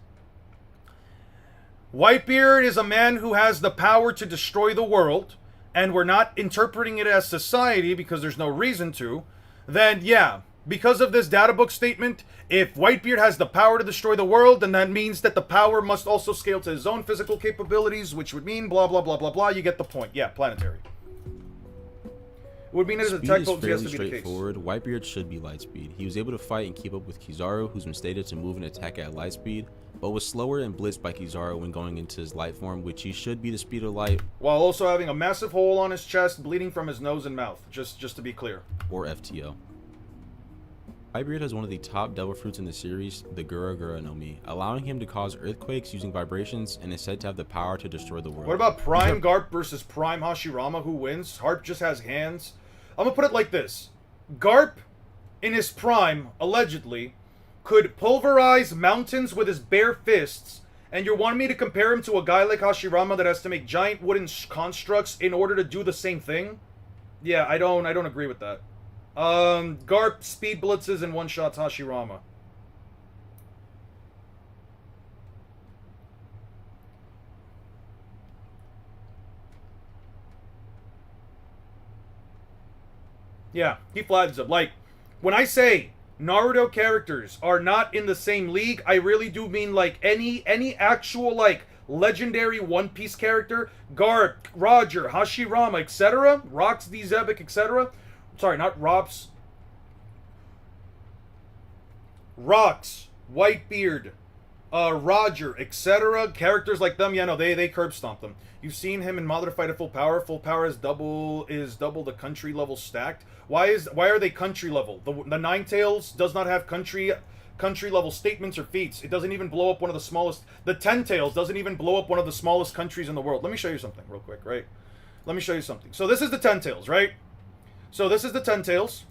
Whitebeard is a man who has the power to destroy the world, and we're not interpreting it as society because there's no reason to, then yeah, because of this data book statement, if Whitebeard has the power to destroy the world, then that means that the power must also scale to his own physical capabilities, which would mean blah, blah, blah, blah, blah. You get the point. Yeah, planetary. It would mean as a tech Speed is fairly straightforward. Whitebeard should be lightspeed. He was able to fight and keep up with Kizaru, who's been stated to move and attack at lightspeed, but was slower and blitzed by Kizaru when going into his light form, which he should be the speed of light. While also having a massive hole on his chest, bleeding from his nose and mouth, just to be clear. Or FTO. Whitebeard has one of the top devil fruits in the series, the Gura Gura no Mi, allowing him to cause earthquakes using vibrations and is said to have the power to destroy the world. What about Prime Garp versus Prime Hashirama? Who wins? Harp just has hands. I'm gonna put it like this. Garp, in his prime, allegedly, could pulverize mountains with his bare fists, and you're wanting me to compare him to a guy like Hashirama that has to make giant wooden constructs in order to do the same thing? Yeah, I don't agree with that. Garp speed blitzes and one-shots Hashirama. Yeah, he flattens him. Like, when I say Naruto characters are not in the same league, I really do mean, like, any actual, like, legendary One Piece character, Garp, Roger, Hashirama, etc., Rox, D. Zebek, etc. Sorry, not Rops. Rox, Whitebeard, Roger, etc. Characters like them, yeah, no, they curb stomp them. You've seen him in Mother Fight at full power. Full power is double the country level stacked. Why are they country level? The Nine Tails does not have country level statements or feats. It doesn't even blow up one of the smallest. The Ten Tails doesn't even blow up one of the smallest countries in the world. Let me show you something real quick, right? Let me show you something. So this is the Ten Tails, right? So this is the Ten Tails.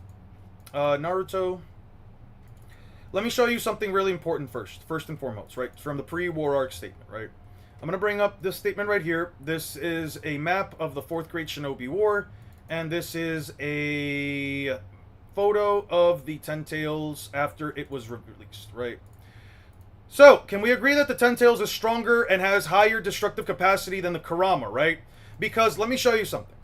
Naruto. Let me show you something really important first and foremost, right? From the pre-war arc statement, right? I'm going to bring up this statement right here. This is a map of the 4th Great Shinobi War, and this is a photo of the Ten Tails after it was released, right? So, can we agree that the Ten Tails is stronger and has higher destructive capacity than the Kurama, right? Because, let me show you something.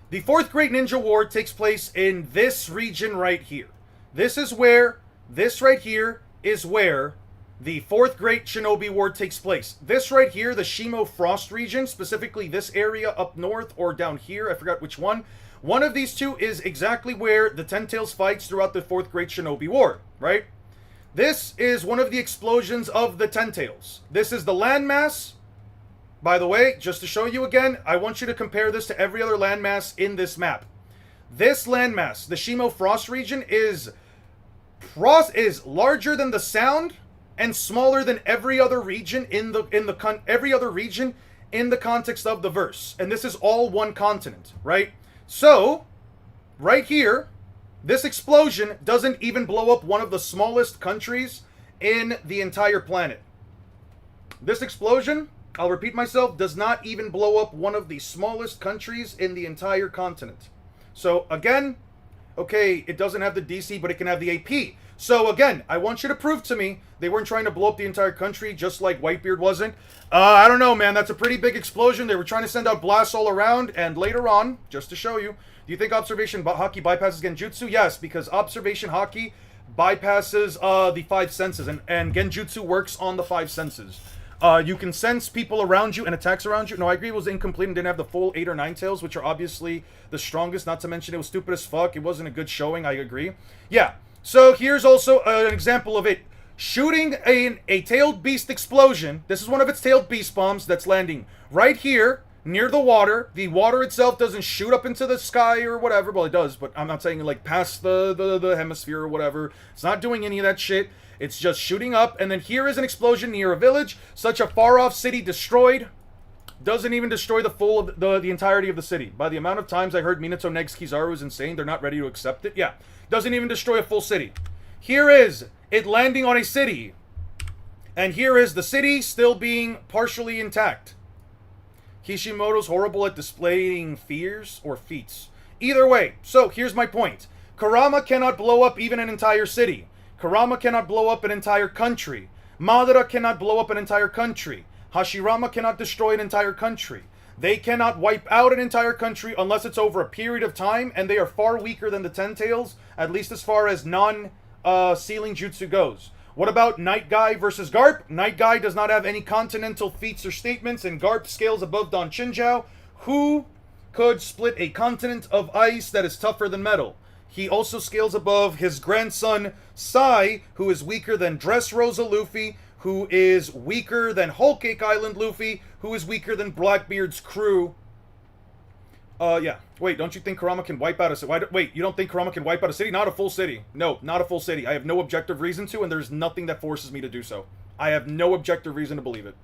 The 4th Great Ninja War takes place in this region right here. This right here is where the 4th Great Shinobi War takes place. This right here, the Shimo Frost region, specifically this area up north or down here, I forgot which one. One of these two is exactly where the Ten Tails fights throughout the 4th Great Shinobi War, right? This is one of the explosions of the Ten Tails. This is the landmass. By the way, just to show you again, I want you to compare this to every other landmass in this map. This landmass, the Shimo Frost region, is larger than the Sound and smaller than every other region in the context of the verse. And this is all one continent, right? So, right here, this explosion doesn't even blow up one of the smallest countries in the entire planet. This explosion, I'll repeat myself, does not even blow up one of the smallest countries in the entire continent. So, again, okay, it doesn't have the DC, but it can have the AP. So, again, I want you to prove to me they weren't trying to blow up the entire country just like Whitebeard wasn't. I don't know, man. That's a pretty big explosion. They were trying to send out blasts all around. And later on, just to show you, do you think Observation Haki bypasses Genjutsu? Yes, because Observation Haki bypasses the 5 senses. And Genjutsu works on the 5 senses. You can sense people around you and attacks around you. No, I agree it was incomplete and didn't have the full 8 or 9 tails, which are obviously the strongest. Not to mention it was stupid as fuck. It wasn't a good showing, I agree. Yeah, so here's also an example of it. Shooting a tailed beast explosion. This is one of its tailed beast bombs that's landing right here near the water. The water itself doesn't shoot up into the sky or whatever. Well, it does, but I'm not saying like past the hemisphere or whatever. It's not doing any of that shit. It's just shooting up. And then here is an explosion near a village. Such a far-off city destroyed. Doesn't even destroy the entirety of the city. By the amount of times I heard Minato Negs Kizaru is insane, they're not ready to accept it. Yeah, doesn't even destroy a full city. Here is it landing on a city. And here is the city still being partially intact. Kishimoto's horrible at displaying fears or feats. Either way, so here's my point. Kurama cannot blow up even an entire city. Kurama cannot blow up an entire country. Madara cannot blow up an entire country. Hashirama cannot destroy an entire country. They cannot wipe out an entire country unless it's over a period of time, and they are far weaker than the Ten Tails, at least as far as non-sealing jutsu goes. What about Night Guy versus Garp? Night Guy does not have any continental feats or statements, and Garp scales above Don Chinjiao, who could split a continent of ice that is tougher than metal. He also scales above his grandson, Sai, who is weaker than Dressrosa Luffy, who is weaker than Whole Cake Island Luffy, who is weaker than Blackbeard's crew. Yeah. Wait, don't you think Kurama can wipe out a city? Wait, you don't think Kurama can wipe out a city? Not a full city. No, not a full city. I have no objective reason to, and there's nothing that forces me to do so. I have no objective reason to believe it.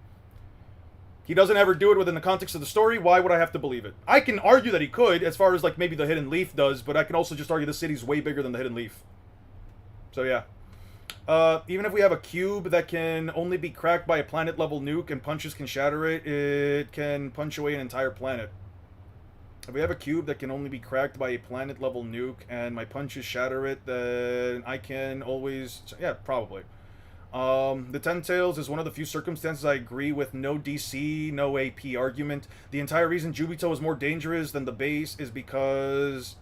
He doesn't ever do it within the context of the story. Why would I have to believe it? I can argue that he could, as far as like maybe the Hidden Leaf does, but I can also just argue the city's way bigger than the Hidden Leaf. So yeah. Even if we have a cube that can only be cracked by a planet-level nuke and punches can shatter it, it can punch away an entire planet. If we have a cube that can only be cracked by a planet-level nuke and my punches shatter it, then I can always... Yeah, probably. The Ten Tails is one of the few circumstances I agree with no DC, no AP argument. The entire reason Jubito is more dangerous than the base is because...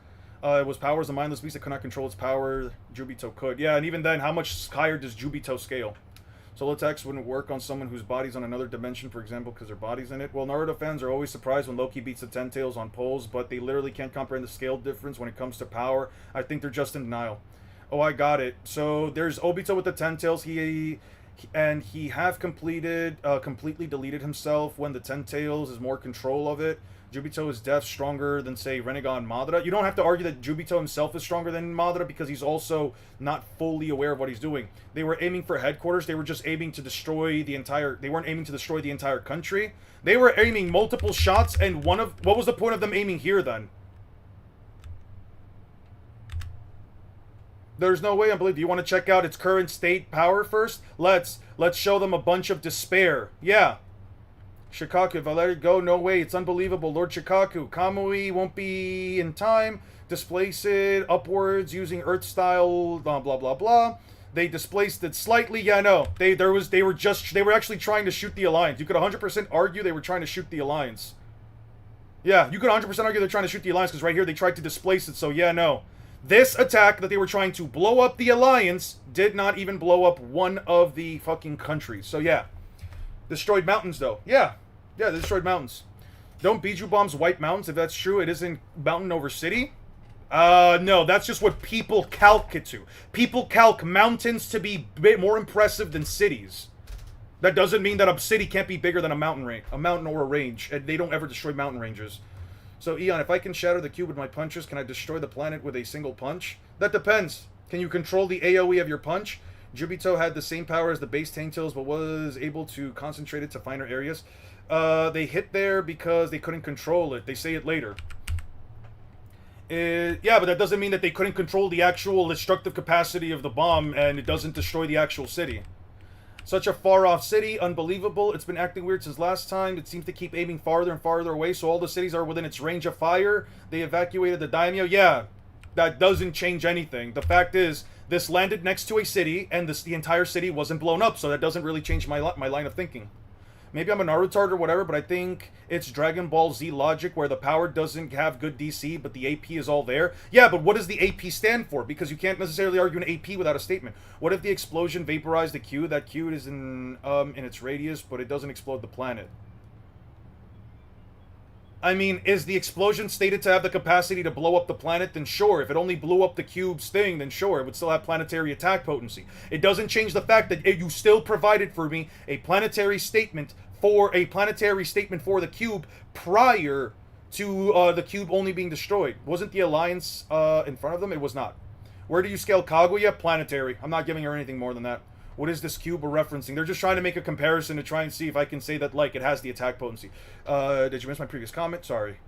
it was power as a mindless beast that could not control its power. Jubito could. Yeah, and even then, how much higher does Jubito scale? Solo attacks wouldn't work on someone whose body's on another dimension, for example, because their body's in it. Well, Naruto fans are always surprised when Loki beats the Ten Tails on poles, but they literally can't comprehend the scale difference when it comes to power. I think they're just in denial. Oh, I got it. So there's Obito with the Ten Tails. He have completely deleted himself when the Ten Tails is more control of it. Jubito is deaf, stronger than, say, Renegon Madara. You don't have to argue that Jubito himself is stronger than Madara because he's also not fully aware of what he's doing. They were aiming for headquarters. They were just aiming to destroy the entire... They weren't aiming to destroy the entire country. They were aiming multiple shots, and one of... What was the point of them aiming here, then? There's no way, I believe. Do you want to check out its current state power first? Let's show them a bunch of despair. Yeah. Shikaku, if I let it go, no way, it's unbelievable. Lord Shikaku, Kamui won't be in time. Displace it upwards using Earth style, blah blah blah blah. They displaced it slightly. Yeah, no, they were actually trying to shoot the Alliance. You could 100% argue they were trying to shoot the Alliance. Yeah, you could 100% argue they're trying to shoot the Alliance because right here they tried to displace it. So yeah, no, this attack that they were trying to blow up the Alliance did not even blow up one of the fucking countries. So yeah, destroyed mountains though. Yeah, they destroyed mountains. Don't Biju bombs wipe mountains? If that's true, it isn't mountain over city. No, that's just what people calc it to. People calc mountains to be more impressive than cities. That doesn't mean that a city can't be bigger than a mountain or a range. And they don't ever destroy mountain ranges. So, Eon, if I can shatter the cube with my punches, can I destroy the planet with a single punch? That depends. Can you control the AoE of your punch? Jubito had the same power as the base Taintails, but was able to concentrate it to finer areas. They hit there because they couldn't control it. They say it later. Yeah, but that doesn't mean that they couldn't control the actual destructive capacity of the bomb, and it doesn't destroy the actual city. Such a far-off city, unbelievable. It's been acting weird since last time. It seems to keep aiming farther and farther away, so all the cities are within its range of fire. They evacuated the daimyo. Yeah, that doesn't change anything. The fact is, this landed next to a city, and the entire city wasn't blown up, so that doesn't really change my line of thinking. Maybe I'm a Naruto or whatever, but I think it's Dragon Ball Z logic where the power doesn't have good DC, but the AP is all there. Yeah, but what does the AP stand for? Because you can't necessarily argue an AP without a statement. What if the explosion vaporized the Q? That Q is in its radius, but it doesn't explode the planet. I mean, is the explosion stated to have the capacity to blow up the planet? Then sure. If it only blew up the cube's thing, then sure, it would still have planetary attack potency. It doesn't change the fact that you still provided for me a planetary statement for the cube prior to the cube only being destroyed. Wasn't the Alliance in front of them? It was not. Where do you scale Kaguya? Planetary. I'm not giving her anything more than that. What is this cube we're referencing? They're just trying to make a comparison to try and see if I can say that, like, it has the attack potency. Did you miss my previous comment? Sorry.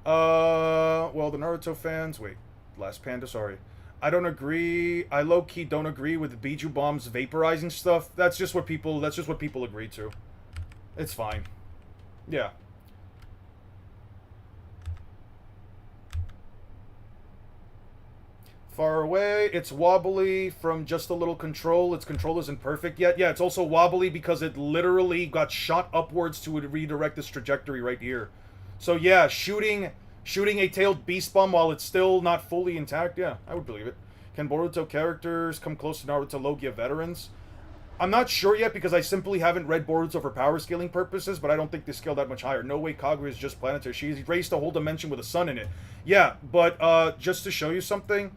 Well, the Naruto fans... Wait. Last Panda, sorry. I don't agree. I low-key don't agree with Biju Bomb's vaporizing stuff. That's just what people agree to. It's fine. Yeah. Far away, it's wobbly from just a little control. Its control isn't perfect yet. Yeah, it's also wobbly because it literally got shot upwards to redirect its trajectory right here. So yeah, shooting a tailed beast bomb while it's still not fully intact, yeah, I would believe it. Can Boruto characters come close to Naruto Logia veterans? I'm not sure yet because I simply haven't read Boruto for power scaling purposes, but I don't think they scale that much higher. No way Kaguya is just planetary. She's raised a whole dimension with a sun in it. Yeah, but just to show you something...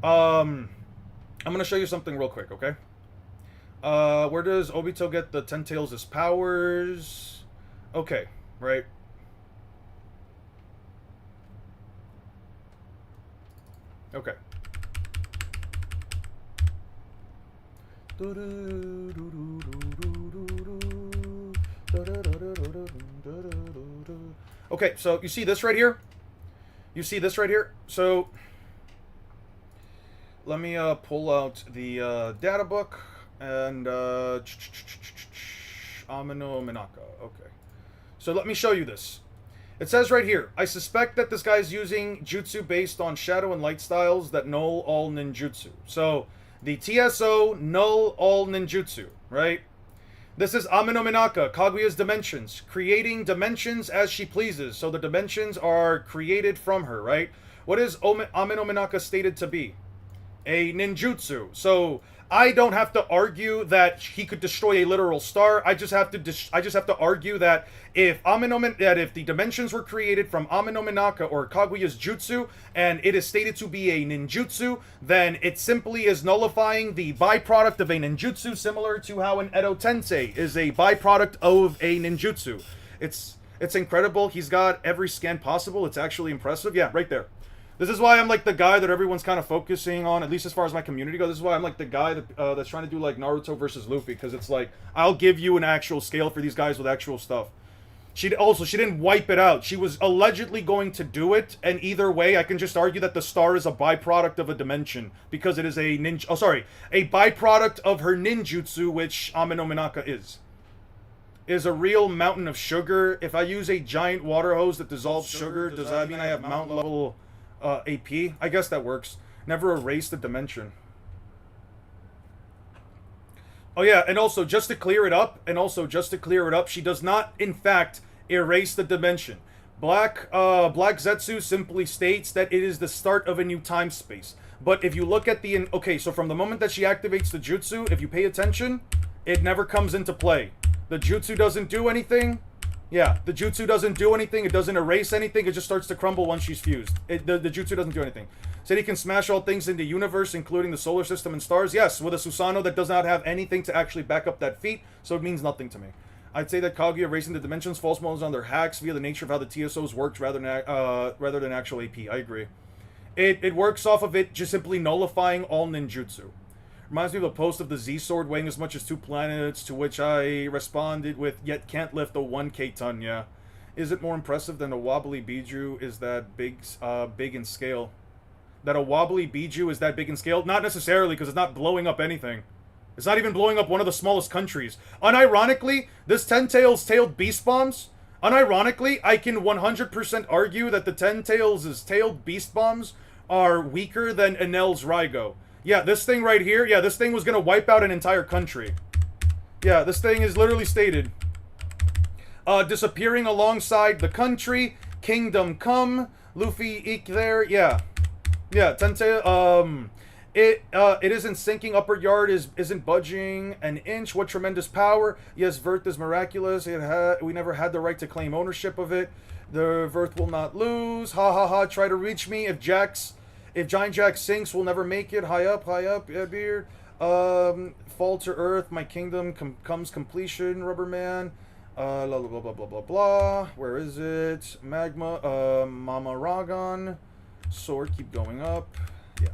I'm gonna show you something real quick, okay? Where does Obito get the 10 Tails' powers? Okay, right. Okay. Okay, so you see this right here? You see this right here? So... let me pull out the data book and Amino Minaka. Okay. So let me show you this. It says right here, I suspect that this guy's using jutsu based on shadow and light styles that null all ninjutsu. So the TSO null all ninjutsu, right? This is Amino Minaka, Kaguya's dimensions, creating dimensions as she pleases. So the dimensions are created from her, right? What is Amino Minaka stated to be? A ninjutsu. So I don't have to argue that he could destroy a literal star. I just have to argue that if the dimensions were created from Amino Minaka or Kaguya's jutsu and it is stated to be a ninjutsu, then it simply is nullifying the byproduct of a ninjutsu, similar to how an Edo Tensei is a byproduct of a ninjutsu. It's incredible. He's got every scan possible. It's actually impressive. Yeah, right there. This is why I'm like the guy that everyone's kind of focusing on, at least as far as my community goes. This is why I'm like the guy that that's trying to do like Naruto versus Luffy, because it's like, I'll give you an actual scale for these guys with actual stuff. She didn't wipe it out. She was allegedly going to do it, and either way, I can just argue that the star is a byproduct of a dimension, because it is a a byproduct of her ninjutsu, which Amino Minaka is. is a real mountain of sugar. If I use a giant water hose that dissolves sugar, does that mean I have mountain level AP? I guess that works. Never erase the dimension. Oh yeah, and also just to clear it up, she does not, in fact, erase the dimension. Black Zetsu simply states that it is the start of a new time space. But if you look at the... Okay, so from the moment that she activates the jutsu, if you pay attention, it never comes into play. The jutsu doesn't do anything. Yeah, the jutsu doesn't do anything. It doesn't erase anything. It just starts to crumble once she's fused. The jutsu doesn't do anything. Said he can smash all things in the universe, including the solar system and stars. Yes, with a Susanoo that does not have anything to actually back up that feat, so it means nothing to me. I'd say that Kaguya erasing the dimensions, false models on their hacks via the nature of how the TSOs works rather than actual AP. I agree. It works off of it just simply nullifying all ninjutsu. Reminds me of a post of the Z-Sword weighing as much as 2 planets, to which I responded with, yet can't lift a 1k ton, yeah. Is it more impressive than a wobbly Biju is that big in scale? That a wobbly Biju is that big in scale? Not necessarily, because it's not blowing up anything. It's not even blowing up one of the smallest countries. Unironically, this Ten-Tails tailed beast bombs, unironically, I can 100% argue that the Ten-Tails' tailed beast bombs are weaker than Enel's Raigo. Yeah, this thing right here, yeah, this thing was gonna wipe out an entire country. Yeah, this thing is literally stated. Disappearing alongside the country, kingdom come, Luffy eek there, yeah. Yeah, Ten-Tail, it isn't sinking, upper yard isn't budging an inch, what tremendous power. Yes, Vert is miraculous, we never had the right to claim ownership of it. The Vert will not lose, ha ha ha, try to reach me, if Giant Jack sinks, we'll never make it, high up, yeah, beard. Fall to earth, my kingdom comes completion, Rubber Man. Blah, blah, blah, blah, blah, blah, blah. Where is it? Magma, Mama Ragon. Sword, keep going up. Yeah.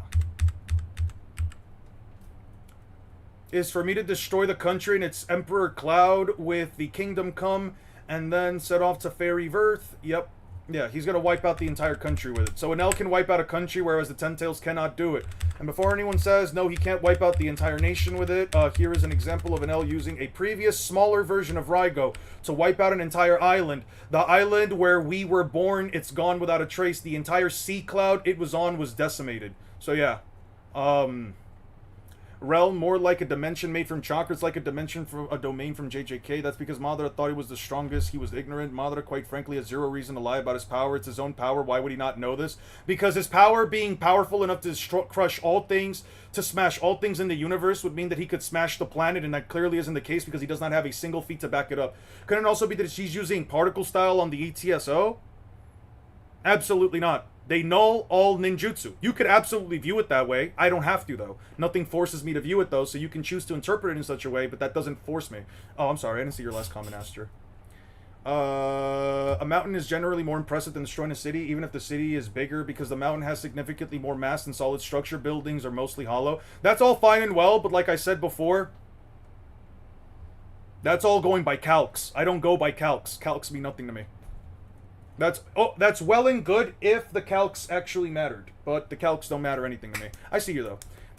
Is for me to destroy the country and its Emperor Cloud with the Kingdom Come and then set off to Fairy Verth. Yep. Yeah, he's gonna wipe out the entire country with it. So Enel can wipe out a country, whereas the Ten-Tails cannot do it. And before anyone says, no, he can't wipe out the entire nation with it, here is an example of Enel using a previous, smaller version of Raigo to wipe out an entire island. The island where we were born, it's gone without a trace. The entire sea cloud it was on was decimated. So yeah. Realm, more like a dimension made from chakras, like a dimension from a domain from JJK. That's because Madara thought he was the strongest. He was ignorant. Madara, quite frankly, has zero reason to lie about his power. It's his own power. Why would he not know this? Because his power being powerful enough to crush all things, to smash all things in the universe, would mean that he could smash the planet, and that clearly isn't the case because he does not have a single feat to back it up. Couldn't it also be that he's using particle style on the ETSO? Absolutely not. They null all ninjutsu. You could absolutely view it that way. I don't have to, though. Nothing forces me to view it, though, so you can choose to interpret it in such a way, but that doesn't force me. Oh, I'm sorry. I didn't see your last comment, Aster. A mountain is generally more impressive than destroying a city, even if the city is bigger, because the mountain has significantly more mass and solid structure. Buildings are mostly hollow. That's all fine and well, but like I said before, that's all going by calcs. I don't go by calcs. Calcs mean nothing to me. That's well and good if the calcs actually mattered, but the calcs don't matter anything to me. I see you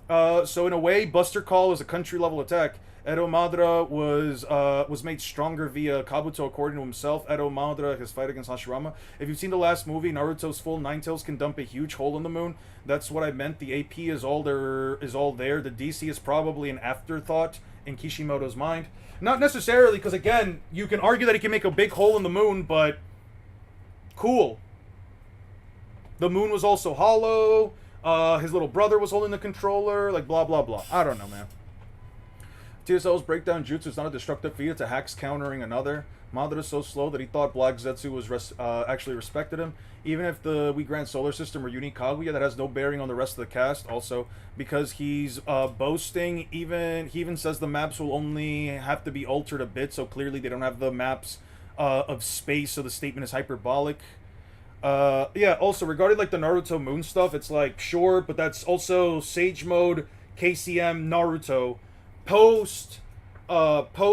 though. So in a way, Buster Call is a country level attack. Edo Madara was made stronger via Kabuto according to himself. Edo Madara, his fight against Hashirama. If you've seen the last movie, Naruto's full Nine-Tails can dump a huge hole in the moon. That's what I meant. The AP is all there. The DC is probably an afterthought in Kishimoto's mind. Not necessarily, because again, you can argue that he can make a big hole in the moon, but cool. The moon was also hollow. His little brother was holding the controller. Like, blah, blah, blah. I don't know, man. TSL's breakdown jutsu is not a destructive feat. It's a hacks countering another. Madara's so slow that he thought Black Zetsu was actually respected him. Even if the We Grand Solar System were unique Kaguya, that has no bearing on the rest of the cast. Also, because he's boasting, he even says the maps will only have to be altered a bit, so clearly they don't have the maps of space, so the statement is hyperbolic. Yeah, also, regarding, like, the Naruto Moon stuff, it's like, sure, but that's also Sage Mode, KCM, Naruto, post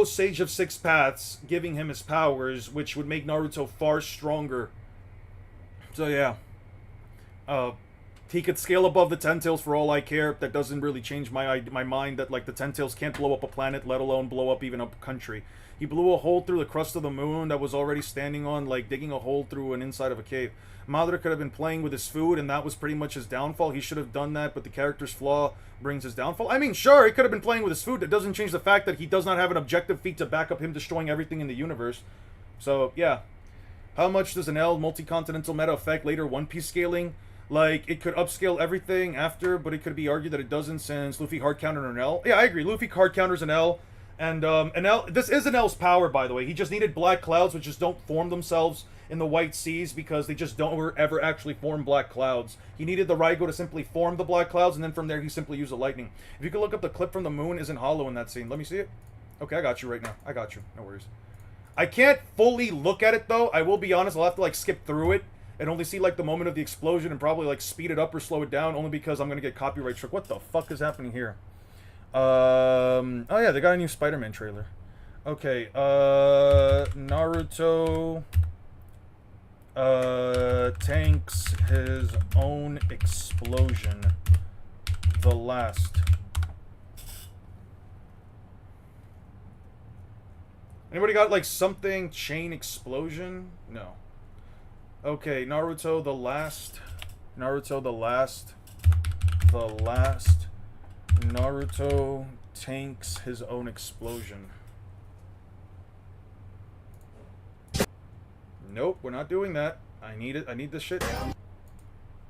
Sage of Six Paths, giving him his powers, which would make Naruto far stronger. So, yeah. He could scale above the Ten Tails for all I care. That doesn't really change my mind that, like, the Ten Tails can't blow up a planet, let alone blow up even a country. He blew a hole through the crust of the moon that was already standing on, like, digging a hole through an inside of a cave. Madara could have been playing with his food, and that was pretty much his downfall. He should have done that, but the character's flaw brings his downfall. I mean, sure, he could have been playing with his food. That doesn't change the fact that he does not have an objective feat to back up him destroying everything in the universe. So, yeah. How much does an L multi-continental meta affect later One Piece scaling? Like, it could upscale everything after, but it could be argued that it doesn't since Luffy hard countered an L. Yeah, I agree. Luffy hard counters an L. And, an L... This is an L's power, by the way. He just needed black clouds, which just don't form themselves in the White Seas because they just don't ever actually form black clouds. He needed the Raigo to simply form the black clouds, and then from there he simply used the lightning. If you could look up the clip from the moon, isn't hollow in that scene. Let me see it. Okay, I got you right now. I got you. No worries. I can't fully look at it, though. I will be honest. I'll have to, like, skip through it and only see, like, the moment of the explosion and probably, like, speed it up or slow it down, only because I'm going to get copyright struck. What the fuck is happening here? Oh, yeah, they got a new Spider-Man trailer. Okay, Naruto... tanks his own explosion. The last. Anybody got, like, something? Chain explosion? No. Okay, Naruto the last. Naruto the last. The last. Naruto tanks his own explosion. Nope, we're not doing that. I need it. I need this shit.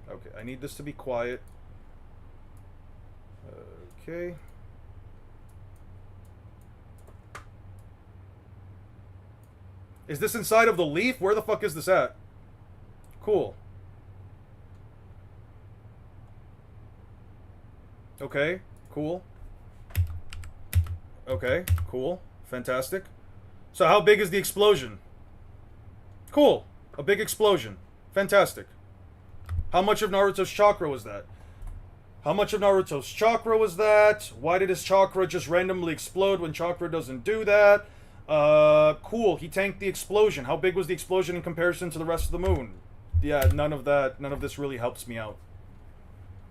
Okay, I need this to be quiet. Okay. Is this inside of the leaf? Where the fuck is this at? Cool. Okay, cool. Okay, cool. Fantastic. So how big is the explosion? Cool. A big explosion. Fantastic. How much of Naruto's chakra was that? How much of Naruto's chakra was that? Why did his chakra just randomly explode when chakra doesn't do that? Cool. He tanked the explosion. How big was the explosion in comparison to the rest of the moon? Yeah, none of that. None of this really helps me out.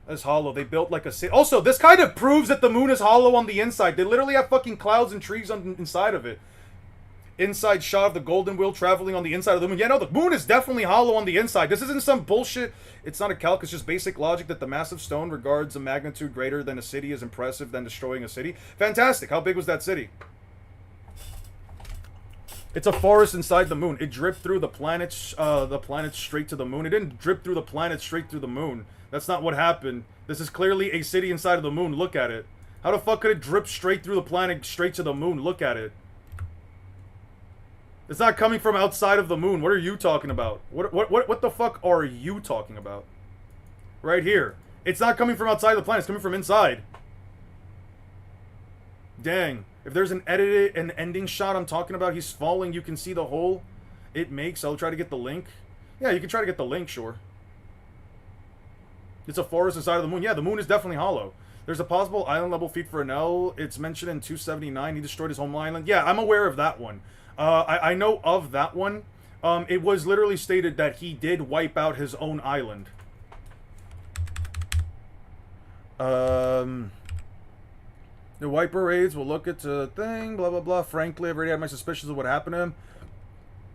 It's hollow. They built like a city. Also, this kind of proves that the moon is hollow on the inside. They literally have fucking clouds and trees on inside of it. Inside shot of the golden wheel traveling on the inside of the moon. Yeah, no, the moon is definitely hollow on the inside. This isn't some bullshit. It's not a calc. It's just basic logic that the massive stone regards a magnitude greater than a city as impressive than destroying a city. Fantastic. How big was that city? It's a forest inside the moon. It dripped through the planet straight to the moon. It didn't drip through the planet straight through the moon. That's not what happened. This is clearly a city inside of the moon. Look at it. How the fuck could it drip straight through the planet straight to the moon? Look at it. It's not coming from outside of the moon. What are you talking about? What the fuck are you talking about? Right here. It's not coming from outside the planet. It's coming from inside. Dang. If there's an ending shot I'm talking about, he's falling, you can see the hole it makes. I'll try to get the link. Yeah, you can try to get the link, sure. It's a forest inside of the moon. Yeah, the moon is definitely hollow. There's a possible island level feat for Enel. It's mentioned in 279. He destroyed his home island. Yeah, I'm aware of that one. I know of that one. It was literally stated that he did wipe out his own island. The white berets will look at the thing, blah, blah, blah. Frankly, I've already had my suspicions of what happened to him.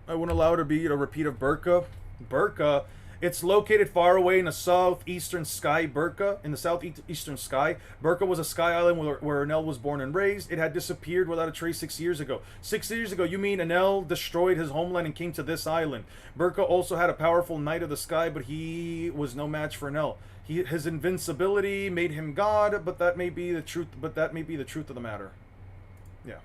I wouldn't allow it to be a repeat of Burka. Burka? It's located far away in the southeastern sky, Burka. In the southeastern sky. Burka was a sky island where Enel was born and raised. It had disappeared without a trace 6 years ago. 6 years ago, you mean Enel destroyed his homeland and came to this island. Burka also had a powerful knight of the sky, but he was no match for Enel. His invincibility made him God, but that may be the truth. But that may be the truth of the matter. Yeah.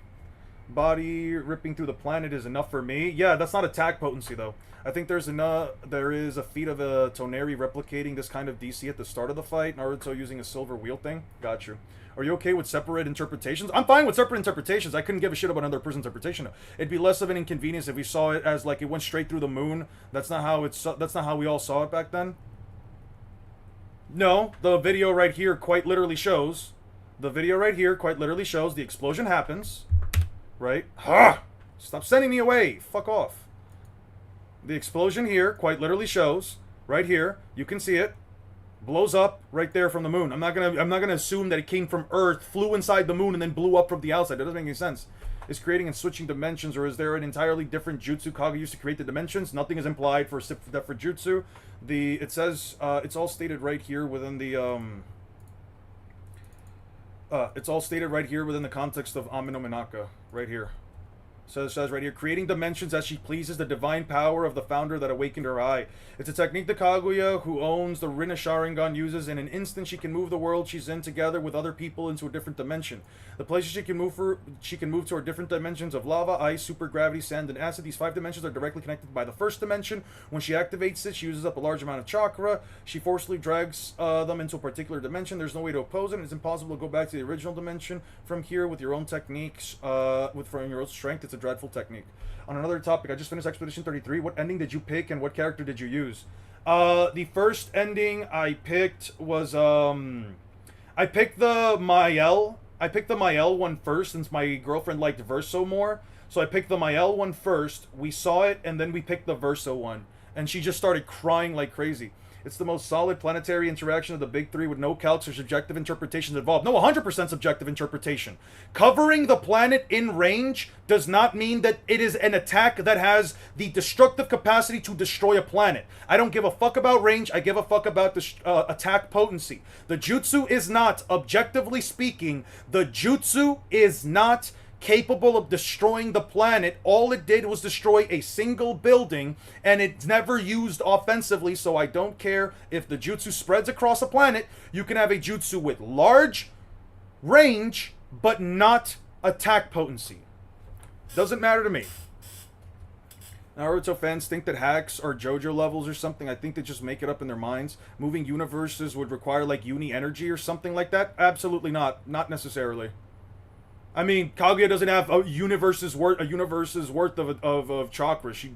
Body ripping through the planet is enough for me. Yeah, that's not attack potency though. I think there is a feat of a Toneri replicating this kind of DC at the start of the fight. Naruto using a silver wheel thing. Got you. Are you okay with separate interpretations? I'm fine with separate interpretations. I couldn't give a shit about another person's interpretation. It'd be less of an inconvenience if we saw it as like it went straight through the moon. That's not how we all saw it back then. No, the video right here quite literally shows. The video right here quite literally shows the explosion happens. Right? Ha! Stop sending me away! Fuck off. The explosion here quite literally shows. Right here. You can see it. blows up right there from the moon. I'm not gonna assume that it came from Earth, flew inside the moon, and then blew up from the outside. That doesn't make any sense. Is creating and switching dimensions, or is there an entirely different jutsu Kaguya used to create the dimensions? Nothing is implied for different jutsu. It says it's all stated right here within the it's all stated right here within the context of Ame no Minaka, right here. So it says right here, creating dimensions as she pleases, the divine power of the founder that awakened her eye. It's a technique the Kaguya, who owns the Rinna Sharingan, uses. In an instant, she can move the world she's in together with other people into a different dimension. The places she can move to are different dimensions of lava, ice, supergravity, sand, and acid. These 5 dimensions are directly connected by the first dimension. When she activates it, she uses up a large amount of chakra. She forcefully drags them into a particular dimension. There's no way to oppose it. It's impossible to go back to the original dimension from here with your own techniques, from your own strength. It's a dreadful technique. On another topic, I just finished Expedition 33. What ending did you pick and what character did you use? The first ending I picked was I picked the Mael. I picked the Mael one first since my girlfriend liked Verso more. So I picked the Mael one first. We saw it and then we picked the Verso one, and she just started crying like crazy. It's the most solid planetary interaction of the big 3 with no calcs or subjective interpretations involved. No, 100% subjective interpretation. Covering the planet in range does not mean that it is an attack that has the destructive capacity to destroy a planet. I don't give a fuck about range. I give a fuck about the attack potency. The jutsu is not, objectively speaking, the jutsu is not capable of destroying the planet. All it did was destroy a single building, and it's never used offensively, so I don't care if the jutsu spreads across a planet. You can have a jutsu with large range, but not attack potency. Doesn't matter to me. Naruto fans think that hacks are JoJo levels or something. I think they just make it up in their minds. Moving universes would require like uni energy or something like that. Absolutely not. Not necessarily. I mean, Kaguya doesn't have a universe's worth of chakra. She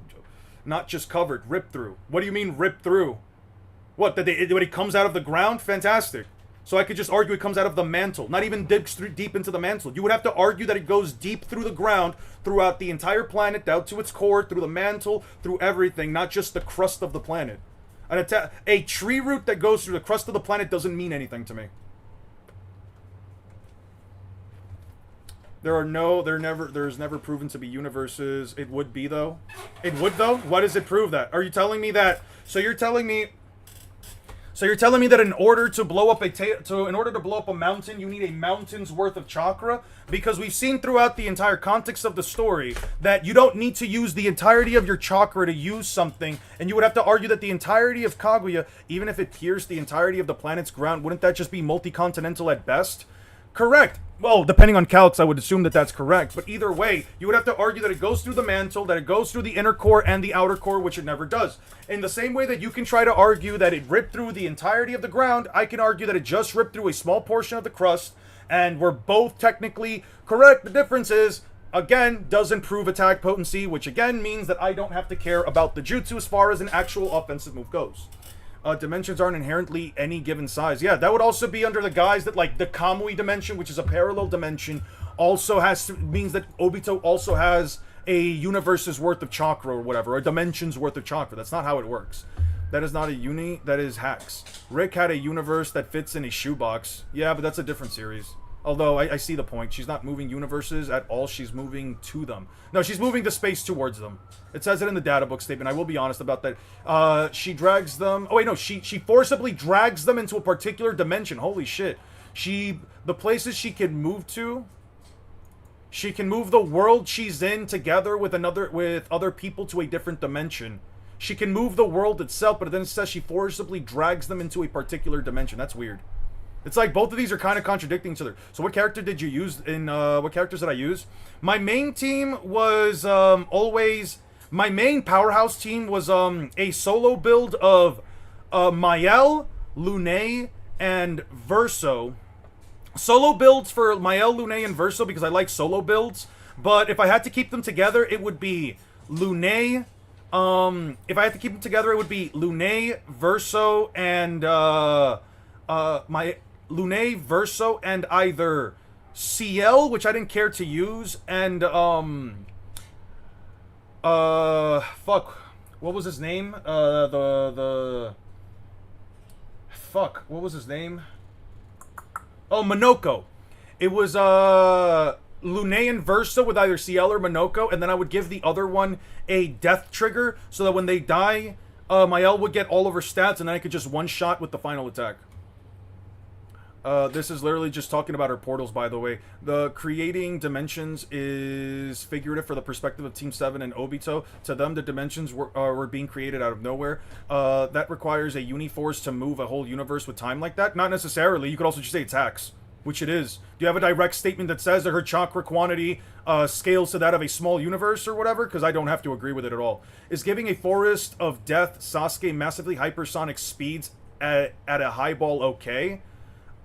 not just covered, ripped through. What do you mean ripped through? What, when it comes out of the ground? Fantastic. So I could just argue it comes out of the mantle, not even dips deep into the mantle. You would have to argue that it goes deep through the ground, throughout the entire planet, down to its core, through the mantle, through everything, not just the crust of the planet. A tree root that goes through the crust of the planet doesn't mean anything to me. There's never proven to be universes. It would be though. It would though. What does it prove that? Are you telling me that? So you're telling me that in order to blow up a mountain, you need a mountain's worth of chakra? Because we've seen throughout the entire context of the story that you don't need to use the entirety of your chakra to use something, and you would have to argue that the entirety of Kaguya, even if it pierced the entirety of the planet's ground, wouldn't that just be multi-continental at best? Correct. Well, depending on calcs, I would assume that that's correct. But either way, you would have to argue that it goes through the mantle, that it goes through the inner core and the outer core, which it never does. In the same way that you can try to argue that it ripped through the entirety of the ground, I can argue that it just ripped through a small portion of the crust, and we're both technically correct. The difference is, again, doesn't prove attack potency, which again means that I don't have to care about the jutsu as far as an actual offensive move goes. Dimensions aren't inherently any given size. Yeah, that would also be under the guise that, like, the Kamui dimension, which is a parallel dimension, also means that Obito also has a universe's worth of chakra or whatever, a dimension's worth of chakra. That's not how it works. That is not a uni, that is hacks. Rick had a universe that fits in a shoebox. Yeah, but that's a different series. Although, I see the point. She's not moving universes at all. She's moving to them. No, she's moving the space towards them. It says it in the data book statement. I will be honest about that. She drags them... Oh, wait, no. She forcibly drags them into a particular dimension. Holy shit. The places she can move to... She can move the world she's in together with other people to a different dimension. She can move the world itself, but then it says she forcibly drags them into a particular dimension. That's weird. It's like both of these are kind of contradicting each other. So what character did you use in, what characters did I use? My main team was, my main powerhouse team was, a solo build of, Mael, Lune, and Verso. Solo builds for Mael, Lune, and Verso because I like solo builds. But if I had to keep them together, it would be Lune, if I had to keep them together, it would be Lune, Verso, and, Lune, Verso, and either CL, which I didn't care to use, and, fuck, what was his name? fuck, what was his name? Oh, Minoko. It was Lunean Versa with either CL or Minoko, and then I would give the other one a death trigger so that when they die, my L would get all of her stats, and then I could just one-shot with the final attack. This is literally just talking about her portals, by the way. The creating dimensions is figurative for the perspective of Team 7 and Obito. To them, the dimensions were being created out of nowhere. That requires a Uniforce to move a whole universe with time like that? Not necessarily. You could also just say attacks, which it is. Do you have a direct statement that says that her chakra quantity scales to that of a small universe or whatever? Because I don't have to agree with it at all. Is giving a Forest of Death Sasuke massively hypersonic speeds at a high ball okay?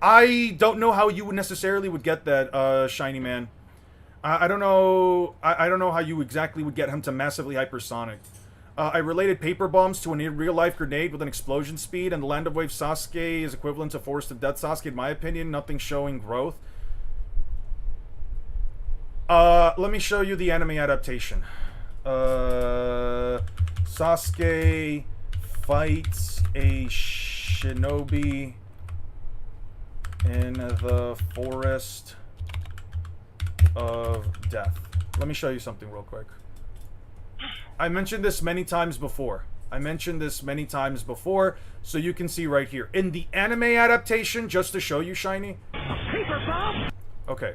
I don't know how you would necessarily would get that, Shiny Man. I don't know. I don't know how you exactly would get him to massively hypersonic. I related paper bombs to a real-life grenade with an explosion speed, and the Land of Wave Sasuke is equivalent to Forest of Death Sasuke. In my opinion, nothing showing growth. Let me show you the anime adaptation. Sasuke fights a shinobi in the Forest of Death. Let me show you something real quick. I mentioned this many times before. So you can see right here. In the anime adaptation, just to show you, Shiny. Okay.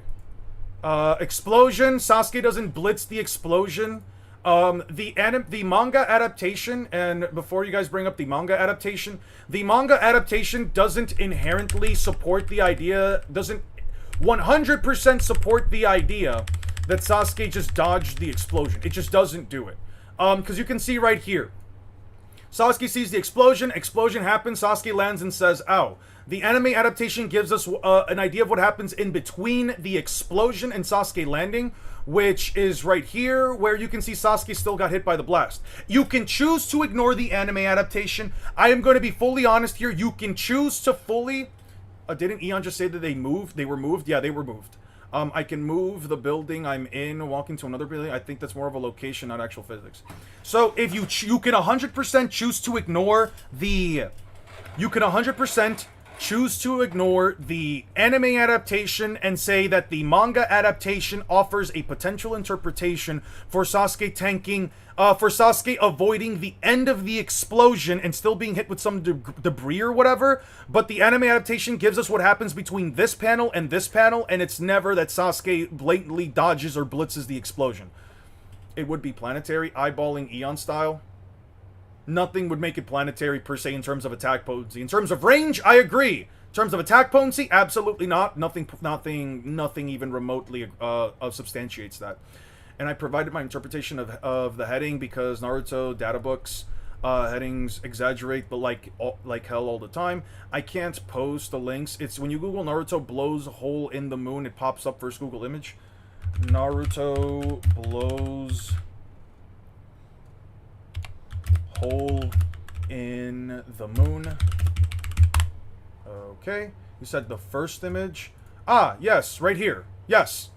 Explosion. Sasuke doesn't blitz the explosion. The manga adaptation, and before you guys bring up the manga adaptation doesn't inherently support the idea, doesn't 100% support the idea that Sasuke just dodged the explosion. It just doesn't do it. Because you can see right here. Sasuke sees the explosion happens, Sasuke lands and says, ow. The anime adaptation gives us an idea of what happens in between the explosion and Sasuke landing, which is right here, where you can see Sasuke still got hit by the blast. You can choose to ignore the anime adaptation. I am going to be fully honest here. You can choose to fully... didn't Eon just say that they moved? They were moved? Yeah, they were moved. I can move the building I'm in, walk into another building. I think that's more of a location, not actual physics. So if you can 100% choose to ignore the... You can 100% choose to ignore the anime adaptation and say that the manga adaptation offers a potential interpretation for Sasuke tanking, for Sasuke avoiding the end of the explosion and still being hit with some debris or whatever, but the anime adaptation gives us what happens between this panel, and it's never that Sasuke blatantly dodges or blitzes the explosion. It would be planetary, eyeballing Eon style. Nothing would make it planetary per se in terms of attack potency. In terms of range, I agree. In terms of attack potency, absolutely not. Nothing even remotely substantiates that. And I provided my interpretation of the heading because Naruto data books headings exaggerate, but like hell all the time. I can't post the links. It's when you Google Naruto blows a hole in the moon, it pops up first Google image. Naruto blows hole in the moon. Okay. You said the first image. Ah, yes, right here. Yes.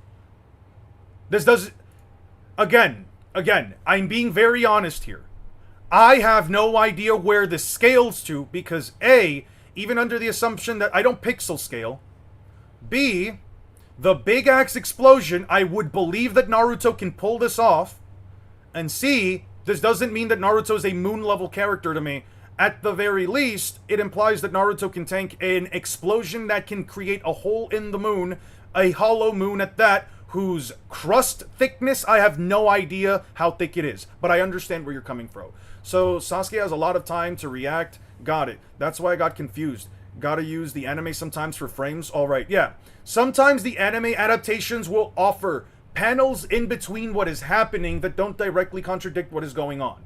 This does... Again, I'm being very honest here. I have no idea where this scales to because A, even under the assumption that I don't pixel scale, B, the big axe explosion, I would believe that Naruto can pull this off, and C, this doesn't mean that Naruto is a moon-level character to me. At the very least, it implies that Naruto can tank an explosion that can create a hole in the moon, a hollow moon at that, whose crust thickness, I have no idea how thick it is. But I understand where you're coming from. So, Sasuke has a lot of time to react. Got it. That's why I got confused. Gotta use the anime sometimes for frames. Alright, yeah. Sometimes the anime adaptations will offer panels in between what is happening that don't directly contradict what is going on.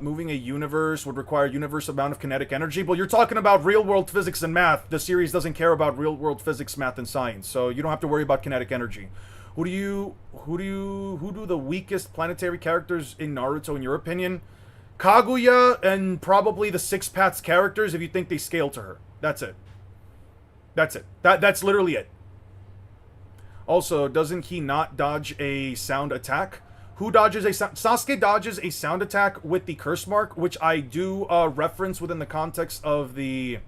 Moving a universe would require universe amount of kinetic energy. Well, you're talking about real-world physics and math. The series doesn't care about real-world physics, math, and science, so you don't have to worry about kinetic energy. Who do the weakest planetary characters in Naruto, in your opinion? Kaguya and probably the Six Paths characters, if you think they scale to her. That's it. That's it. That's literally it. Also, doesn't he not dodge a sound attack? Who dodges a sound? Sasuke dodges a sound attack with the curse mark, which I do reference within the context of the...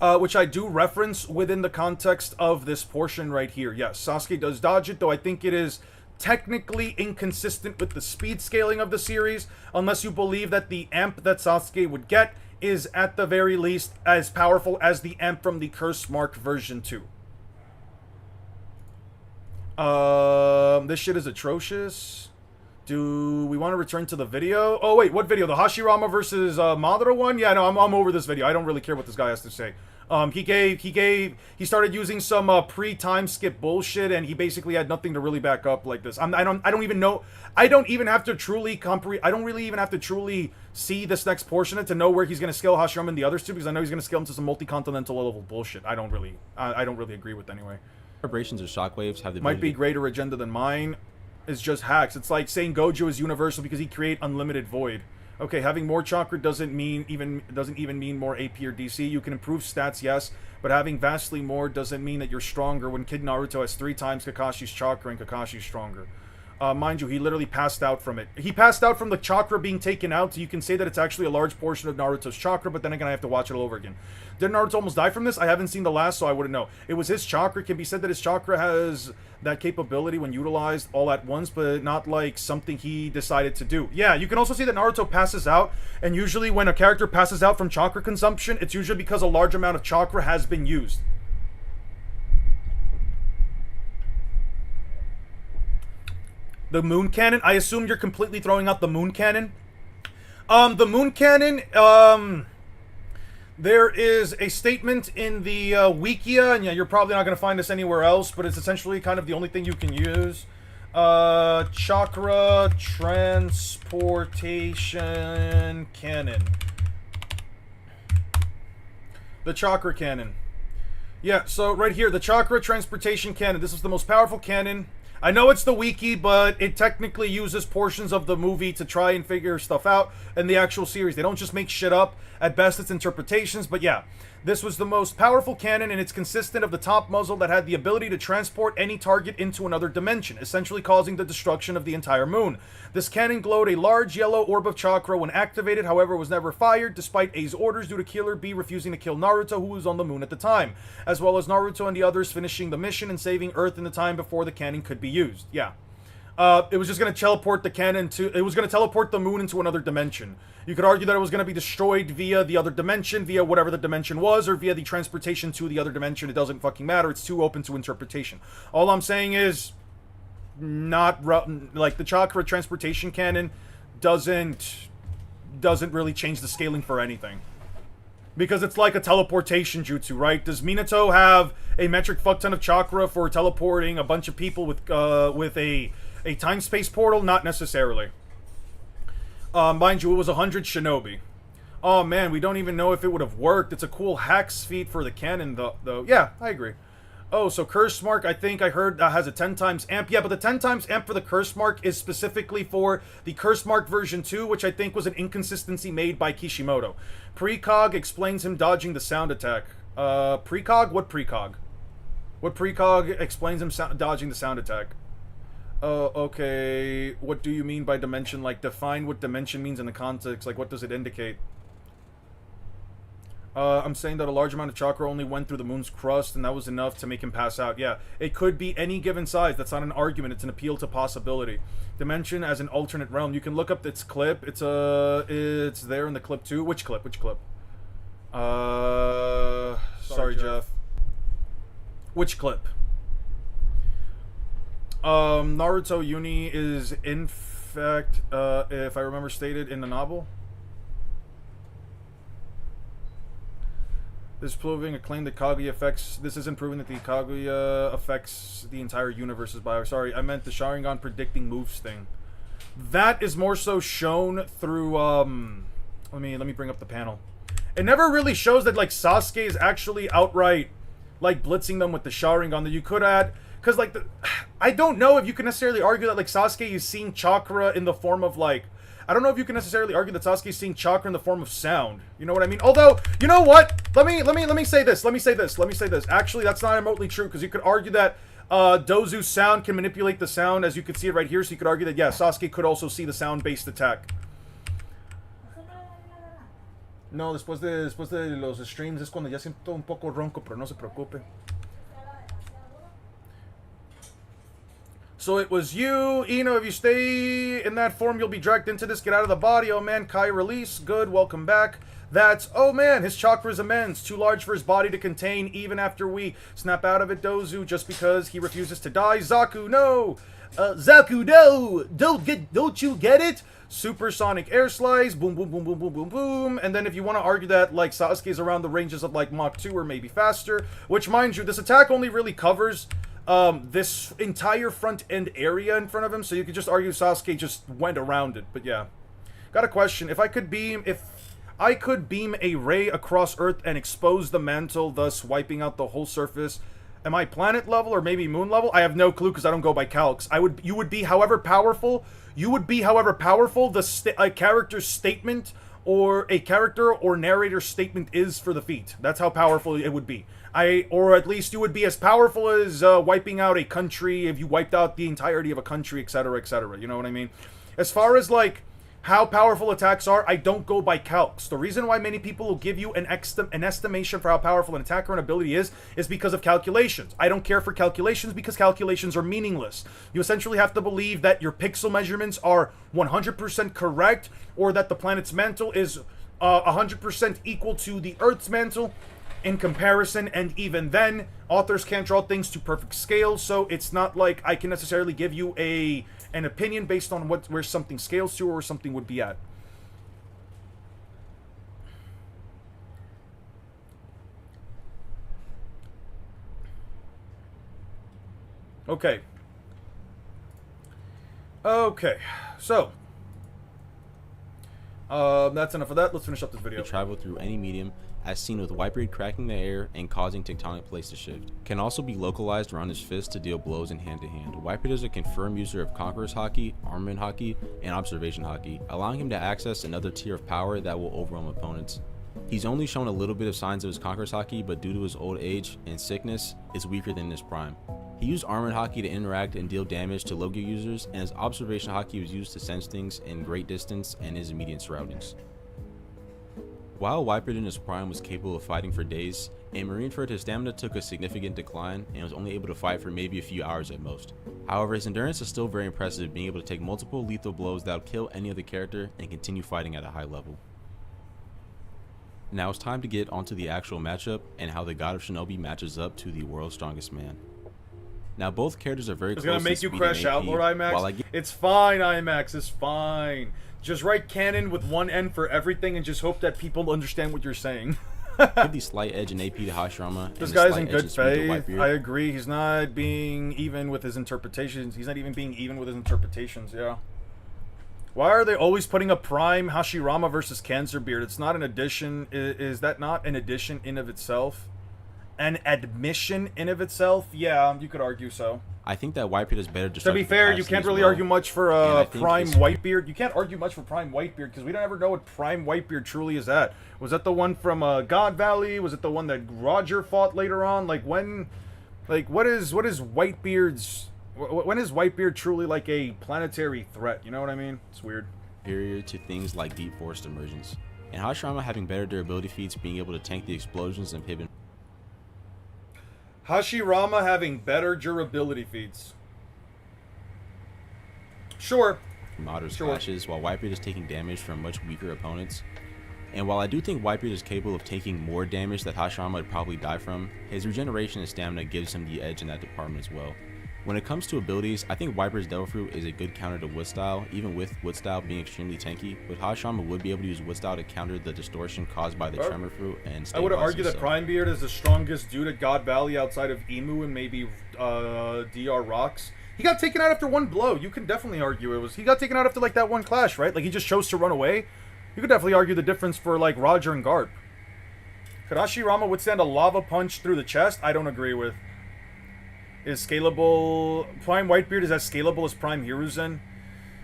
which I do reference within the context of this portion right here. Yes, Sasuke does dodge it, though I think it is technically inconsistent with the speed scaling of the series, unless you believe that the amp that Sasuke would get is at the very least as powerful as the amp from the curse mark version 2. This shit is atrocious. Do we want to return to the video? Oh, wait, what video? The Hashirama versus Madara one? Yeah, no, I'm over this video. I don't really care what this guy has to say. He started using some pre-time skip bullshit, and he basically had nothing to really back up like this. I don't even know. I don't even have to truly I don't really even have to truly see this next portion to know where he's gonna scale Hashirama and the others two, because I know he's gonna scale him to some multi-continental level bullshit. I don't really agree with anyway. Vibrations or shockwaves have the might be greater agenda than mine. Is just hacks. It's like saying Gojo is universal because he create unlimited void. Okay, having more chakra doesn't even mean more AP or DC. You can improve stats, yes, but having vastly more doesn't mean that you're stronger when Kid Naruto has 3 times Kakashi's chakra and Kakashi's stronger. Mind you, he literally passed out from it. He passed out from the chakra being taken out, so you can say that it's actually a large portion of Naruto's chakra, but then again, I have to watch it all over again. Did Naruto almost die from this? I haven't seen the last, so I wouldn't know. It was his chakra. It can be said that his chakra has that capability when utilized all at once, but not like something he decided to do. Yeah, you can also see that Naruto passes out, and usually when a character passes out from chakra consumption, it's usually because a large amount of chakra has been used. The moon cannon? I assume you're completely throwing out the moon cannon. The moon cannon, there is a statement in the Wikia, and yeah, you're probably not going to find this anywhere else, but it's essentially kind of the only thing you can use. Chakra transportation cannon. The chakra cannon. Yeah, so right here, the chakra transportation cannon. This is the most powerful cannon. I know it's the wiki, but it technically uses portions of the movie to try and figure stuff out in the actual series. They don't just make shit up. At best, it's interpretations, but yeah. This was the most powerful cannon, and it's consistent of the top muzzle that had the ability to transport any target into another dimension, essentially causing the destruction of the entire moon. This cannon glowed a large yellow orb of chakra when activated, however was never fired, despite A's orders due to Killer B refusing to kill Naruto, who was on the moon at the time, as well as Naruto and the others finishing the mission and saving Earth in the time before the cannon could be used. Yeah. It was just going to teleport the cannon to... It was going to teleport the moon into another dimension. You could argue that it was going to be destroyed via the other dimension, via whatever the dimension was, or via the transportation to the other dimension. It doesn't fucking matter. It's too open to interpretation. All I'm saying is... Not... Like, the chakra transportation cannon doesn't really change the scaling for anything. Because it's like a teleportation jutsu, right? Does Minato have a metric fuck ton of chakra for teleporting a bunch of people with a time-space portal? Not necessarily. Mind you, it was 100 shinobi. Oh man, we don't even know if it would have worked. It's a cool hacks feat for the cannon, though. Yeah, I agree. Oh, so Curse Mark, I think I heard, has a 10 times amp. Yeah, but the 10 times amp for the Curse Mark is specifically for the Curse Mark version 2, which I think was an inconsistency made by Kishimoto. Precog explains him dodging the sound attack. Precog? What precog? What precog explains him dodging the sound attack? Okay. What do you mean by dimension? Like, define what dimension means in the context. Like, what does it indicate? I'm saying that a large amount of chakra only went through the moon's crust, and that was enough to make him pass out. Yeah, it could be any given size. That's not an argument. It's an appeal to possibility. Dimension as an alternate realm. You can look up its clip. It's there in the clip too. Which clip? Which clip? Sorry, Jeff. Which clip? Naruto Uni is in fact, if I remember stated in the novel. This is proving a claim that Kaguya affects... This isn't proving that the Kaguya affects the entire universe's bio. Sorry, I meant the Sharingan predicting moves thing. That is more so shown through, Let me bring up the panel. It never really shows that, like, Sasuke is actually outright, like, blitzing them with the Sharingan that you could add... Because, like, I don't know if you can necessarily argue that, like, Sasuke is seeing chakra in the form of, like... I don't know if you can necessarily argue that Sasuke is seeing chakra in the form of sound. You know what I mean? Although, you know what? Let me say this. Actually, that's not remotely true, because you could argue that Dozu's sound can manipulate the sound, as you can see it right here, so you could argue that, yeah, Sasuke could also see the sound-based attack. No, después de los streams es cuando ya siento un poco ronco, pero no se preocupe. So it was you, Ino. If you stay in that form, you'll be dragged into this. Get out of the body. Oh man, Kai release. Good, welcome back. That's, oh man, his chakra is immense. Too large for his body to contain even after we snap out of it, Dozu, just because he refuses to die. Zaku, no! Zaku, no! Don't you get it? Supersonic air slice, boom, boom, boom, boom, boom, boom, boom. And then if you want to argue that, like, Sasuke's around the ranges of, like, Mach 2 or maybe faster, which, mind you, this attack only really covers this entire front end area in front of him, so you could just argue Sasuke just went around it. But yeah. Got a question. If I could beam a ray across Earth and expose the mantle, thus wiping out the whole surface, am I planet level or maybe moon level? I have no clue because I don't go by calcs. You would be however powerful a character's statement or a character or narrator statement is for the feat. That's how powerful it would be. Or at least you would be as powerful as wiping out a country if you wiped out the entirety of a country, etc., etc. You know what I mean? As far as, like, how powerful attacks are, I don't go by calcs. The reason why many people will give you an estimation for how powerful an attack or an ability is because of calculations. I don't care for calculations because calculations are meaningless. You essentially have to believe that your pixel measurements are 100% correct, or that the planet's mantle is 100% equal to the Earth's mantle in comparison, and even then, authors can't draw things to perfect scale, so it's not like I can necessarily give you an opinion based on where something scales to or where something would be at. Okay. Okay, so that's enough of that. Let's finish up this video. Travel through any medium, as seen with Whitebeard cracking the air and causing tectonic plates to shift. Can also be localized around his fist to deal blows in hand-to-hand. Whitebeard is a confirmed user of Conqueror's Haki, Armament Haki, and Observation Haki, allowing him to access another tier of power that will overwhelm opponents. He's only shown a little bit of signs of his Conqueror's Haki, but due to his old age and sickness, is weaker than his prime. He used Armament Haki to interact and deal damage to Logia users, and his Observation Haki was used to sense things in great distance and his immediate surroundings. While Whitebeard in his prime was capable of fighting for days, in Marineford his stamina took a significant decline and was only able to fight for maybe a few hours at most. However, his endurance is still very impressive, being able to take multiple lethal blows that would kill any other character and continue fighting at a high level. Now it's time to get onto the actual matchup and how the God of Shinobi matches up to the world's strongest man. Now both characters are very close. It's gonna make you crash out, Lord IMAX. It's fine, IMAX. It's fine. Just write canon with one N for everything and just hope that people understand what you're saying. Give the slight edge in AP to Hashirama. This guy's in good faith. I agree. He's not being even with his interpretations. He's not even being even with his interpretations, yeah. Why are they always putting a prime Hashirama versus Cancerbeard? It's not an addition. Is that not an addition in of itself? An admission in of itself? Yeah, you could argue so. I think that Whitebeard is better. To be fair, you can't really argue much for Prime Whitebeard. You can't argue much for Prime Whitebeard because we don't ever know what Prime Whitebeard truly is at. Was that the one from God Valley? Was it the one that Roger fought later on? Like when, like what is Whitebeard's? When is Whitebeard truly like a planetary threat? You know what I mean? It's weird. Superior to things like Deep Forest Emergence, and Hashirama having better durability feats, being able to tank the explosions and pivot. Hashirama having better durability feats. Sure. Moderate splashes, while Whitebeard is taking damage from much weaker opponents. And while I do think Whitebeard is capable of taking more damage that Hashirama would probably die from, his regeneration and stamina gives him the edge in that department as well. When it comes to abilities, I think Whitebeard's Devil Fruit is a good counter to Wood Style, even with Wood Style being extremely tanky, but Hashirama would be able to use Wood Style to counter the distortion caused by the Tremor Fruit and I would argue that Prime Beard is the strongest dude at God Valley outside of Emu and maybe DR Rocks. He got taken out after one blow. You can definitely argue he got taken out after like that one clash, right? Like he just chose to run away. You could definitely argue the difference for like Roger and Garp. Could Hashirama withstand a lava punch through the chest? I don't agree with. Is scalable... Prime Whitebeard is as scalable as Prime Hiruzen?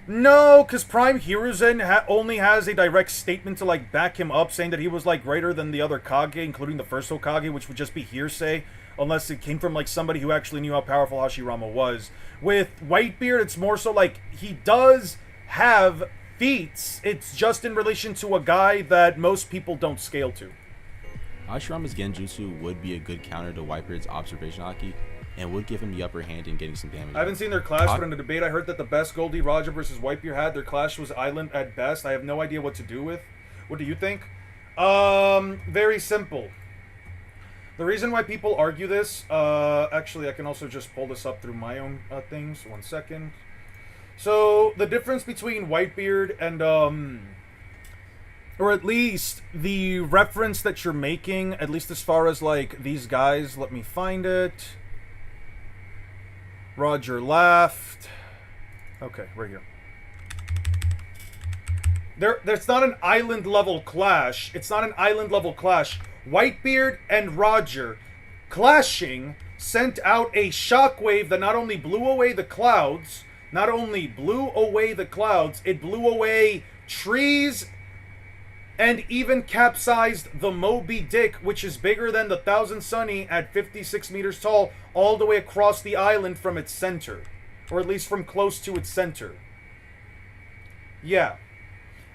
No, because Prime Hiruzen only has a direct statement to, like, back him up, saying that he was, like, greater than the other Kage, including the first Hokage, which would just be hearsay. unless it came from like somebody who actually knew how powerful Hashirama was. With Whitebeard, it's more so like he does have feats. It's just in relation to a guy that most people don't scale to. Hashirama's Genjutsu would be a good counter to Whitebeard's observation haki, and would give him the upper hand in getting some damage. I haven't seen their clash, but in the debate I heard that the best Goldie Roger versus Whitebeard had, their clash was island at best. I have no idea what to do with. What do you think? Very simple. The reason why people argue this, actually I can also just pull this up through my own things. 1 second. So, the difference between Whitebeard and, or at least the reference that you're making, at least as far as, like, these guys, let me find it. Roger laughed. Okay, right here. There's not an island level clash. It's not an island level clash. Whitebeard and Roger clashing sent out a shockwave that not only blew away the clouds, it blew away trees and even capsized the Moby Dick, which is bigger than the Thousand Sunny at 56 meters tall, all the way across the island from its center. Or at least from close to its center. Yeah.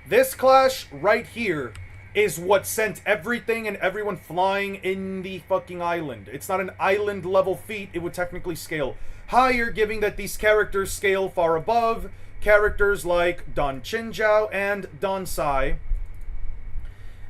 This clash right here is what sent everything and everyone flying in the fucking island. It's not an island level feat. It would technically scale higher, given that these characters scale far above characters like Don Chinjiao and Don Sai.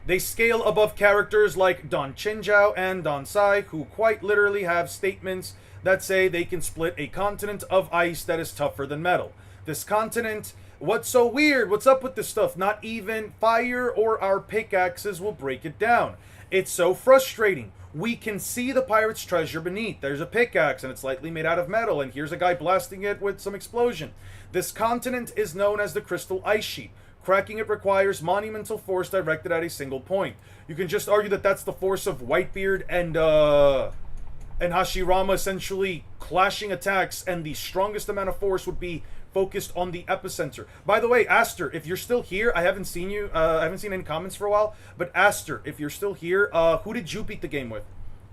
They scale above characters like Don Chinjiao and Don Sai, who quite literally have statements that say they can split a continent of ice that is tougher than metal. This continent, what's so weird? What's up with this stuff? Not even fire or our pickaxes will break it down. It's so frustrating. We can see the pirate's treasure beneath. There's a pickaxe and it's lightly made out of metal, and here's a guy blasting it with some explosion. This continent is known as the Crystal Ice Sheet. Cracking it requires monumental force directed at a single point. You can just argue that that's the force of Whitebeard and Hashirama essentially clashing attacks, and the strongest amount of force would be focused on the epicenter. By the way, Aster, if you're still here, I haven't seen you, I haven't seen any comments for a while, but Aster, if you're still here, who did you beat the game with?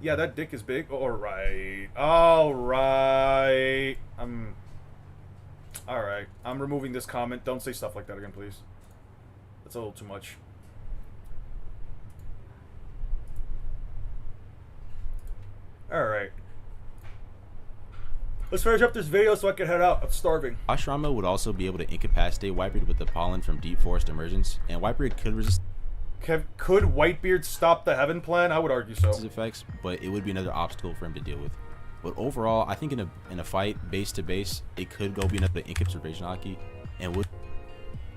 Yeah, that dick is big. Alright. Alright. Alright. I'm removing this comment. Don't say stuff like that again, please. That's a little too much. Alright. Let's finish up this video so I can head out. I'm starving. Hashirama would also be able to incapacitate Whitebeard with the pollen from deep forest emergence, and Whitebeard could resist Could Whitebeard stop the Heaven Plan? I would argue so. his effects, but it would be another obstacle for him to deal with. But overall, I think in a fight base to base, it could go be another observation haki, and would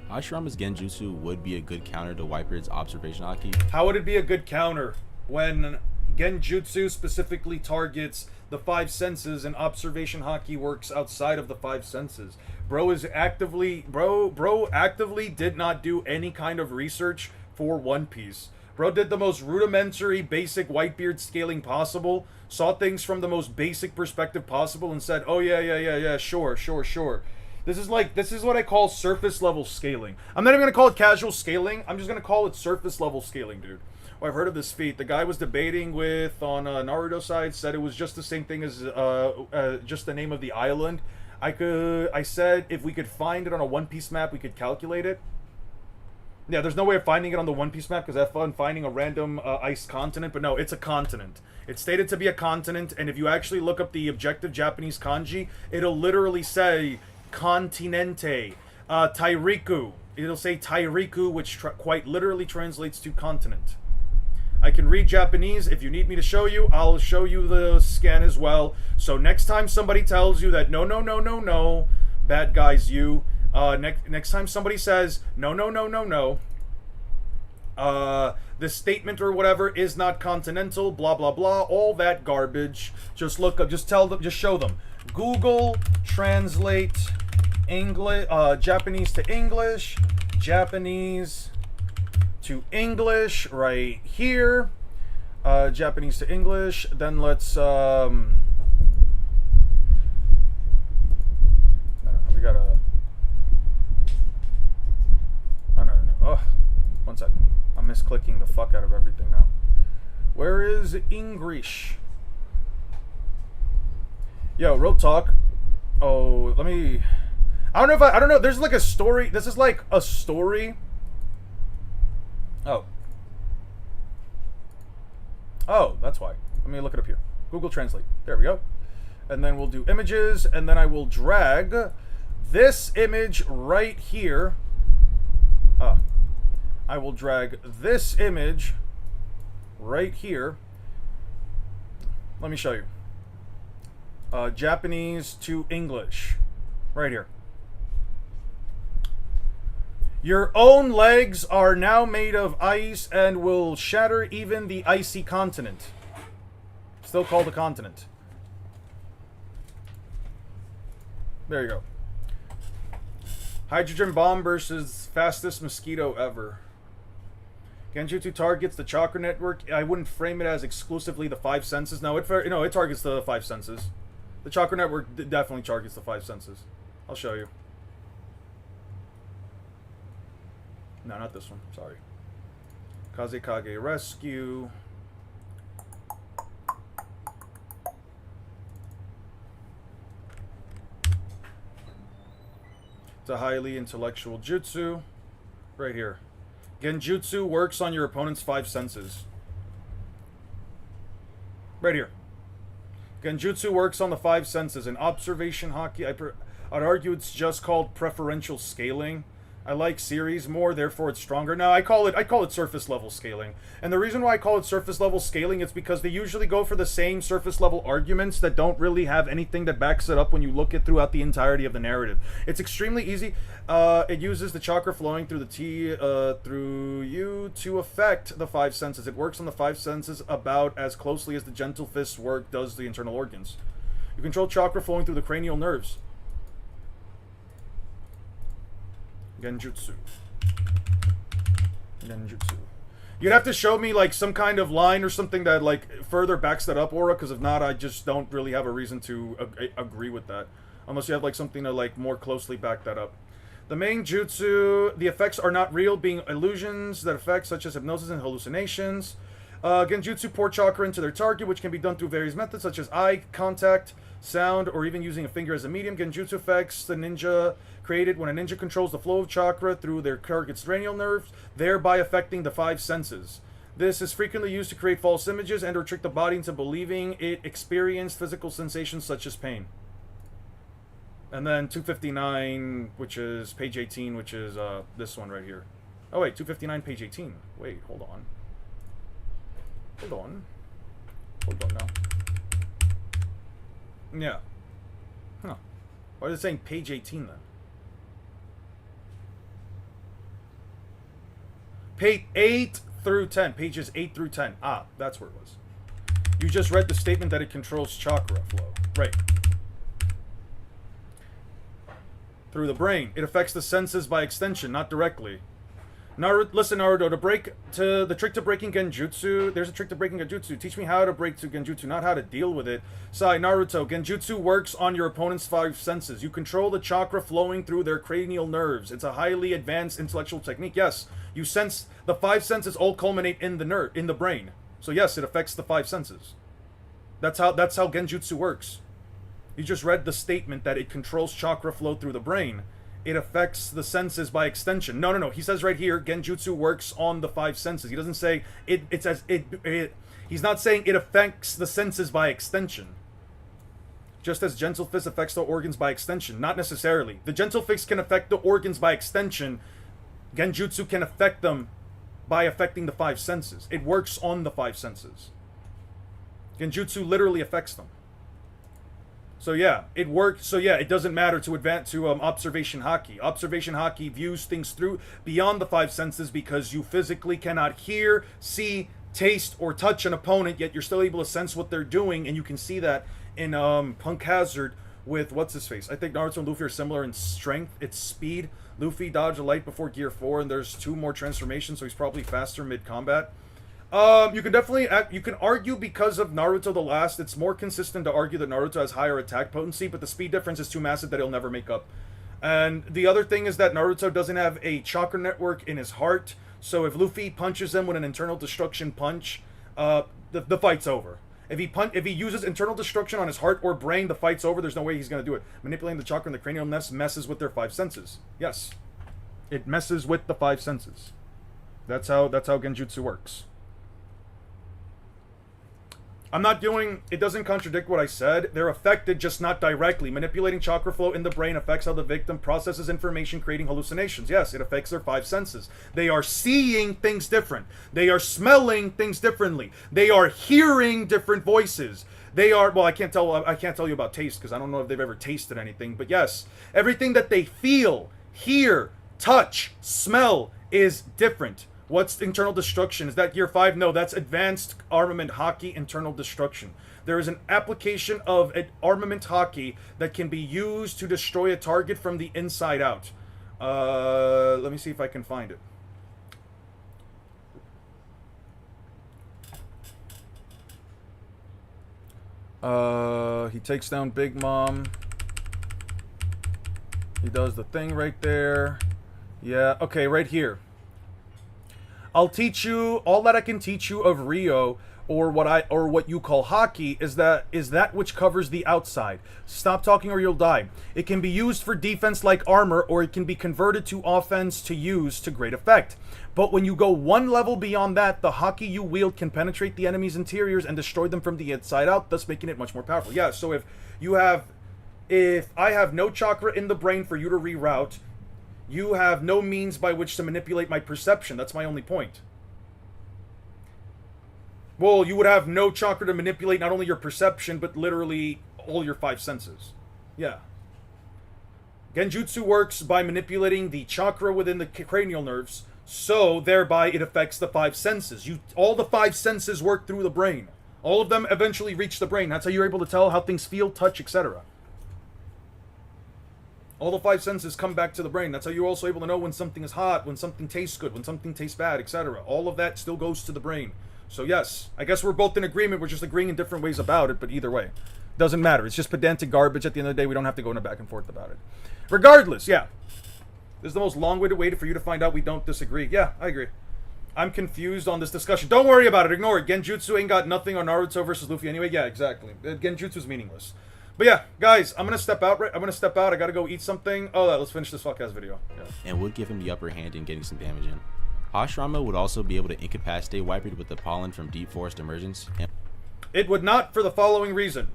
Hashirama's Genjutsu would be a good counter to Whitebeard's observation haki. How would it be a good counter when Genjutsu specifically targets the 5 senses and observation haki works outside of the 5 senses? Bro actively did not do any kind of research for One Piece. Bro did the most rudimentary basic Whitebeard scaling possible, saw things from the most basic perspective possible, and said, oh yeah, sure. This is what I call surface level scaling. I'm not even gonna call it casual scaling, I'm just gonna call it surface level scaling, dude. Oh, I've heard of this feat. The guy was debating with, on Naruto side, said it was just the same thing as just the name of the island. I said if we could find it on a One Piece map, we could calculate it. Yeah, there's no way of finding it on the One Piece map because I have fun finding a random ice continent, but no, it's a continent. It's stated to be a continent, and if you actually look up the objective Japanese kanji, it'll literally say continente, Tairiku. It'll say Tairiku, which quite literally translates to continent. I can read Japanese. If you need me to show you, I'll show you the scan as well. So next time somebody tells you that no, bad guys you, next time somebody says no, this statement or whatever is not continental, blah blah blah, all that garbage, just look up, just tell them, just show them. Google translate English, Japanese to English, Japanese to English right here, Japanese to English. Then let's I don't know, we gotta, oh no, oh, 1 second, I'm misclicking the fuck out of everything now. Where is English? Yo, real talk. Oh, let me... I don't know if I don't know. There's like a story. This is like a story. Oh. Oh, that's why. Let me look it up here. Google Translate. There we go. And then we'll do images, and then I will drag this image right here. I will drag this image right here. Let me show you. Japanese to English. Right here. Your own legs are now made of ice and will shatter even the icy continent. Still called a continent. There you go. Hydrogen bomb versus fastest mosquito ever. Genjutsu targets the chakra network. I wouldn't frame it as exclusively the 5 senses. No, it targets the 5 senses. The chakra network definitely targets the 5 senses. I'll show you. No, not this one. Sorry. Kazekage Rescue. It's a highly intellectual jutsu. Right here. Genjutsu works on your opponent's 5 senses. Right here. Genjutsu works on the 5 senses. In observation hockey, I'd argue it's just called preferential scaling. I like series more, therefore it's stronger. No, I call it surface level scaling. And the reason why I call it surface level scaling is because they usually go for the same surface level arguments that don't really have anything that backs it up when you look at throughout the entirety of the narrative. It's extremely easy. It uses the chakra flowing through the T through you to affect the 5 senses. It works on the 5 senses about as closely as the gentle fist work does the internal organs. You control chakra flowing through the cranial nerves. Genjutsu. Genjutsu. You'd have to show me like some kind of line or something that like further backs that up, Aura, because if not, I just don't really have a reason to agree with that. Unless you have like something to like more closely back that up. The main jutsu, the effects are not real, being illusions that affect such as hypnosis and hallucinations. Genjutsu pour chakra into their target, which can be done through various methods such as eye contact, sound, or even using a finger as a medium. Genjutsu affects the ninja created when a ninja controls the flow of chakra through their target's cranial nerves, thereby affecting the 5 senses. This is frequently used to create false images and or trick the body into believing it experienced physical sensations such as pain. And then 259, which is page 18, which is this one right here. Oh wait, 259, page 18. Wait, hold on. Hold on. Hold on now. Yeah. Huh. Why is it saying page 18 then? Page 8 through 10. Pages 8 through 10. Ah, that's where it was. You just read the statement that it controls chakra flow. Right. Through the brain. It affects the senses by extension, not directly. Listen, Naruto, the trick to breaking Genjutsu, there's a trick to breaking Genjutsu. Teach me how to break to Genjutsu, not how to deal with it. Sai, Naruto, Genjutsu works on your opponent's 5 senses. You control the chakra flowing through their cranial nerves. It's a highly advanced intellectual technique. Yes, you sense the 5 senses all culminate in the brain. So yes, it affects the 5 senses. That's how Genjutsu works. You just read the statement that it controls chakra flow through the brain. It affects the senses by extension. No. He says right here, Genjutsu works on the 5 senses. He doesn't say he's not saying it affects the senses by extension. Just as Gentle Fist affects the organs by extension. Not necessarily. The Gentle Fist can affect the organs by extension. Genjutsu can affect them by affecting the 5 senses. It works on the 5 senses. Genjutsu literally affects them. So yeah, it works. So yeah, it doesn't matter to advance to observation hockey. Observation hockey views things through beyond the 5 senses because you physically cannot hear, see, taste, or touch an opponent, yet you're still able to sense what they're doing, and you can see that in Punk Hazard with what's his face. I think Naruto and Luffy are similar in strength. It's speed. Luffy dodged a light before Gear 4, and there's 2 more transformations, so he's probably faster mid-combat. You can definitely you can argue because of Naruto the Last, it's more consistent to argue that Naruto has higher attack potency, but the speed difference is too massive that he'll never make up. And the other thing is that Naruto doesn't have a chakra network in his heart, so if Luffy punches him with an internal destruction punch, the fight's over. If he uses internal destruction on his heart or brain, the fight's over. There's no way he's going to do it. Manipulating the chakra and the cranial nest messes with their 5 senses. Yes. It messes with the 5 senses. That's how genjutsu works. I'm not doing... It doesn't contradict what I said. They're affected, just not directly. Manipulating chakra flow in the brain affects how the victim processes information, creating hallucinations. Yes, it affects their 5 senses. They are seeing things different. They are smelling things differently. They are hearing different voices. They are... Well, I can't tell you about taste, because I don't know if they've ever tasted anything. But yes, everything that they feel, hear, touch, smell is different. What's internal destruction? Is that Gear 5? No, that's advanced armament hockey internal destruction. There is an application of an armament hockey that can be used to destroy a target from the inside out. Let me see if I can find it. He takes down Big Mom. He does the thing right there. Yeah, okay, right here. I'll teach you all that I can teach you of Rio, or what you call hockey, is that which covers the outside. Stop talking or you'll die. It can be used for defense like armor, or it can be converted to offense to use to great effect. But when you go one level beyond that, the hockey you wield can penetrate the enemy's interiors and destroy them from the inside out, thus making it much more powerful. Yeah, so if I have no chakra in the brain for you to reroute, you have no means by which to manipulate my perception. That's my only point. Well, you would have no chakra to manipulate not only your perception, but literally all your 5 senses. Yeah. Genjutsu works by manipulating the chakra within the cranial nerves, so thereby it affects the 5 senses. All the 5 senses work through the brain. All of them eventually reach the brain. That's how you're able to tell how things feel, touch, etc. All the 5 senses come back to the brain. That's how you're also able to know when something is hot, when something tastes good, when something tastes bad, etc. All of that still goes to the brain. So yes, I guess we're both in agreement. We're just agreeing in different ways about it, but either way, doesn't matter. It's just pedantic garbage. At the end of the day, we don't have to go in a back and forth about it. Regardless, yeah. This is the most long-winded way for you to find out we don't disagree. Yeah, I agree. I'm confused on this discussion. Don't worry about it. Ignore it. Genjutsu ain't got nothing on Naruto versus Luffy anyway. Yeah, exactly. Genjutsu's meaningless. But yeah, guys, I'm gonna step out. I gotta go eat something. Oh, let's finish this fuck-ass video. Yeah. And would give him the upper hand in getting some damage in. Hashirama would also be able to incapacitate Whitebeard with the pollen from Deep Forest Emergence. It would not for the following reason.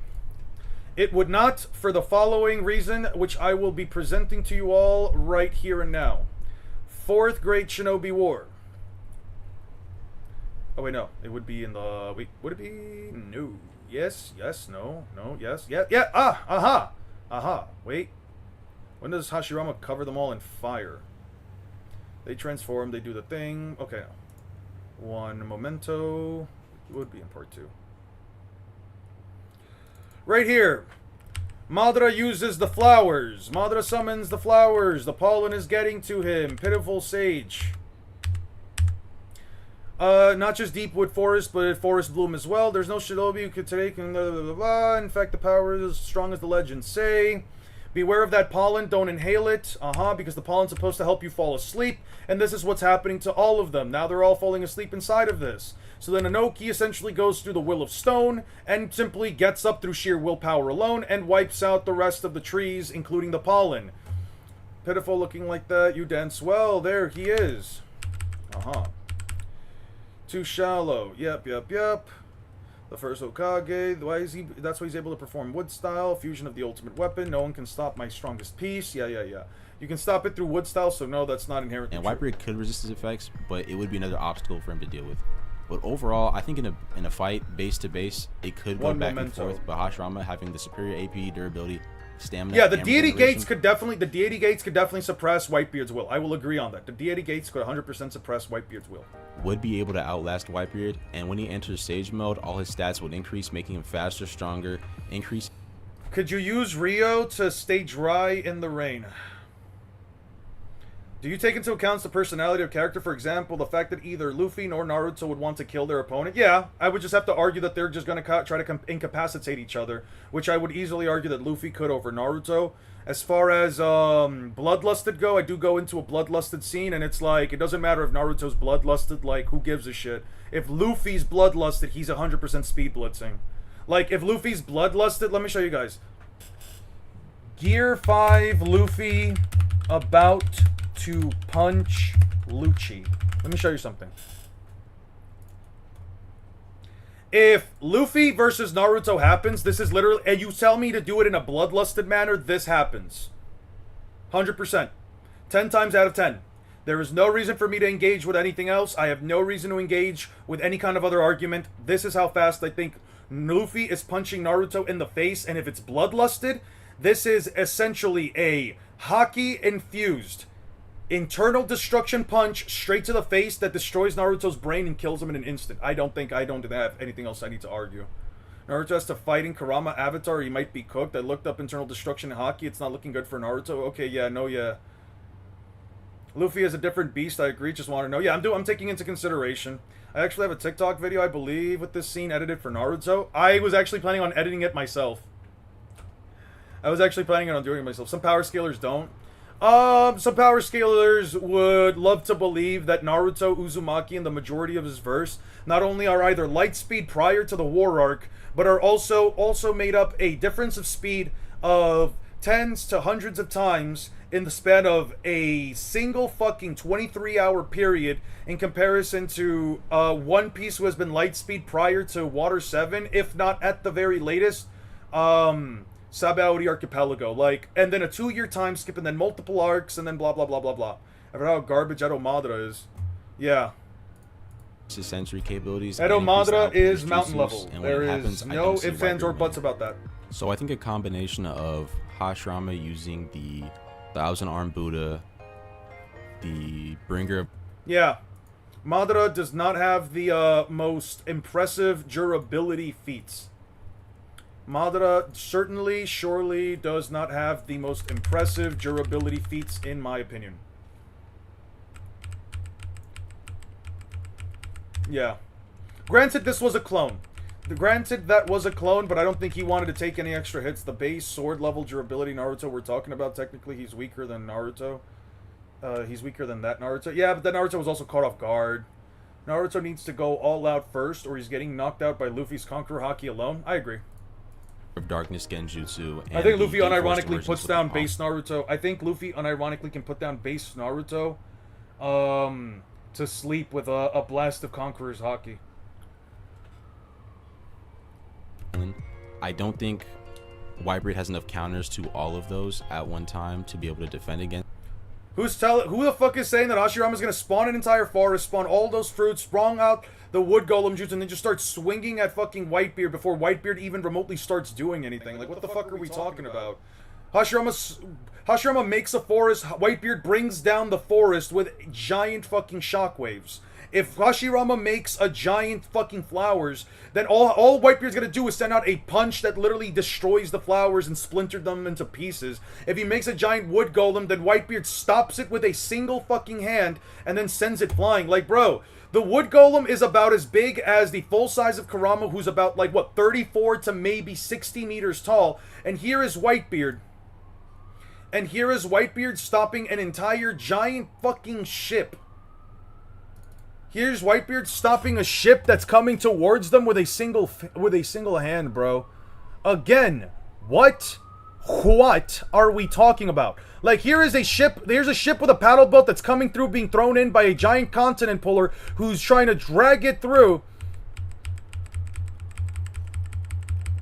It would not for the following reason, which I will be presenting to you all right here and now. 4th Great Shinobi War. Oh wait, no. It would be in the... Wait, would it be... No. Yes, yes, no, yes, yeah, aha, wait. When does Hashirama cover them all in fire? They transform, they do the thing. Okay. One memento. It would be in part 2. Right here. Madara uses the flowers. Madara summons the flowers. The pollen is getting to him. Pitiful sage. Not just Deepwood Forest, but Forest Bloom as well. There's no shinobi who could take blah, blah, blah, blah. In fact, the power is as strong as the legends say. Beware of that pollen. Don't inhale it. Because the pollen's supposed to help you fall asleep. And this is what's happening to all of them. Now they're all falling asleep inside of this. So then Inoki essentially goes through the Will of Stone and simply gets up through sheer willpower alone and wipes out the rest of the trees, including the pollen. Pitiful looking like that. You dance well. There he is. Too shallow. Yep. The first Hokage. That's why he's able to perform wood style. Fusion of the ultimate weapon. No one can stop my strongest piece. Yeah. You can stop it through wood style, so no, that's not inherent. And Whitebeard could resist his effects, but it would be another obstacle for him to deal with. But overall, I think in a fight, base to base, it could go back and forth. But Hashirama having the superior AP, durability, stamina. Yeah, the deity gates could definitely suppress Whitebeard's will. I will agree on that. The deity gates could 100% suppress Whitebeard's will. Would be able to outlast Whitebeard, and when he enters Sage mode, all his stats would increase, making him faster, stronger, increase. Could you use Rio to stage Rai in the rain? Do you take into account the personality of character? For example, the fact that either Luffy nor Naruto would want to kill their opponent? Yeah, I would just have to argue that they're just going to try to incapacitate each other, which I would easily argue that Luffy could over Naruto. As far as bloodlusted go, I do go into a bloodlusted scene, and it's like, it doesn't matter if Naruto's bloodlusted, like, who gives a shit? If Luffy's bloodlusted, he's 100% speed blitzing. Like, if Luffy's bloodlusted, let me show you guys. Gear 5 Luffy about to punch Lucci. Let me show you something. If Luffy versus Naruto happens, this is literally, and you tell me to do it in a bloodlusted manner, this happens. 100%. 10 times out of 10. There is no reason for me to engage with anything else. I have no reason to engage with any kind of other argument. This is how fast I think Luffy is punching Naruto in the face, and if it's bloodlusted, this is essentially a Haki-infused internal destruction punch straight to the face that destroys Naruto's brain and kills him in an instant. I don't have anything else I need to argue. Naruto has to fight in Kurama Avatar, or he might be cooked. I looked up internal destruction in Haki. It's not looking good for Naruto. Okay, yeah, no, yeah. Luffy is a different beast, I agree. Just want to know. Yeah, I'm taking into consideration. I actually have a TikTok video, I believe, with this scene edited for Naruto. I was actually planning on editing it myself. I was actually planning on doing it myself. Some power scalers don't. Some power scalers would love to believe that Naruto Uzumaki in the majority of his verse not only are either light speed prior to the war arc, but are also made up a difference of speed of tens to hundreds of times in the span of a single fucking 23-hour period in comparison to One Piece, who has been light speed prior to Water 7, if not at the very latest, Sabaody Archipelago. Like, and then a 2-year time skip, and then multiple arcs, and then blah, blah, blah, blah, blah. I forgot how garbage Edo Madara is. Yeah. Sensory capabilities. Edo Madara is mountain level. There is no ifs, ands, or buts about that. So I think a combination of Hashirama using the Thousand Arm Buddha, the Bringer of... Yeah. Madara does not have the most impressive durability feats. Madara surely does not have the most impressive durability feats, in my opinion. Yeah. Granted, this was a clone. Granted, that was a clone, but I don't think he wanted to take any extra hits. The base sword level durability Naruto we're talking about, technically, he's weaker than Naruto. He's weaker than that Naruto. Yeah, but that Naruto was also caught off guard. Naruto needs to go all out first, or he's getting knocked out by Luffy's Conqueror Haki alone. I agree. Of Darkness Genjutsu. I think Luffy unironically puts down base Naruto. I think Luffy unironically can put down base Naruto to sleep with a blast of Conqueror's Haki. I don't think Whitebeard has enough counters to all of those at one time to be able to defend against. Who the fuck is saying that Hashirama's gonna spawn an entire forest, spawn all those fruits, spawn out the wood golem jutsu, and then just start swinging at fucking Whitebeard before Whitebeard even remotely starts doing anything? Like, what the fuck are we talking about? Hashirama makes a forest, Whitebeard brings down the forest with giant fucking shockwaves. If Hashirama makes a giant fucking flowers, then all Whitebeard's gonna do is send out a punch that literally destroys the flowers and splintered them into pieces. If he makes a giant wood golem, then Whitebeard stops it with a single fucking hand and then sends it flying. Like, bro, the wood golem is about as big as the full size of Kurama, who's about, like, what, 34 to maybe 60 meters tall. And here is Whitebeard. And here is Whitebeard stopping an entire giant fucking ship. Here's Whitebeard stopping a ship that's coming towards them with a single hand, bro. Again, what are we talking about? Like, here's a ship with a paddle boat that's coming through, being thrown in by a giant continent puller who's trying to drag it through.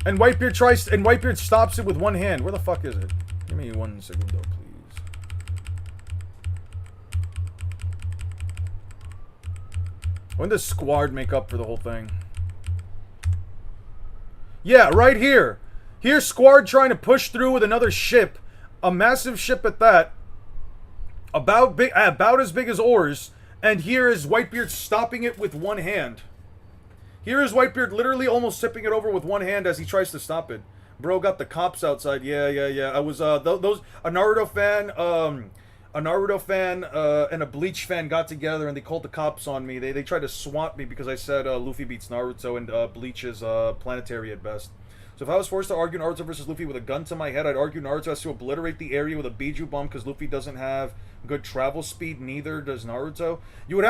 And Whitebeard stops it with one hand. Where the fuck is it? Give me 1 segundo, please. When does Squad make up for the whole thing? Yeah, right here. Here's Squad trying to push through with another ship. A massive ship at that. About as big as oars. And here is Whitebeard stopping it with one hand. Here is Whitebeard literally almost tipping it over with one hand as he tries to stop it. Bro got the cops outside. Yeah. I was, a Naruto fan and a Bleach fan got together and they called the cops on me. They tried to swat me because I said Luffy beats Naruto and Bleach is planetary at best. So if I was forced to argue Naruto versus Luffy with a gun to my head, I'd argue Naruto has to obliterate the area with a Biju bomb because Luffy doesn't have good travel speed, neither does Naruto. You would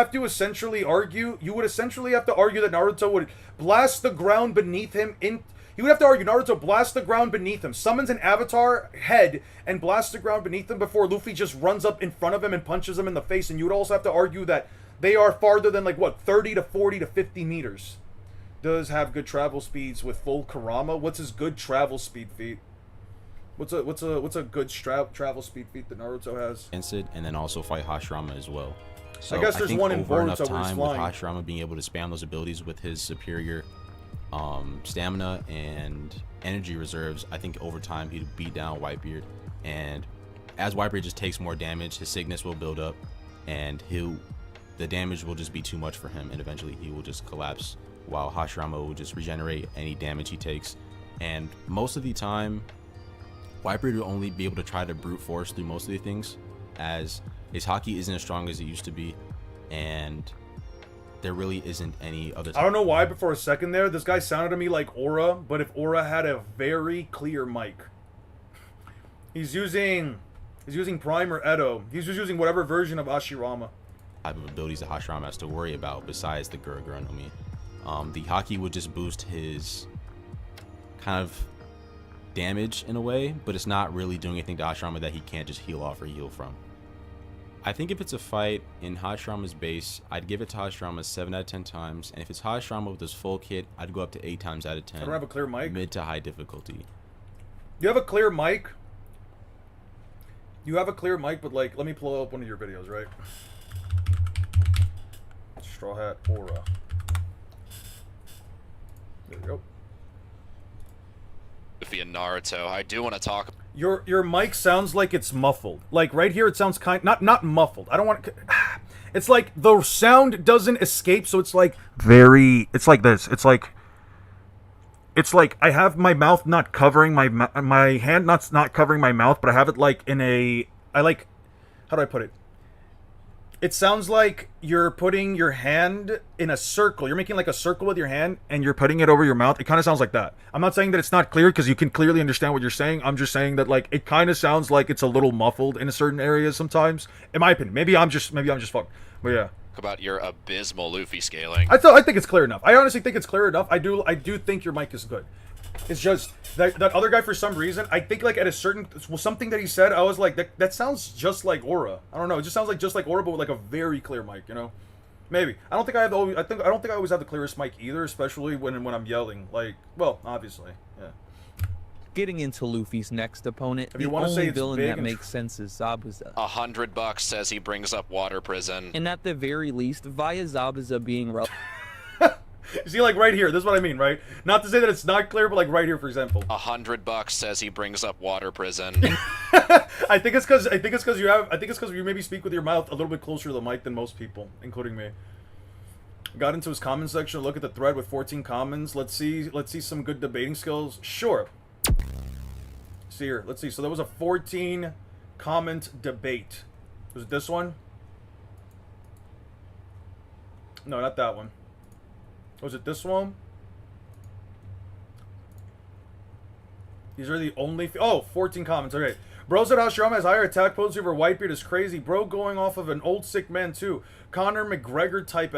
essentially have to argue that Naruto would blast the ground beneath him He would have to argue Naruto blasts the ground beneath him, summons an avatar head, and blasts the ground beneath him before Luffy just runs up in front of him and punches him in the face. And you would also have to argue that they are farther than, like, what, 30 to 40 to 50 meters. Does have good travel speeds with full Kurama. What's his good travel speed feat? What's a good travel speed feat that Naruto has? And then also fight Hashirama as well. So I guess there's one in Boruto Boruto where he's flying. with Hashirama being able to spam those abilities with his superior stamina and energy reserves, I think over time he'd beat down Whitebeard. And as Whitebeard just takes more damage, his sickness will build up, and the damage will just be too much for him, and eventually he will just collapse, while Hashirama will just regenerate any damage he takes. And most of the time, Whitebeard will only be able to try to brute force through most of the things, as his hockey isn't as strong as it used to be, and there really isn't any other time. I don't know why, but for a second there, this guy sounded to me like Aura, but if Aura had a very clear mic. He's using Prime or Edo. He's just using whatever version of Hashirama. Type of abilities that Hashirama has to worry about besides the Gurugura no Mi. The hockey would just boost his kind of damage in a way, but it's not really doing anything to Hashirama that he can't just heal off or heal from. I think if it's a fight in Hashirama's base, I'd give it to Hashirama 7 out of 10 times, and if it's Hashirama with his full kit, I'd go up to 8 times out of 10. I don't have a clear mic. Mid to high difficulty. You have a clear mic? You have a clear mic, but, like, let me pull up one of your videos, right? Straw Hat Aura. There we go. Luffy and Naruto, I do want to talk. Your mic sounds like it's muffled. Like right here, it sounds not muffled. I don't want. It's like the sound doesn't escape, so it's like very. It's like this. It's like I have my mouth not covering my hand not covering my mouth, but I have it like in a. How do I put it? It sounds like you're putting your hand in a circle. You're making like a circle with your hand and you're putting it over your mouth. It kind of sounds like that. I'm not saying that it's not clear because you can clearly understand what you're saying. I'm just saying that like it kind of sounds like it's a little muffled in certain areas sometimes. In my opinion, maybe I'm just fucked. But yeah. About your abysmal Luffy scaling. I think it's clear enough. I honestly think it's clear enough. I do think your mic is good. It's just that other guy, for some reason, I think like at a certain something that he said, I was like, that sounds just like Aura. I don't know. It just sounds like just like Aura, but with like a very clear mic. You know, maybe. I don't think I don't think I always have the clearest mic either, especially when I'm yelling. Like, well, obviously, yeah. Getting into Luffy's next opponent, if you the want to say only it's villain big that makes sense is Zabuza. $100 says he brings up water prison. And at the very least, via Zabuza being You see, like right here, this is what I mean, right? Not to say that it's not clear, but like right here, for example. $100 says he brings up water prison. I think it's because you maybe speak with your mouth a little bit closer to the mic than most people, including me. Got into his comment section. Look at the thread with 14 comments. Let's see some good debating skills. Sure. See here. Let's see. So there was a 14 comment debate. Was it this one? No, not that one. Was it this one? These are the only... 14 comments. Okay. Bro said Hashirama has higher attack potency over Whitebeard is crazy. Bro going off of an old sick man too. Conor McGregor type...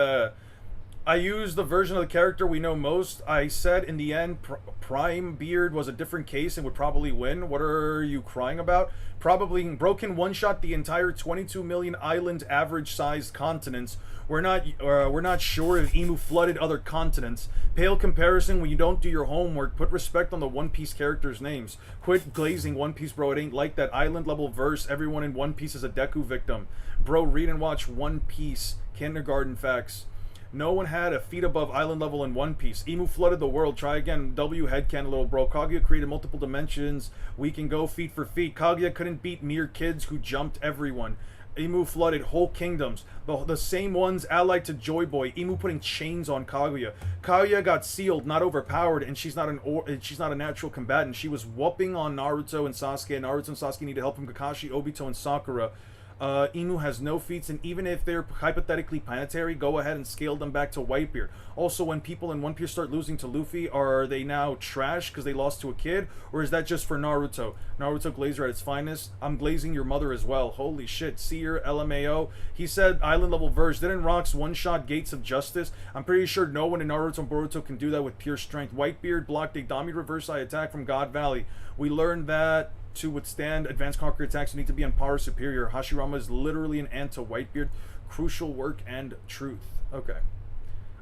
I used the version of the character we know most. I said in the end Prime Beard was a different case and would probably win. What are you crying about? Probably broken one-shot the entire 22 million island average-sized continents. We're not sure if Emu flooded other continents. Pale comparison when you don't do your homework. Put respect on the One Piece characters' names. Quit glazing One Piece, bro. It ain't like that island level verse. Everyone in One Piece is a Deku victim. Bro, read and watch One Piece. Kindergarten facts. No one had a feet above island level in One Piece. Emu flooded the world. Try again. W headcanon, little bro. Kaguya created multiple dimensions. We can go feet for feet. Kaguya couldn't beat mere kids who jumped everyone. Emu flooded whole kingdoms. The same ones allied to Joy Boy. Emu putting chains on Kaguya. Kaguya got sealed, not overpowered, and she's not a natural combatant. She was whooping on Naruto and Sasuke. Naruto and Sasuke need to help him. Kakashi, Obito, and Sakura. Inu has no feats, and even if they're hypothetically planetary, go ahead and scale them back to Whitebeard. Also, when people in One Piece start losing to Luffy, are they now trash because they lost to a kid? Or is that just for Naruto? Naruto Glazer at its finest. I'm glazing your mother as well. Holy shit. Seer, LMAO. He said island level verse. Didn't Rocks one-shot Gates of Justice? I'm pretty sure no one in Naruto and Boruto can do that with pure strength. Whitebeard blocked a Dami reverse eye attack from God Valley. We learned that to withstand advanced conquer attacks, you need to be on power superior. Hashirama is literally an ant to Whitebeard. Crucial work and truth. Okay.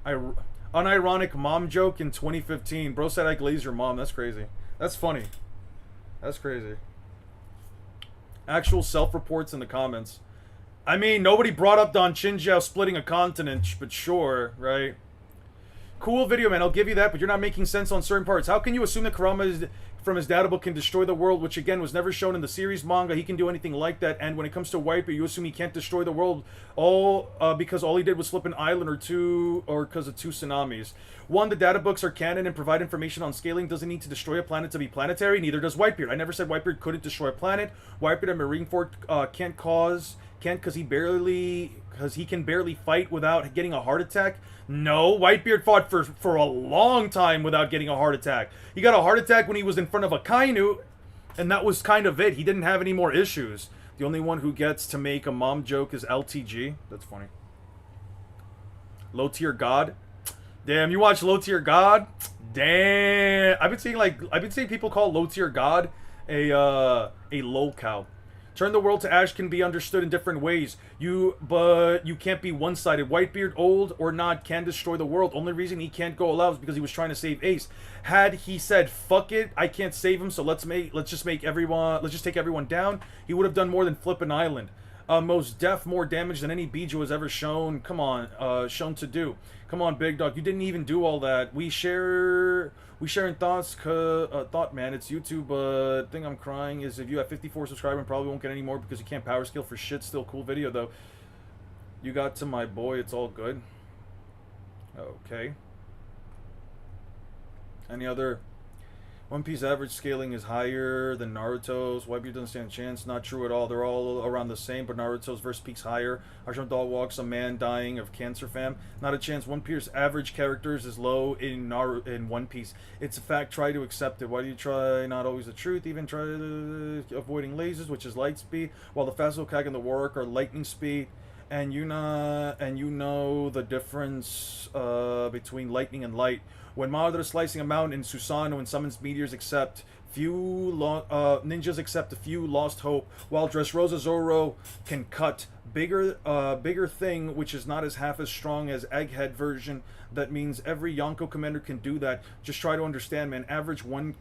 Unironic mom joke in 2015. Bro said I glaze your mom. That's crazy. That's funny. That's crazy. Actual self-reports in the comments. I mean, nobody brought up Don Chinjiao splitting a continent, but sure, right? Cool video, man. I'll give you that, but you're not making sense on certain parts. How can you assume that Kurama is... from his data book can destroy the world, which again was never shown in the series manga? He can do anything like that. And when it comes to Whitebeard, you assume he can't destroy the world all because all he did was flip an island or two, or because of 2 tsunamis. 1, the data books are canon and provide information on scaling. Doesn't need to destroy a planet to be planetary. Neither does Whitebeard. I never said Whitebeard couldn't destroy a planet. Whitebeard and Marineford can't because he can barely fight without getting a heart attack. No, Whitebeard fought for a long time without getting a heart attack. He got a heart attack when he was in front of a Kainu, and that was kind of it. He didn't have any more issues. The only one who gets to make a mom joke is LTG. That's funny. Low Tier God. Damn, you watch Low Tier God? Damn. I've been seeing people call Low Tier God a low cow. Turn the world to ash can be understood in different ways. But you can't be one-sided. Whitebeard, old or not, can destroy the world. Only reason he can't go alive is because he was trying to save Ace. Had he said, "Fuck it, I can't save him, so let's just take everyone down," he would have done more than flip an island. Most def, more damage than any Biju has ever shown. Come on, shown to do. Come on, big dog. You didn't even do all that. We sharing thoughts. Thought, man. It's YouTube. Thing I'm crying is if you have 54 subscribers, and probably won't get any more because you can't power scale for shit. Still cool video though. You got to my boy. It's all good. Okay. Any other? One Piece average scaling is higher than Naruto's. Whitebeard doesn't stand a chance. Not true at all. They're all around the same, but Naruto's verse peaks higher. Ashram Dog walks a man dying of cancer, fam. Not a chance. One Piece average characters is low in One Piece. It's a fact. Try to accept it. Why do you try? Not always the truth. Even try avoiding lasers, which is light speed, while the fast Hokage and the Warwick are lightning speed. And you know the difference between lightning and light. When Madara is slicing a mountain in Susanoo and summons meteors, ninjas accept a few lost hope, while Dressrosa Zoro can cut bigger thing, which is not as half as strong as Egghead version. That means every Yonko commander can do that. Just try to understand, man. Average One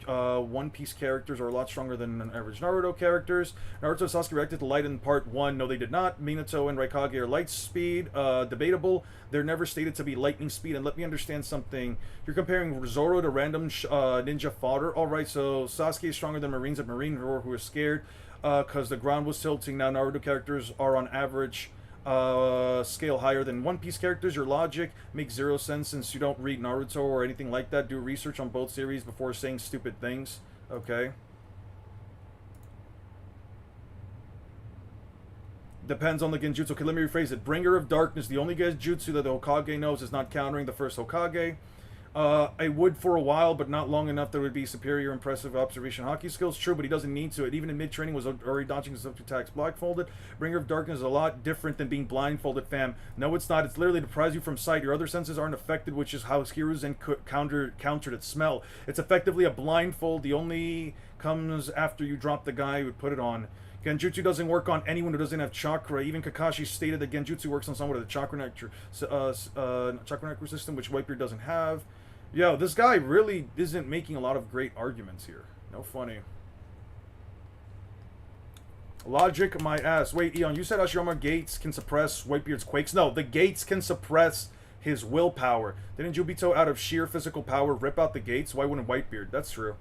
Piece characters are a lot stronger than average Naruto characters. Naruto and Sasuke reacted to light in part 1. No, they did not. Minato and Raikage are light speed. Debatable. They're never stated to be lightning speed. And let me understand something. You're comparing Zoro to random ninja fodder. Alright, so Sasuke is stronger than Marines at Marine Roar who are scared because the ground was tilting. Now Naruto characters are on average scale higher than One Piece characters. Your logic makes zero sense since you don't read Naruto or anything like that. Do research on both series before saying stupid things. Okay. Depends on the genjutsu. Okay, let me rephrase it. Bringer of Darkness. The only genjutsu that the Hokage knows is not countering the first Hokage. I would for a while, but not long enough that would be superior, impressive observation hockey skills. True, but he doesn't need to. Even in mid-training was already dodging his attacks blindfolded. Bringer of Darkness is a lot different than being blindfolded, fam. No, it's not. It's literally to deprive you from sight. Your other senses aren't affected, which is how Hiruzen countered its smell. It's effectively a blindfold. The only comes after you drop the guy who would put it on. Genjutsu doesn't work on anyone who doesn't have chakra. Even Kakashi stated that Genjutsu works on someone with a chakra nectar system, which Whitebeard doesn't have. Yo, this guy really isn't making a lot of great arguments here. No funny. Logic, my ass. Wait, Eon, you said Hashirama Gates can suppress Whitebeard's quakes? No, the Gates can suppress his willpower. Didn't Jubito, out of sheer physical power, rip out the Gates? Why wouldn't Whitebeard? That's true.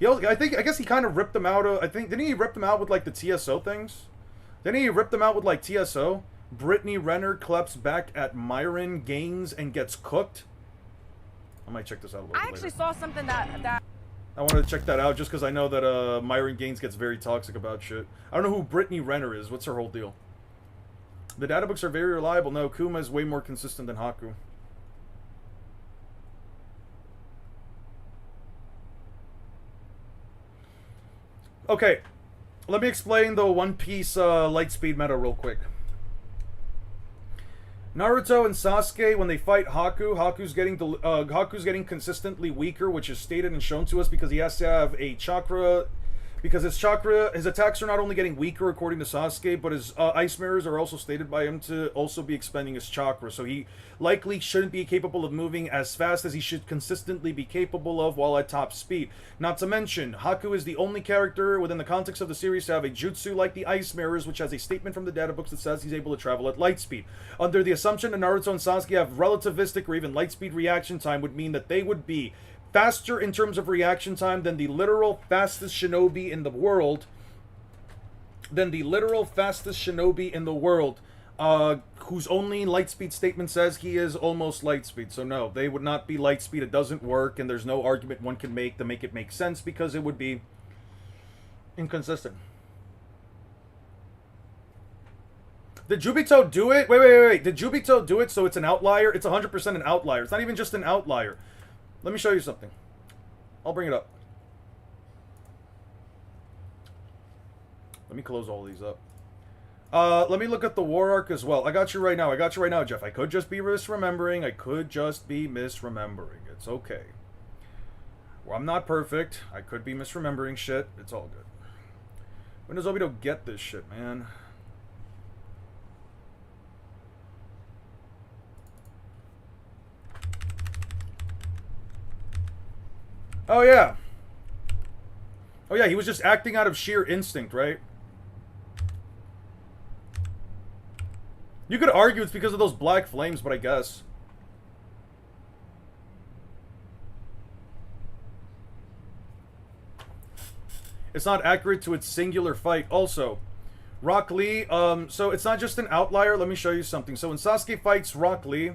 I guess he kind of ripped them out. Didn't he rip them out with like the TSO things? Didn't he rip them out with like TSO? Brittany Renner claps back at Myron Gaines and gets cooked. I might check this out a little bit actually later. saw something that I wanted to check that out just because I know that Myron Gaines gets very toxic about shit. I don't know who Brittany Renner is. What's her whole deal? The data books are very reliable. No, Kuma is way more consistent than Haku. Okay, let me explain the One Piece Lightspeed meta real quick. Naruto and Sasuke, when they fight Haku, Haku's getting consistently weaker, which is stated and shown to us because he has to have a chakra. Because his attacks are not only getting weaker according to Sasuke, but his ice mirrors are also stated by him to also be expending his chakra. So he likely shouldn't be capable of moving as fast as he should consistently be capable of while at top speed. Not to mention, Haku is the only character within the context of the series to have a jutsu like the ice mirrors, which has a statement from the data books that says he's able to travel at light speed. Under the assumption that Naruto and Sasuke have relativistic or even light speed reaction time would mean that they would be faster in terms of reaction time than the literal fastest shinobi in the world. Whose only lightspeed statement says he is almost lightspeed. So no, they would not be lightspeed. It doesn't work, and there's no argument one can make to make it make sense because it would be inconsistent. Did Jubito do it? Wait. Did Jubito do it so it's an outlier? It's 100% an outlier. It's not even just an outlier. Let me show you something. I'll bring it up. Let me close all these up. Let me look at the war arc as well. I got you right now, Jeff. I could just be misremembering. It's okay. Well, I'm not perfect. I could be misremembering shit. It's all good. When does Obito get this shit, man? Oh, yeah. Oh, yeah, he was just acting out of sheer instinct, right? You could argue it's because of those black flames, but I guess. It's not accurate to its singular fight. Also, Rock Lee, so it's not just an outlier. Let me show you something. So when Sasuke fights Rock Lee,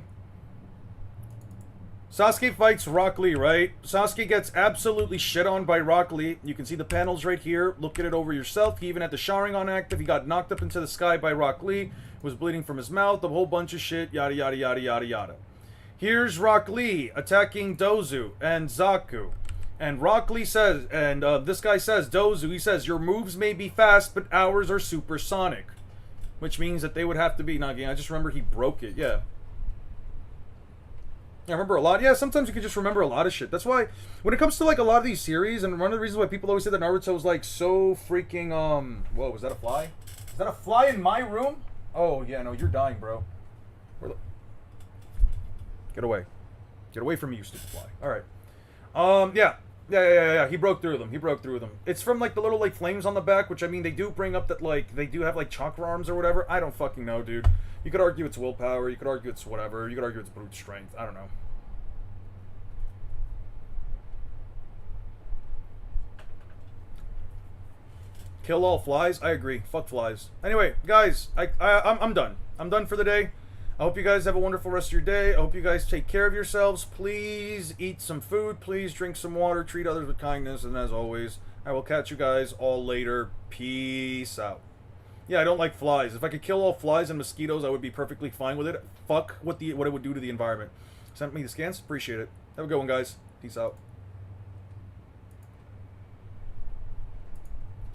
right? Sasuke gets absolutely shit on by Rock Lee. You can see the panels right here. Look at it over yourself. He even had the Sharingan active. He got knocked up into the sky by Rock Lee. Was bleeding from his mouth. A whole bunch of shit. Yada, yada, yada, yada, yada. Here's Rock Lee attacking Dozu and Zaku. And Rock Lee says, and this guy says, Dozu, he says, your moves may be fast, but ours are supersonic. Which means that they would have to be, Nagi. I just remember he broke it. Yeah. I remember a lot. Yeah, sometimes you can just remember a lot of shit. That's why, when it comes to, like, a lot of these series, and one of the reasons why people always say that Naruto is, like, so freaking, Whoa, was that a fly? Is that a fly in my room? Oh, yeah, no, you're dying, bro. Get away. Get away from me, you stupid fly. Alright. Yeah. He broke through them. It's from, like, the little, like, flames on the back, which, I mean, they do bring up that, like, they do have, like, chakra arms or whatever. I don't fucking know, dude. You could argue it's willpower, you could argue it's whatever, you could argue it's brute strength, I don't know. Kill all flies? I agree. Fuck flies. Anyway, guys, I'm done. I'm done for the day. I hope you guys have a wonderful rest of your day. I hope you guys take care of yourselves. Please eat some food. Please drink some water. Treat others with kindness. And as always, I will catch you guys all later. Peace out. Yeah, I don't like flies. If I could kill all flies and mosquitoes, I would be perfectly fine with it. Fuck what it would do to the environment. Send me the scans. Appreciate it. Have a good one, guys. Peace out.